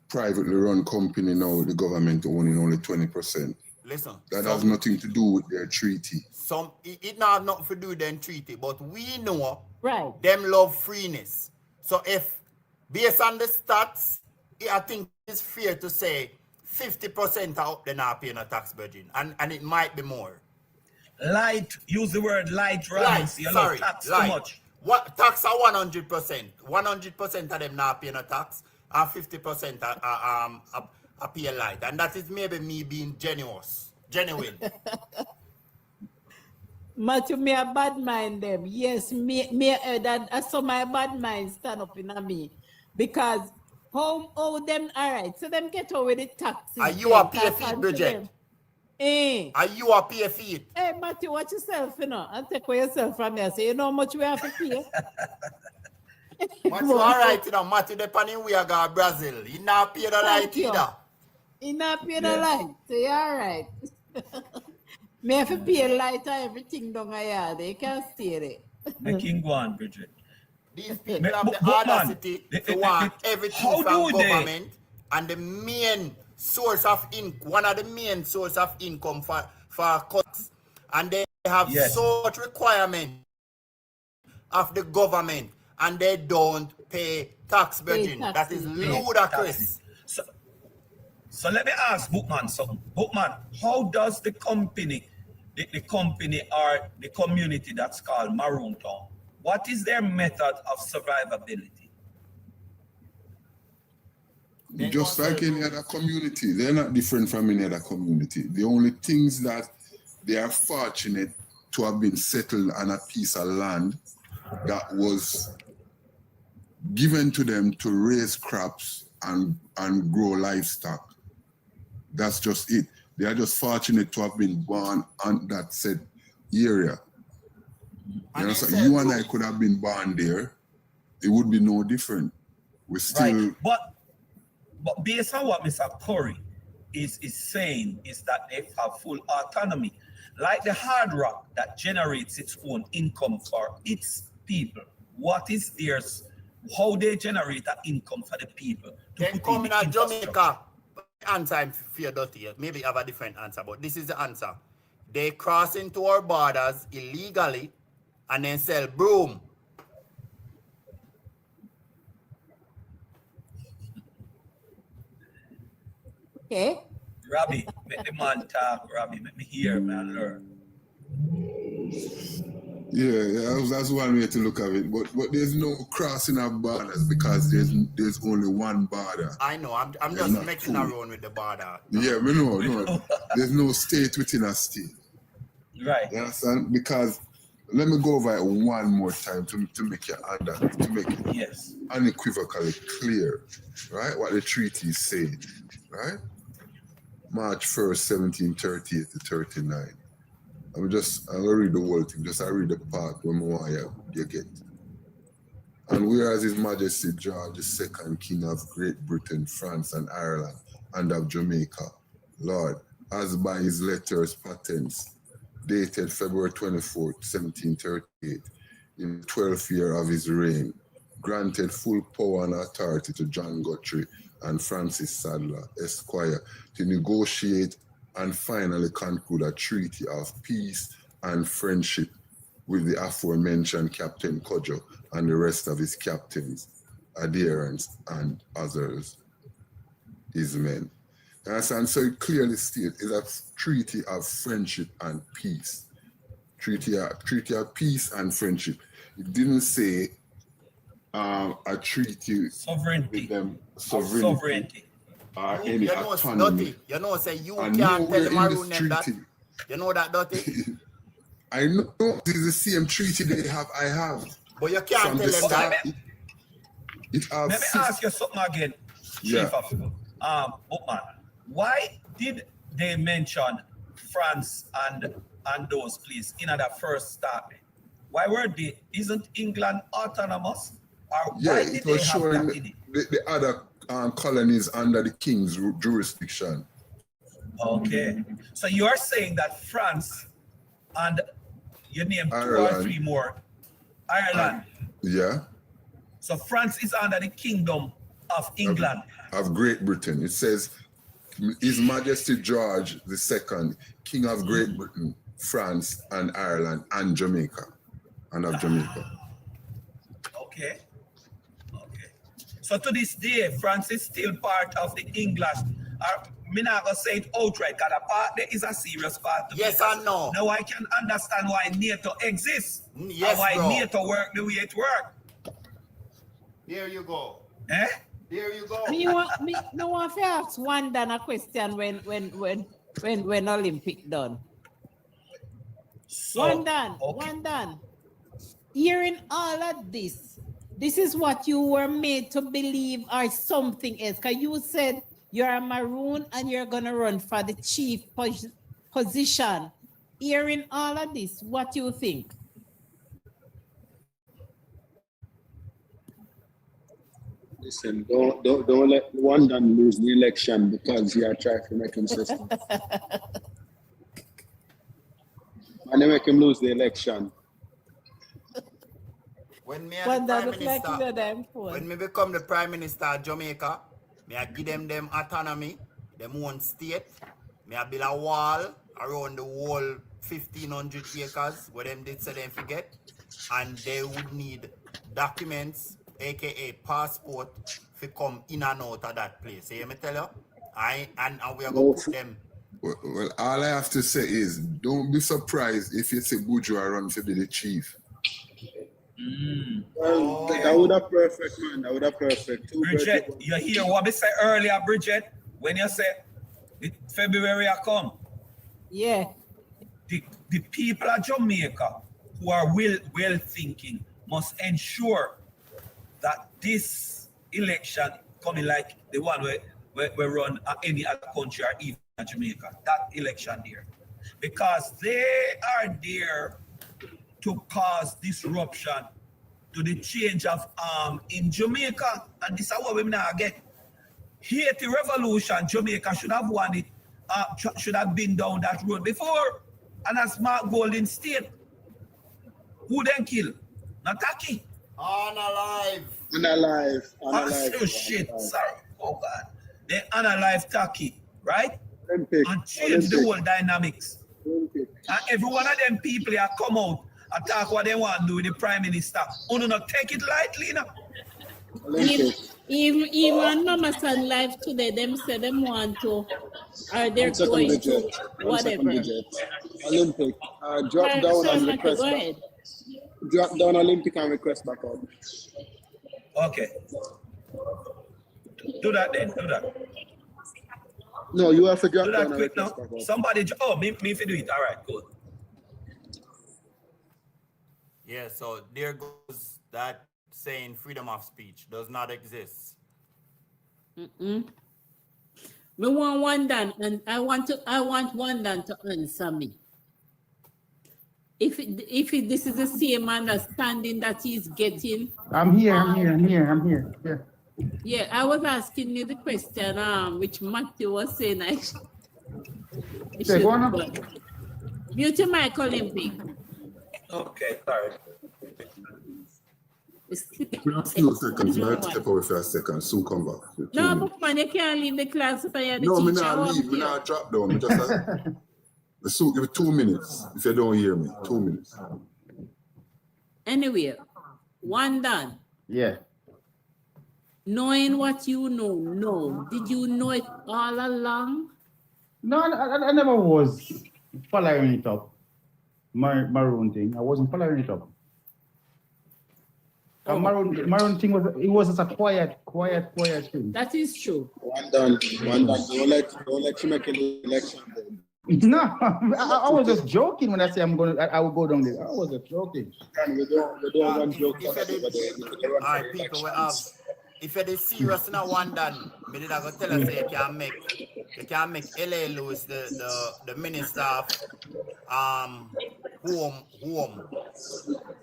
privately run company now, the government owning only 20%. Listen. That has nothing to do with their treaty. It not have nothing to do with their treaty, but we know them love freeness. So if based on the stats, I think it's fair to say 50% are up there not paying a tax budget, and it might be more. Light, use the word light, right? Sorry, tax light. Too much. What tax are 100%? 100% of them not paying a tax, and 50% are paying light, and that is maybe me being genuine. Matthew, me a bad mind them. Yes, me that so my bad mind stand up in me because how them all right. So them get over the taxes. Are you a pay feet, Bridget? Are you a pay feet? Hey, Matthew, watch yourself, you know, and take away yourself from here. So you know how much we have to pay. Matthew, all right, you know, Matthew, the panny we are going Brazil. He not pay the light either. He not pay the light. So you all right. Me have to pay light and everything down here. They can't stay there. The king go on, Bridget. These people have the audacity to want everything from government, and the main source of income, one of the main source of income for cuts, and they have so much requirement of the government, and they don't pay tax burden. That is ludicrous. So let me ask Bookman something. Bookman, how does the company or the community that's called Maroon Town, what is their method of survivability? Just like any other community, they're not different from any other community. The only things that they are fortunate to have been settled on a piece of land that was given to them to raise crops and grow livestock. That's just it. They are just fortunate to have been born on that said area. You know, so you and I could have been born there. It would be no different. We still... Right. But based on what Mr. Curry is saying is that they have full autonomy. Like the hard rock that generates its own income for its people. What is theirs? How they generate that income for the people? Then come in Jamaica. Answer I'm fear dirty. Maybe have a different answer, but this is the answer. They cross into our borders illegally and then sell broom. Okay. Robbie, make the man talk, Robbie. Make me hear, man, learn. Yeah, that's one way to look at it. But there's no crossing of borders because there's only one border. I know. I'm just mixing around with the border. Yeah, we know. No, there's no state within a state. Right. You understand? Because let me go over it one more time to make you understand, to make it unequivocally clear, right? What the treaty is saying, right? March 1st, 1738 to 39. I'll read the whole thing, I read the part when you get. And whereas His Majesty George II, King of Great Britain, France, and Ireland, and of Jamaica, Lord, as by his letters patents, dated February 24, 1738, in the 12th year of his reign, granted full power and authority to John Guthrie and Francis Sadler, Esquire, to negotiate and finally conclude a treaty of peace and friendship with the aforementioned Captain Cudjoe and the rest of his captains, adherents, and others, his men. And so it clearly states it's a treaty of friendship and peace. Treaty of peace and friendship. It didn't say a treaty with them sovereignty. Any autonomy. You know, say you can't tell the Maroon them that. You know that, Dotty? I know this is the same treaty I have. But you can't tell them that. Let me ask you something again, Chief Officer. Bookman, why did they mention France and those places in that first statement? Why were they? Isn't England autonomous? Or why did it was they have showing that in it? the other colonies under the king's jurisdiction. Okay. So you are saying that France and you named Ireland. 2 or 3 more. Ireland. Yeah. So France is under the kingdom of England. Of Great Britain. It says His Majesty George II, King of Great Britain, France and Ireland and Jamaica. And of Jamaica. Okay. So to this day, France is still part of the English. I'm not going to say it outright, because a part there is a serious part. Yes and no. Now I can understand why NATO exists. Yes, and why bro. NATO work the way it works. There you go. Eh? There you go. No one to ask one done a question when Olympic done. So, one done. Hearing all of this is what you were made to believe or something else. Because you said you're a Maroon and you're going to run for the chief position. Hearing all of this, what do you think? Listen, don't let one done lose the election because you are trying to make him system. And they make him lose the election. When me become the Prime Minister of Jamaica, me I give them autonomy, them own state. Me I build a wall around the whole 1,500 acres where them did say them forget, and they would need documents, aka passport, to come in and out of that place. See me tell you? And we are going to put them. Well, all I have to say is, don't be surprised if you see Bourgeois run to be the chief. Well, that would have perfect, man. That would have perfect. Bridget, you hear what I said earlier, Bridget? When you say February I come. Yeah. The people of Jamaica who are well thinking must ensure that this election coming like the one we run at any other country or even Jamaica, that election there. Because they are there to cause disruption to the change of in Jamaica. And this is what we now get. Haiti revolution, Jamaica should have won it, should have been down that road before. And a smart golden state. Who then kill? Not Taki. Unalive. Unalive. Oh shit, sorry. Oh God. They unalive Taki, right? Olympic. And change the whole dynamics. Olympic. And every one of them people that come out and talk what they want to do with the Prime Minister. Uno not take it lightly, you know. Even Mama Son live today, them say them want to, or they're going to, whatever. Olympic. Drop down and request go back. ahead. Drop down Olympic and request back up. Okay. Do that then, do that. No, you have to drop do down that and quick request now. back up. Somebody, oh, me if you do it. All right, good. Yeah, so there goes that saying freedom of speech does not exist. Me want one done, and I want one done to answer me. If this is the same understanding that he's getting. I'm here. Yeah. Yeah, I was asking you the question, which Matthew was saying I should go on. Mute your mic, Olympic. Okay, sorry. A few seconds, man. Step away for a second, soon come back. No, but man, you can't leave the class if you're the no, teacher. me not leave, me not drop down. Me just give me 2 minutes if you don't hear me. 2 minutes. Anyway, one done. Yeah. Knowing what you know, did you know it all along? No, I never was following it up. Maroon thing. I wasn't following it up. Maroon thing was just a quiet thing. That is true. One done. Don't let you make an election. No, I was just joking when I say I will go down there. I was just joking. We don't want jokes. All right, people, we have. If you're serious in a one done, me did I go tell us you can make L.A. Lewis the minister of home.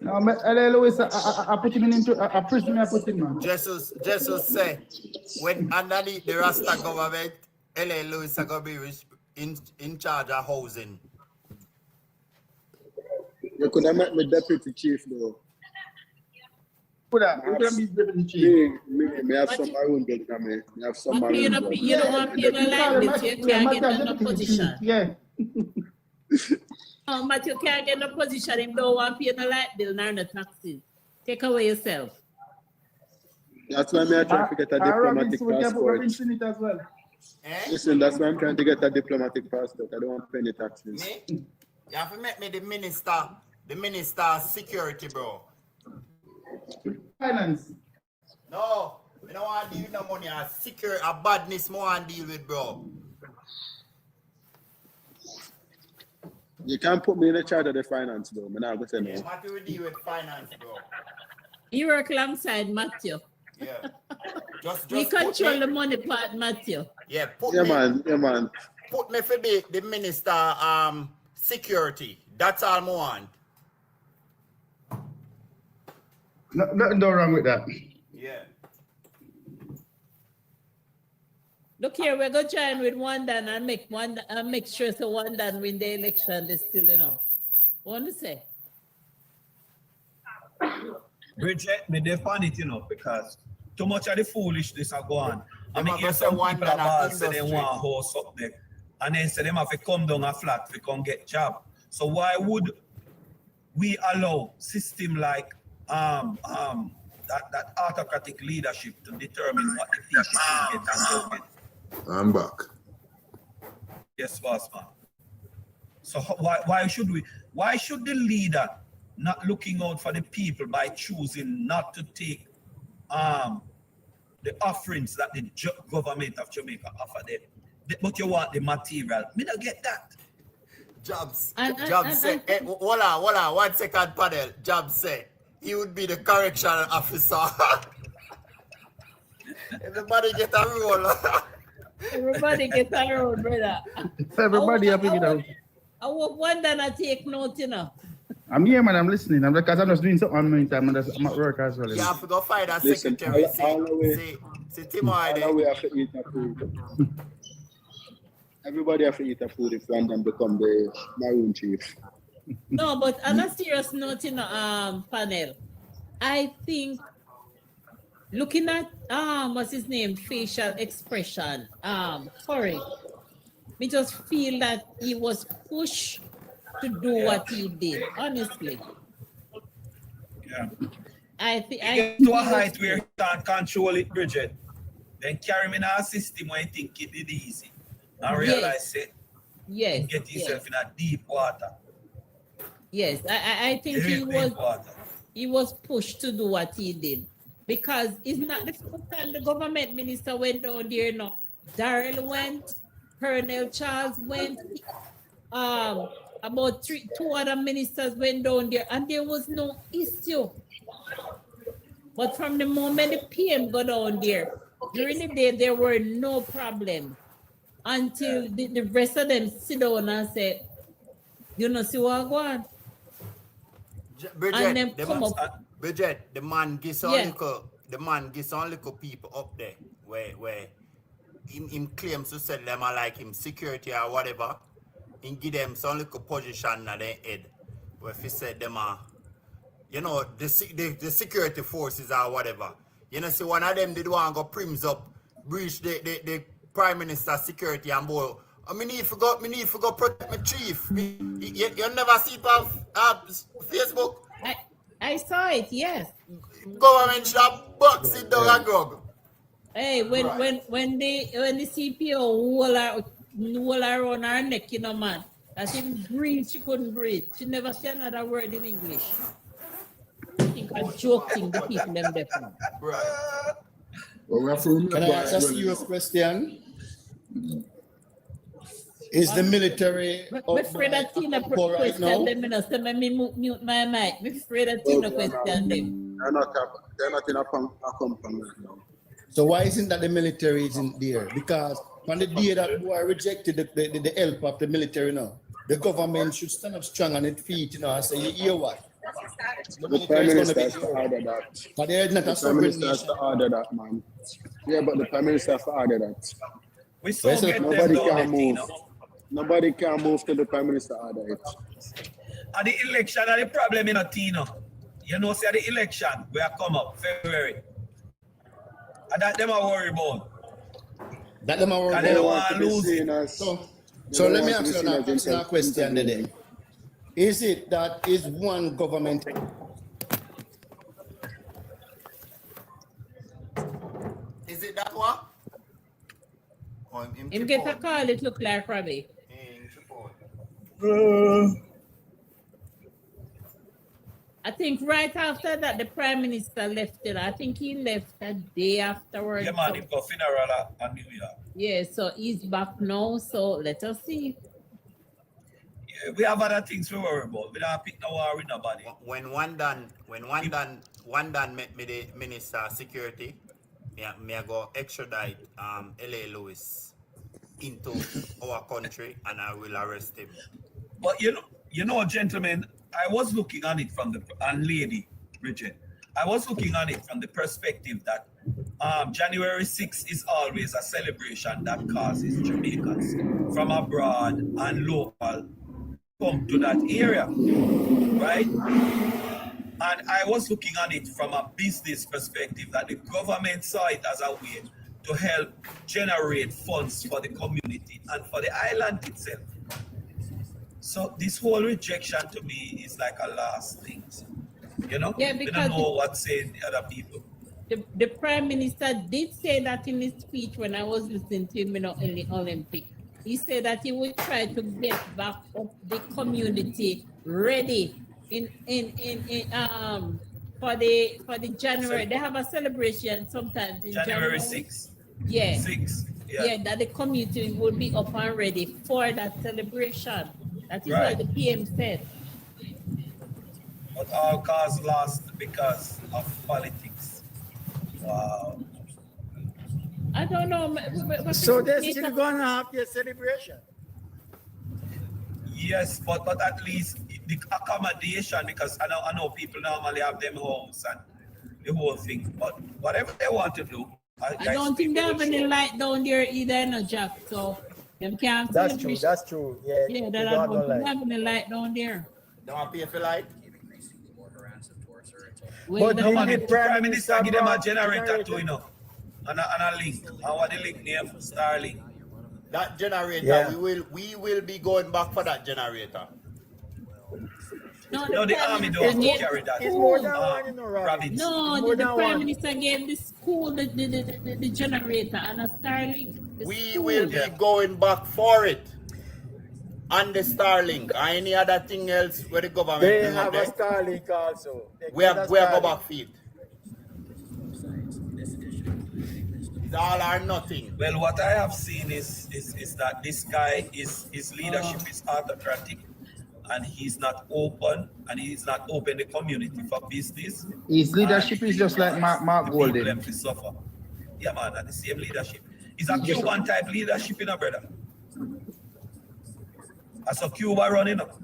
No, L.A. Lewis, I put him into a prison. I put him, man. Jesus say when underneath the Rasta government, L.A. Lewis are gonna be in charge of housing. You could have met my deputy chief though. Could have be deputy chief. Me have some maroon girls come here. Me have some maroon girls. You don't want people like this. You can't get in no position. Yeah. No, but you can't get in no position. Him don't want pay no light bill nor no taxes. Take away yourself. That's why I'm trying to get a diplomatic passport. It as well. Listen, that's why I'm trying to get a diplomatic passport. I don't want to pay any taxes. Me? You have to make me the minister of security, bro. Finance. No, I don't want to deal with no money. A badness more want to deal with, bro. You can't put me in the charge of the finance, bro. I'm not going to say no. What do we deal with finance, bro? You work alongside Matthew. Yeah. Just we control the money part, Matthew. Yeah, man. Put me for the minister security. That's all I want. Nothing wrong with that. Yeah. Look here, we're gonna join with one done and make sure so one done win the election. They still, What to say? Bridget, me defend it, because too much of the foolishness are going. I mean, hear some one people done about say they want a house up there, and then say them have to come down a flat to come get job. So why would we allow system like that autocratic leadership to determine what the people should get and don't get? I'm back. Yes, boss man. So why should the leader not looking out for the people by choosing not to take the offerings that the government of Jamaica offer them? But you want the material. Me don't get that. Jobs said, hold on, 1 second panel. Jobs said he would be the correctional officer. Everybody get a roll. Everybody get a roll, brother. Everybody have it out. I hope one done I take note, I'm here, man. I'm listening. I'm just doing something on my time. I'm at work as well. You have to go find a secretary. See, Timo, All we have to eat a food. Everybody have to eat a food if one of them become the maroon chief. No, but on a serious note, you know, panel, I think looking at what's his name, facial expression, Corey, we just feel that he was pushed to do what he did, honestly. Yeah. I think to a height where he can't control it, Bridget. Then carry him in our system when you think it did easy. And realize it. Yes. Get yourself in a deep water. Yes, I think he was pushed to do what he did. Because it's not the first time the government minister went down there, no. Darrell went, Colonel Charles went, about two other ministers went down there, and there was no issue. But from the moment the PM got down there, during the day there were no problems until the rest of them sit down and say, you know, see what I want. Bridget, And then come up. Bridget, the man gives some little people up there where him claims to sell them are like him security or whatever. He give them some little position at their head where if he said them are, you know, the security forces or whatever. You know, see one of them did want to go prims up, breach the Prime Minister's security and boy. I mean, if you go protect my chief. You never see it on Facebook? I saw it, yes. Government shop box it down and grub. Hey, when the CPO wall around her neck, you know, man. As she breathe, she couldn't breathe. She never said another word in English. I think I'm joking the people them different. Right. Can I ask a serious question? Is the military afraid that Tina right now? Let me mute my mic. I'm afraid that Tina question them. They're not in a company right now. So why isn't that the military isn't there? Because on the day that boy rejected the help of the military now, the government should stand up strong on its feet, you know, and say, you hear what? The Prime Minister has to order that. But there's not a Prime Minister has to order that, man. Yeah, but the Prime Minister has to order that. We saw nobody can move. Nobody can move till the Prime Minister order it. And the election are the problem in Tino. You know, say the election will come up February. And that them are worried about. That them are worried about. They don't want to lose it. So let me ask you a question today. Is it that is one government? Is it that one? Him get a call, it look like Robbie. I think right after that, the Prime Minister left it. I think he left a day afterwards. Yeah, man, he got funeral at New York. Yeah, so he's back now. So let us see. Yeah, we have other things we worry about. We don't pick no war with nobody. When one done met me the Minister of Security, me I go extradite L.A. Lewis into our country and I will arrest him. But you know, gentlemen, I was looking on it from and lady, Bridget, I was looking on it from the perspective that January 6th is always a celebration that causes Jamaicans from abroad and local come to that area, right? And I was looking on it from a business perspective that the government saw it as a way to help generate funds for the community and for the island itself. So this whole rejection to me is like a last thing, you know? Yeah, we because don't know what's saying the other people. The Prime Minister did say that in his speech when I was listening to him in the Olympic. He said that he would try to get back up the community ready for the January. They have a celebration sometimes in January 6th. Yeah. 6th. Yeah, that the community will be up and ready for that celebration. That is Right. what the PM said. But all cause lost because of politics. Wow. I don't know. So they're still going to have their celebration. Yes, but at least the accommodation, because I know people normally have them homes and the whole thing. But whatever they want to do, I don't think they have any light down there either, no, Jack. So them can't. That's true. That's true. Yeah. Yeah, they that I don't don't think like. they have any light down there. Don't want to pay for light. But the Prime Minister give them a generator too, you know. And a link. I want the link name for Starlink. That generator, Yeah. we will be going back for that generator. No, the army don't carry that. It's more than one, you know, Robin. No, the Prime Minister gave the school the generator and a Starlink. We will be going back for it. And the Starlink, or any other thing else where the government They bring have up a Starlink also. we have go back for it. It's all or nothing. Well, what I have seen is that this guy his leadership is autocratic, and he's not open, and he's not open the community for business. His leadership is just like Mark Golden. People to suffer. Yeah, man, the same leadership. It's a Cuban type leadership, you know, brother. That's a Cuba running up.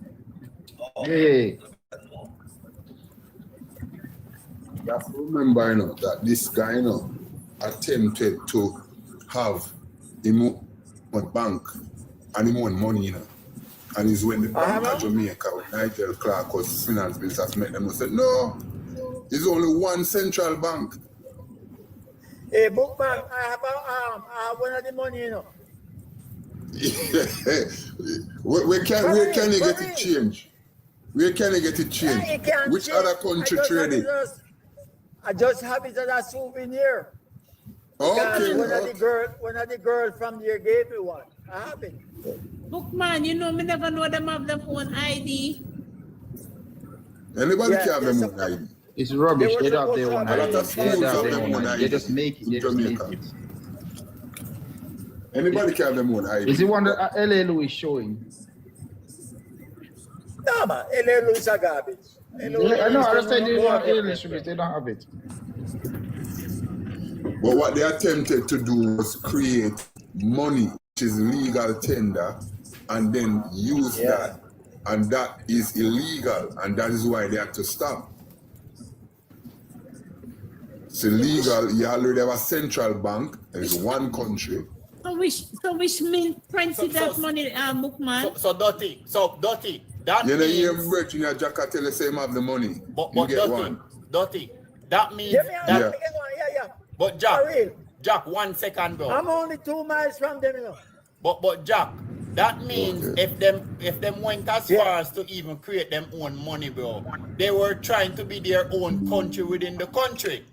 Oh. Yeah. You have to remember, you know, that this guy, you know, attempted to have him a bank and him own money, you know. And it's when the bank of Jamaica with Nigel Clark was finance business met them and said, no, there's only one central bank. Hey, Bookman, I have one of the money, you know. where can you get it changed? Where can you get it changed? Which other country trade it? I just have it as a souvenir. Okay. One of the girls from there gave me one. I have it. Bookman, you know, me never know them have their own ID. Anybody can have their own ID. It's rubbish. They don't have their own A lot of schools have their own ID. They just make it. They just make it. Anybody can have their own ID. Is the one that LA Louis showing? No, man. LA Louis are garbage. I know, I just said they don't have LA Louis, they don't have it. But what they attempted to do was create money, which is legal tender, and then use that. And that is illegal, and that is why they had to stop. It's illegal. You already have a central bank. There's one country. So which means printed that money, Bookman? So Dotty, that you know, means... you're virgin, your Jack tell you say have the money. But you get one. Dotty, that means... Yeah. But Jack, 1 second, bro. I'm only 2 miles from them, you know. But Jack, that means if them went as far as to even create them own money, bro, they were trying to be their own country within the country.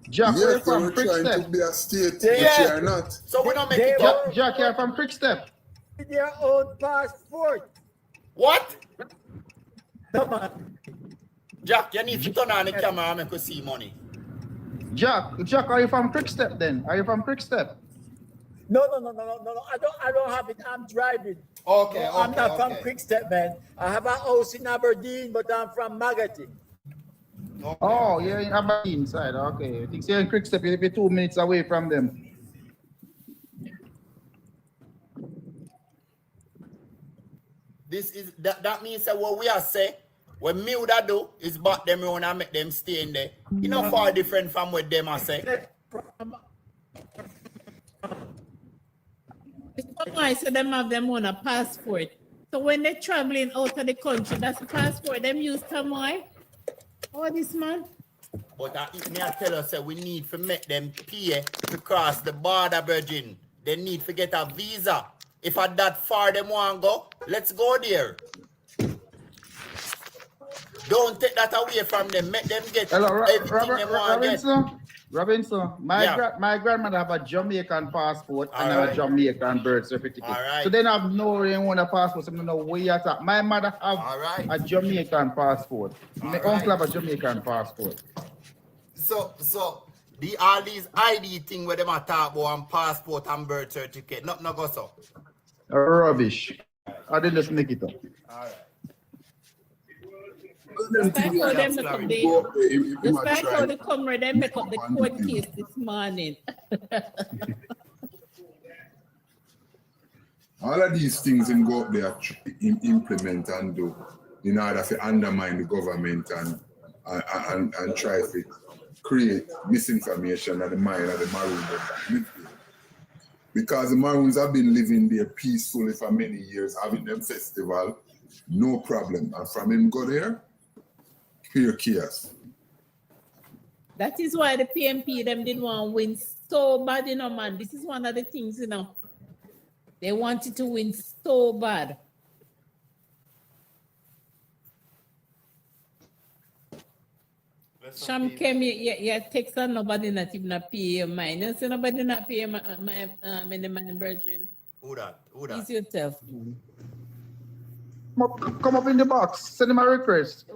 Jack, yes, you're from they were trying to be a state, but you are not. So we don't make it up. Jack, you're from Quickstep. Their own passport. What? Come on. Jack, you need to turn on the camera and make us see money. Jack, are you from Quickstep then? Are you from Quickstep? No. I don't have it. I'm driving. Okay, I'm not from Quickstep, man. I have a house in Aberdeen, but I'm from Magati. Okay. Oh, you're in Aberdeen side. Okay. I think you're in Quickstep. You'll be 2 minutes away from them. This is that means that what we are saying, what me would do is back them around and make them stay in there. You know, far different from what them are saying. It's not why I said them have them on a passport. So when they're traveling out of the country, that's the passport them use Tamoy. Oh, this man. But me I tell us that we need to make them pay to cross the border, Virgin. They need to get a visa. If at that far them want to go, let's go there. Don't take that away from them. Make them get everything they want to get. Robinson, my grandmother have a Jamaican passport and a Jamaican birth certificate. So they have no they want a passport, so they know where you're at. My mother have a Jamaican passport. My uncle have a Jamaican passport. So all these ID thing where them are talk about and passport and birth certificate, not go so. Rubbish. I didn't just make it up. All right. Just like how they make up the court case this morning. All of these things in go up there implement and do in order to undermine the government and try to create misinformation in the mind of the Maroons that live there. Because the Maroons have been living there peacefully for many years, having them festival, no problem. And from him go there, pure chaos. That is why the PMP them didn't want to win so bad, you know, man. This is one of the things, you know. They wanted to win so bad. Sham came here, text and nobody not even pay your mind. You see nobody not pay my virgin. Who that? Who that? It's yourself. Come up in the box. Send him a request.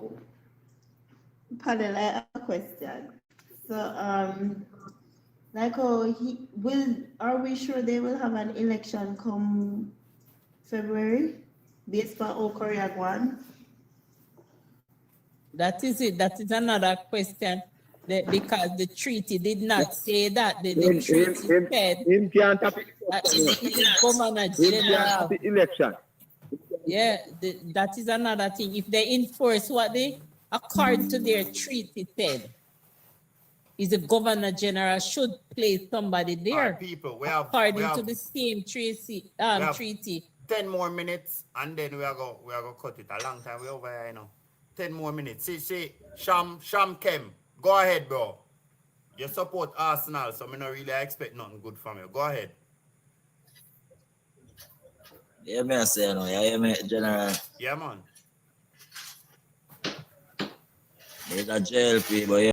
Panel, I have a question. So, like, are we sure they will have an election come February based on how Korea won? That is it. That is another question. Because the treaty did not say that. The treaty said him can't have that the governor general. the election. Yeah, that is another thing. If they enforce what they, according to their treaty said, is the governor general should place somebody there. People, according to the same treaty. 10 more minutes and then we are go cut it. A long time we over here, you know. 10 more minutes. See, Sham Kem. Go ahead, bro. You support Arsenal, so I don't really expect nothing good from you. Go ahead. Yeah, man, say no. Yeah, man, General. Yeah, man. There's a JLP, but yeah.